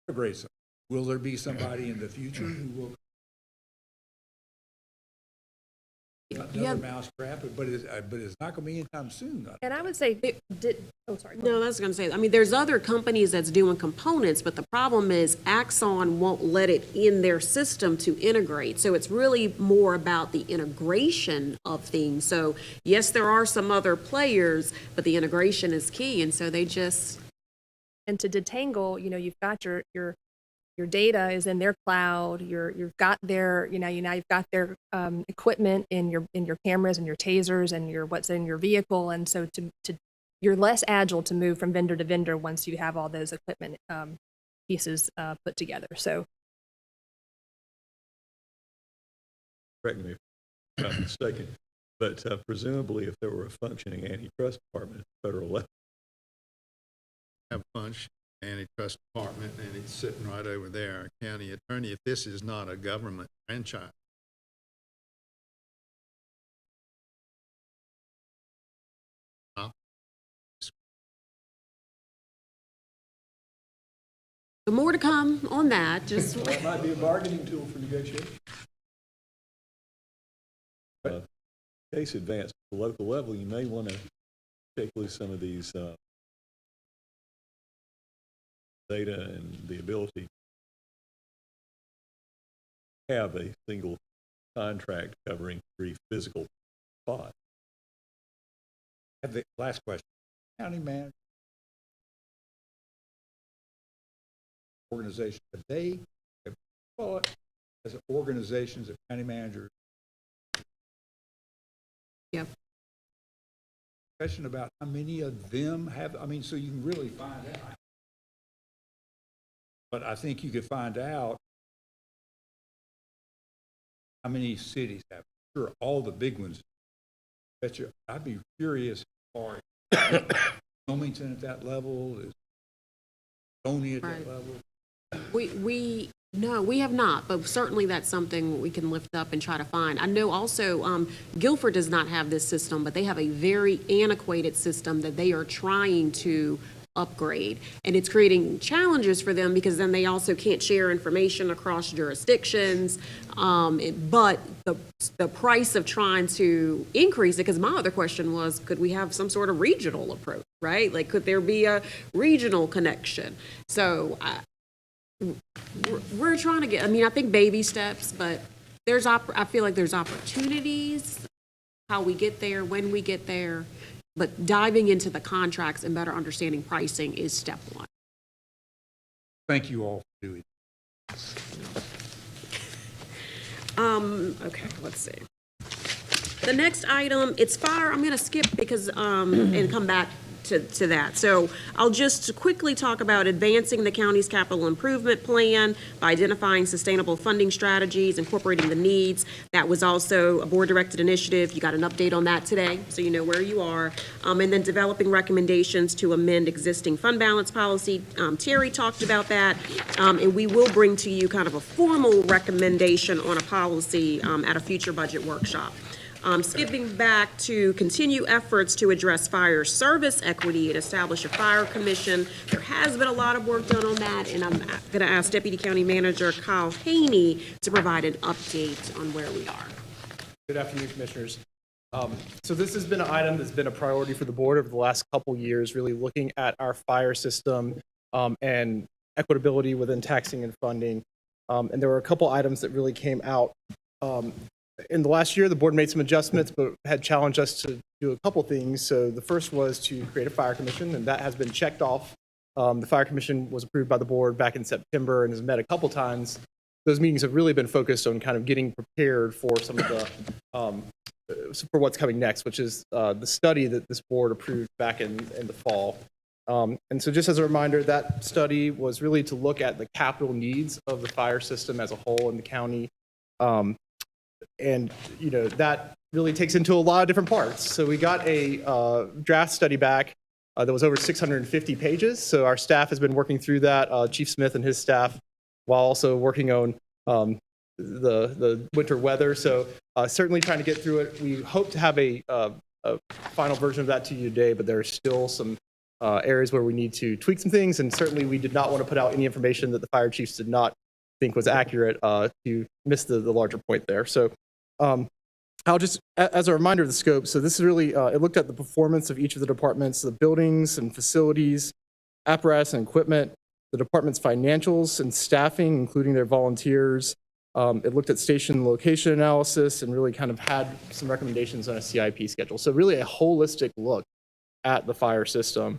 integrated some. Will there be somebody in the future who will another mousetrap? But it's not going to be anytime soon. And I would say, sorry. No, that's going to say, I mean, there's other companies that's doing components, but the problem is Axon won't let it in their system to integrate. So it's really more about the integration of things. So yes, there are some other players, but the integration is key. And so they just. And to detangle, you've got your data is in their cloud. You've got their, now you've got their equipment in your cameras and your tasers and what's in your vehicle. And so you're less agile to move from vendor to vendor once you have all those equipment pieces put together. So. Correct me if I'm mistaken, but presumably if there were a functioning antitrust department at the federal level, Have punch antitrust department, and it's sitting right over there, our county attorney, if this is not a government franchise. More to come on that, just. that might be a bargaining tool for negotiation. Case advance at the local level, you may want to take loose some of these data and the ability to have a single contract covering 3 physical spots. Have the last question. County manager organization, have they thought as organizations of county managers? Yep. Question about how many of them have, I mean, so you can really find out. But I think you could find out how many cities have. Sure, all the big ones. Bet you, I'd be curious as far as Wilmington at that level, is Tony at that level. No, we have not, but certainly that's something we can lift up and try to find. I know also Guilford does not have this system, but they have a very antiquated system that they are trying to upgrade. And it's creating challenges for them because then they also can't share information across jurisdictions. But the price of trying to increase it, because my other question was, could we have some sort of regional approach, right? Like, could there be a regional connection? So we're trying to get, I mean, I think baby steps, but I feel like there's opportunities, how we get there, when we get there. But diving into the contracts and better understanding pricing is step one. Thank you all for doing Okay, let's see. The next item, it's fire. I'm going to skip because, and come back to that. So I'll just quickly talk about advancing the county's capital improvement plan by identifying sustainable funding strategies, incorporating the needs. That was also a board-directed initiative. You got an update on that today, so you know where you are. And then developing recommendations to amend existing fund balance policy. Terry talked about that, and we will bring to you kind of a formal recommendation on a policy at a future budget workshop. Skipping back to continue efforts to address fire service equity and establish a fire commission. There has been a lot of work done on that, and I'm going to ask Deputy County Manager Kyle Haney to provide an update on where we are. Good afternoon, Commissioners. So this has been an item that's been a priority for the board over the last couple years, really looking at our fire system and equitability within taxing and funding. And there were a couple items that really came out. In the last year, the board made some adjustments, but had challenged us to do a couple things. So the first was to create a fire commission, and that has been checked off. The fire commission was approved by the board back in September and has met a couple times. Those meetings have really been focused on kind of getting prepared for some of the for what's coming next, which is the study that this board approved back in the fall. And so just as a reminder, that study was really to look at the capital needs of the fire system as a whole in the county. And, you know, that really takes into a lot of different parts. So we got a draft study back that was over 650 pages. So our staff has been working through that, Chief Smith and his staff, while also working on the winter weather. So certainly trying to get through it. We hope to have a final version of that to you today, but there are still some areas where we need to tweak some things. And certainly we did not want to put out any information that the fire chiefs did not think was accurate to miss the larger point there. So I'll just, as a reminder of the scope, so this is really, it looked at the performance of each of the departments, the buildings and facilities, apparatus and equipment, the department's financials and staffing, including their volunteers. It looked at station location analysis and really kind of had some recommendations on a CIP schedule. So really a holistic look at the fire system.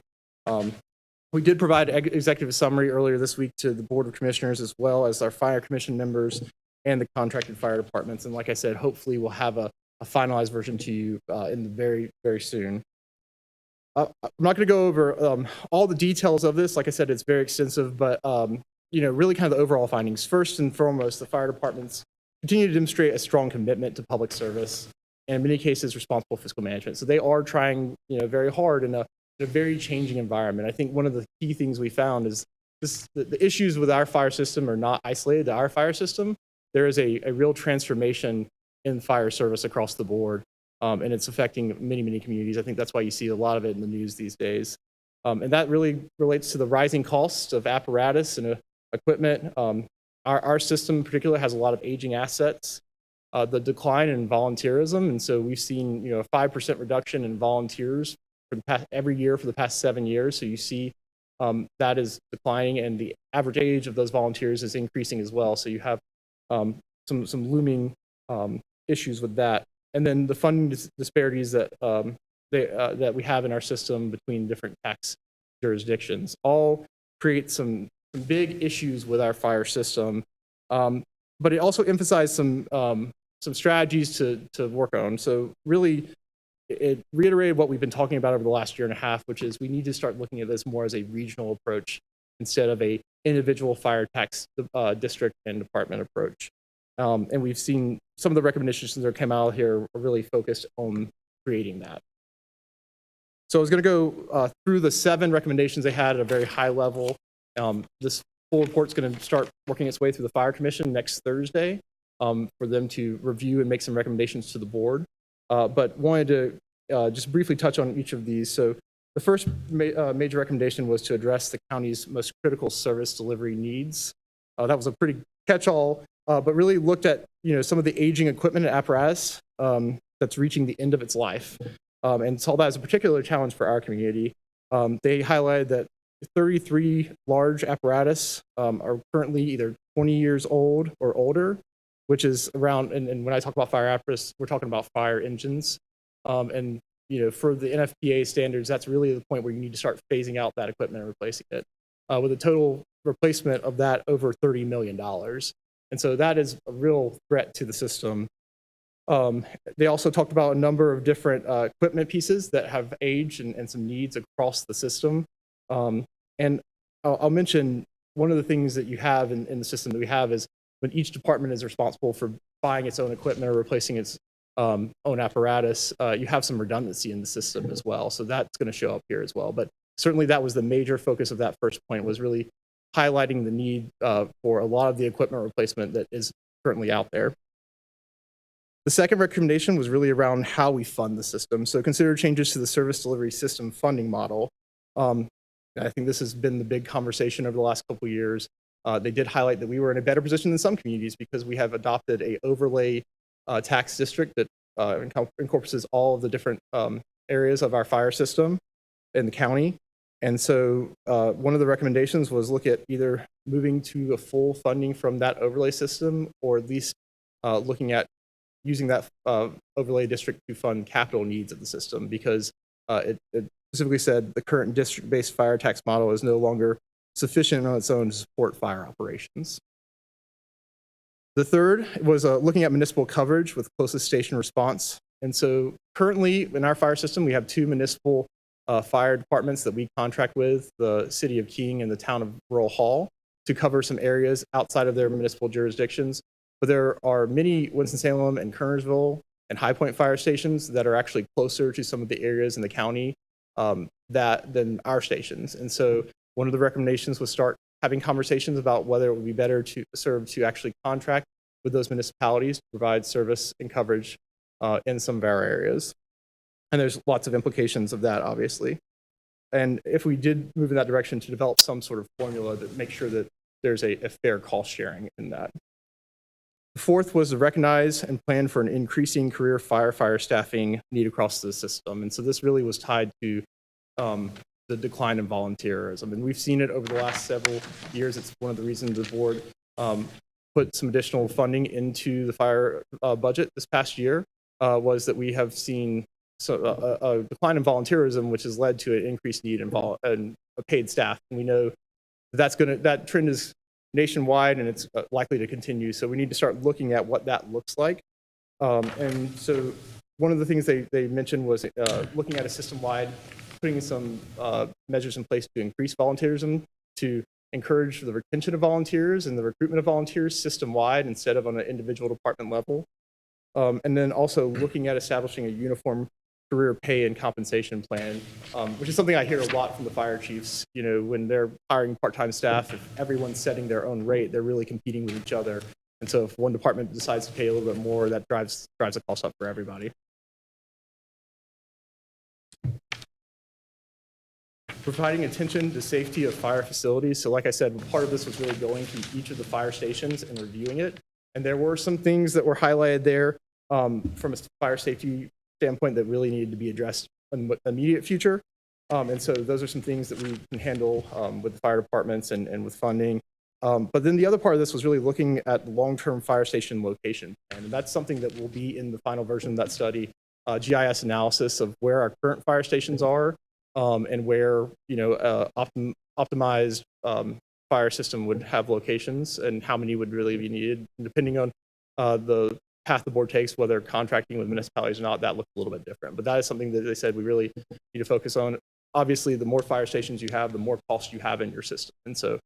We did provide executive summary earlier this week to the Board of Commissioners, as well as our fire commission members and the contracted fire departments. And like I said, hopefully we'll have a finalized version to you in the very, very soon. I'm not going to go over all the details of this. Like I said, it's very extensive, but you know, really kind of the overall findings. First and foremost, the fire departments continue to demonstrate a strong commitment to public service and in many cases responsible fiscal management. So they are trying, you know, very hard in a very changing environment. I think one of the key things we found is the issues with our fire system are not isolated to our fire system. There is a real transformation in fire service across the board, and it's affecting many, many communities. I think that's why you see a lot of it in the news these days. And that really relates to the rising costs of apparatus and equipment. Our system in particular has a lot of aging assets, the decline in volunteerism, and so we've seen, you know, a 5% reduction in volunteers for every year for the past 7 years. So you see that is declining, and the average age of those volunteers is increasing as well. So you have some looming issues with that. And then the funding disparities that that we have in our system between different tax jurisdictions all create some big issues with our fire system. But it also emphasized some strategies to work on. So really, it reiterated what we've been talking about over the last year and a half, which is we need to start looking at this more as a regional approach instead of a individual fire tax district and department approach. And we've seen some of the recommendations that came out here are really focused on creating that. So I was going to go through the 7 recommendations they had at a very high level. This full report is going to start working its way through the Fire Commission next Thursday for them to review and make some recommendations to the board. But wanted to just briefly touch on each of these. So the first major recommendation was to address the county's most critical service delivery needs. That was a pretty catch-all, but really looked at, you know, some of the aging equipment and apparatus that's reaching the end of its life, and saw that as a particular challenge for our community. They highlighted that 33 large apparatus are currently either 20 years old or older, which is around, and when I talk about fire apparatus, we're talking about fire engines. And, you know, for the NFPA standards, that's really the point where you need to start phasing out that equipment and replacing it, with a total replacement of that over $30 million. And so that is a real threat to the system. They also talked about a number of different equipment pieces that have aged and some needs across the system. And I'll mention one of the things that you have in the system that we have is when each department is responsible for buying its own equipment or replacing its own apparatus, you have some redundancy in the system as well. So that's going to show up here as well. But certainly that was the major focus of that first point, was really highlighting the need for a lot of the equipment replacement that is currently out there. The second recommendation was really around how we fund the system. So consider changes to the service delivery system funding model. I think this has been the big conversation over the last couple of years. They did highlight that we were in a better position than some communities because we have adopted a overlay tax district that encompasses all of the different areas of our fire system in the county. And so one of the recommendations was look at either moving to a full funding from that overlay system, or at least looking at using that overlay district to fund capital needs of the system, because it specifically said the current district-based fire tax model is no longer sufficient on its own to support fire operations. The third was looking at municipal coverage with closest station response. And so currently in our fire system, we have 2 municipal fire departments that we contract with, the city of King and the town of Rural Hall, to cover some areas outside of their municipal jurisdictions. But there are many Winston-Salem and Kernersville and High Point fire stations that are actually closer to some of the areas in the county than our stations. And so one of the recommendations was start having conversations about whether it would be better to serve to actually contract with those municipalities to provide service and coverage in some of our areas. And there's lots of implications of that, obviously. And if we did move in that direction, to develop some sort of formula that makes sure that there's a fair cost sharing in that. The fourth was to recognize and plan for an increasing career firefighter staffing need across the system. And so this really was tied to the decline in volunteerism. And we've seen it over the last several years. It's one of the reasons the board put some additional funding into the fire budget this past year, was that we have seen a decline in volunteerism, which has led to an increased need in paid staff. And we know that trend is nationwide, and it's likely to continue. So we need to start looking at what that looks like. And so one of the things they mentioned was looking at a system-wide, putting some measures in place to increase volunteerism, to encourage the retention of volunteers and the recruitment of volunteers system-wide instead of on an individual department level. And then also looking at establishing a uniform career pay and compensation plan, which is something I hear a lot from the fire chiefs. You know, when they're hiring part-time staff, if everyone's setting their own rate, they're really competing with each other. And so if one department decides to pay a little bit more, that drives the cost up for everybody. Providing attention to safety of fire facilities. So like I said, part of this was really going to each of the fire stations and reviewing it. And there were some things that were highlighted there from a fire safety standpoint that really needed to be addressed in the immediate future. And so those are some things that we can handle with the fire departments and with funding. But then the other part of this was really looking at the long-term fire station location. And that's something that will be in the final version of that study, GIS analysis of where our current fire stations are and where, optimized fire system would have locations and how many would really be needed. And depending on the path the board takes, whether contracting with municipalities or not, that looks a little bit different. But that is something that they said we really need to focus on. Obviously, the more fire stations you have, the more cost you have in your system. And so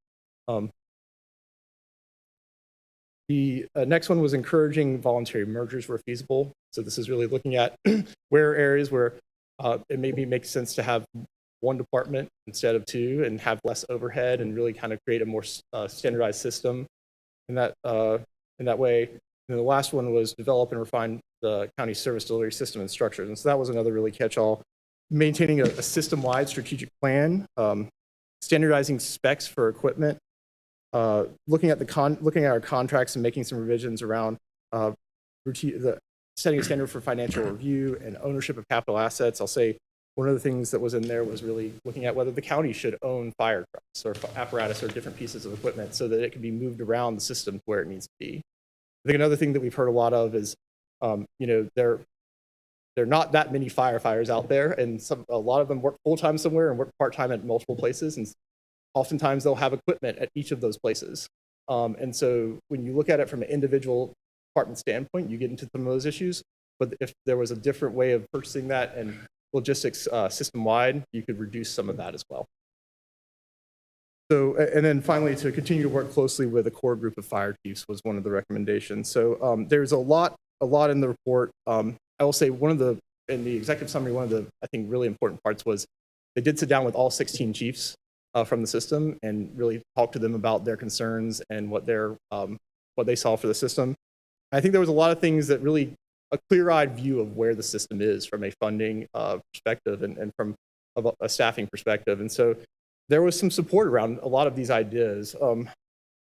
the next one was encouraging voluntary mergers where feasible. So this is really looking at where areas where it maybe makes sense to have one department instead of two and have less overhead and really kind of create a more standardized system in that way. And the last one was develop and refine the county service delivery system and structures. And so that was another really catch-all. Maintaining a system-wide strategic plan, standardizing specs for equipment, looking at our contracts and making some revisions around setting a standard for financial review and ownership of capital assets. I'll say one of the things that was in there was really looking at whether the county should own fire trucks or apparatus or different pieces of equipment so that it can be moved around the system to where it needs to be. I think another thing that we've heard a lot of is, there are not that many firefighters out there, and a lot of them work full-time somewhere and work part-time at multiple places, and oftentimes they'll have equipment at each of those places. And so when you look at it from an individual department standpoint, you get into some of those issues. But if there was a different way of purchasing that and logistics system-wide, you could reduce some of that as well. So, and then finally, to continue to work closely with a core group of fire chiefs was one of the recommendations. So there's a lot in the report. I will say in the executive summary, one of the, I think, really important parts was they did sit down with all 16 chiefs from the system and really talk to them about their concerns and what they saw for the system. I think there was a lot of things that really a clear-eyed view of where the system is from a funding perspective and from a staffing perspective. And so there was some support around a lot of these ideas,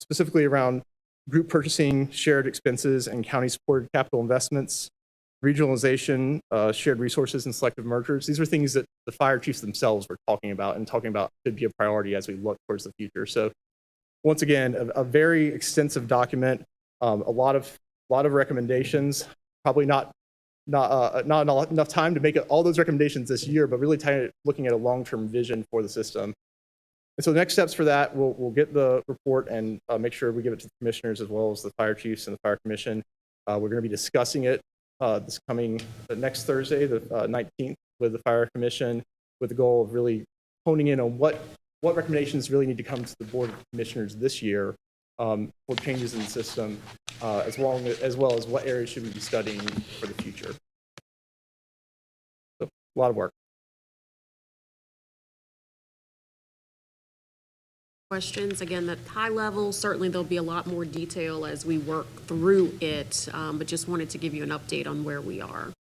specifically around group purchasing, shared expenses, and county-supported capital investments, regionalization, shared resources, and selective mergers. These are things that the fire chiefs themselves were talking about could be a priority as we look towards the future. So once again, a very extensive document, a lot of recommendations, probably not enough time to make all those recommendations this year, but really looking at a long-term vision for the system. And so the next steps for that, we'll get the report and make sure we give it to the commissioners as well as the fire chiefs and the fire commission. We're going to be discussing it next Thursday, the 19th, with the fire commission, with the goal of really honing in on what recommendations really need to come to the board of commissioners this year for changes in the system, as well as what areas should we be studying for the future. So a lot of work. Questions? Again, at high level, certainly there'll be a lot more detail as we work through it, but just wanted to give you an update on where we are.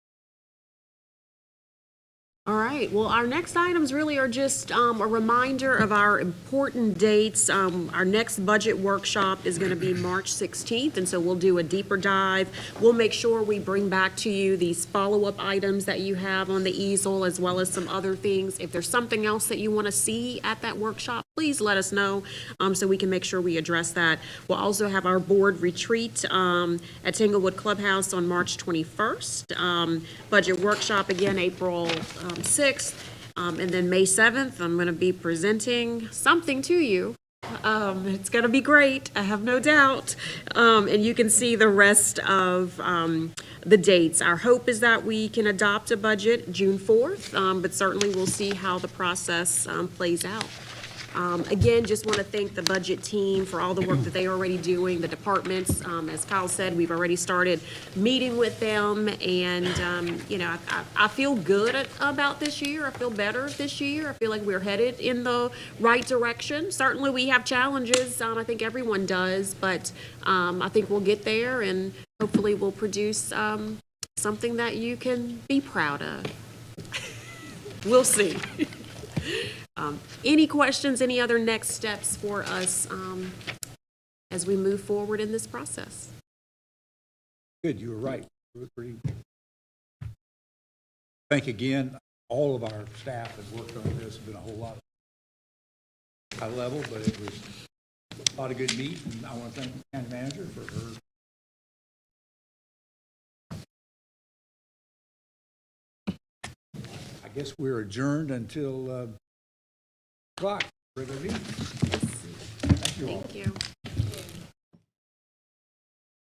All right, well, our next items really are just a reminder of our important dates. Our next budget workshop is going to be March 16th, and so we'll do a deeper dive. We'll make sure we bring back to you these follow-up items that you have on the easel, as well as some other things. If there's something else that you want to see at that workshop, please let us know so we can make sure we address that. We'll also have our board retreat at Tanglewood Clubhouse on March 21st. Budget workshop again, April 6th, and then May 7th, I'm going to be presenting something to you. It's going to be great, I have no doubt. And you can see the rest of the dates. Our hope is that we can adopt a budget June 4th, but certainly we'll see how the process plays out. Again, just want to thank the budget team for all the work that they are already doing, the departments. As Kyle said, we've already started meeting with them, and, I feel good about this year. I feel better this year. I feel like we're headed in the right direction. Certainly, we have challenges. I think everyone does, but I think we'll get there, and hopefully we'll produce something that you can be proud of. We'll see. Any questions, any other next steps for us as we move forward in this process? Good, you were right. You were pretty. Thank again, all of our staff that worked on this. It's been a whole lot of high level, but it was a lot of good meat, and I want to thank the county manager for her. I guess we're adjourned until o'clock, regular meeting. Thank you all. Thank you.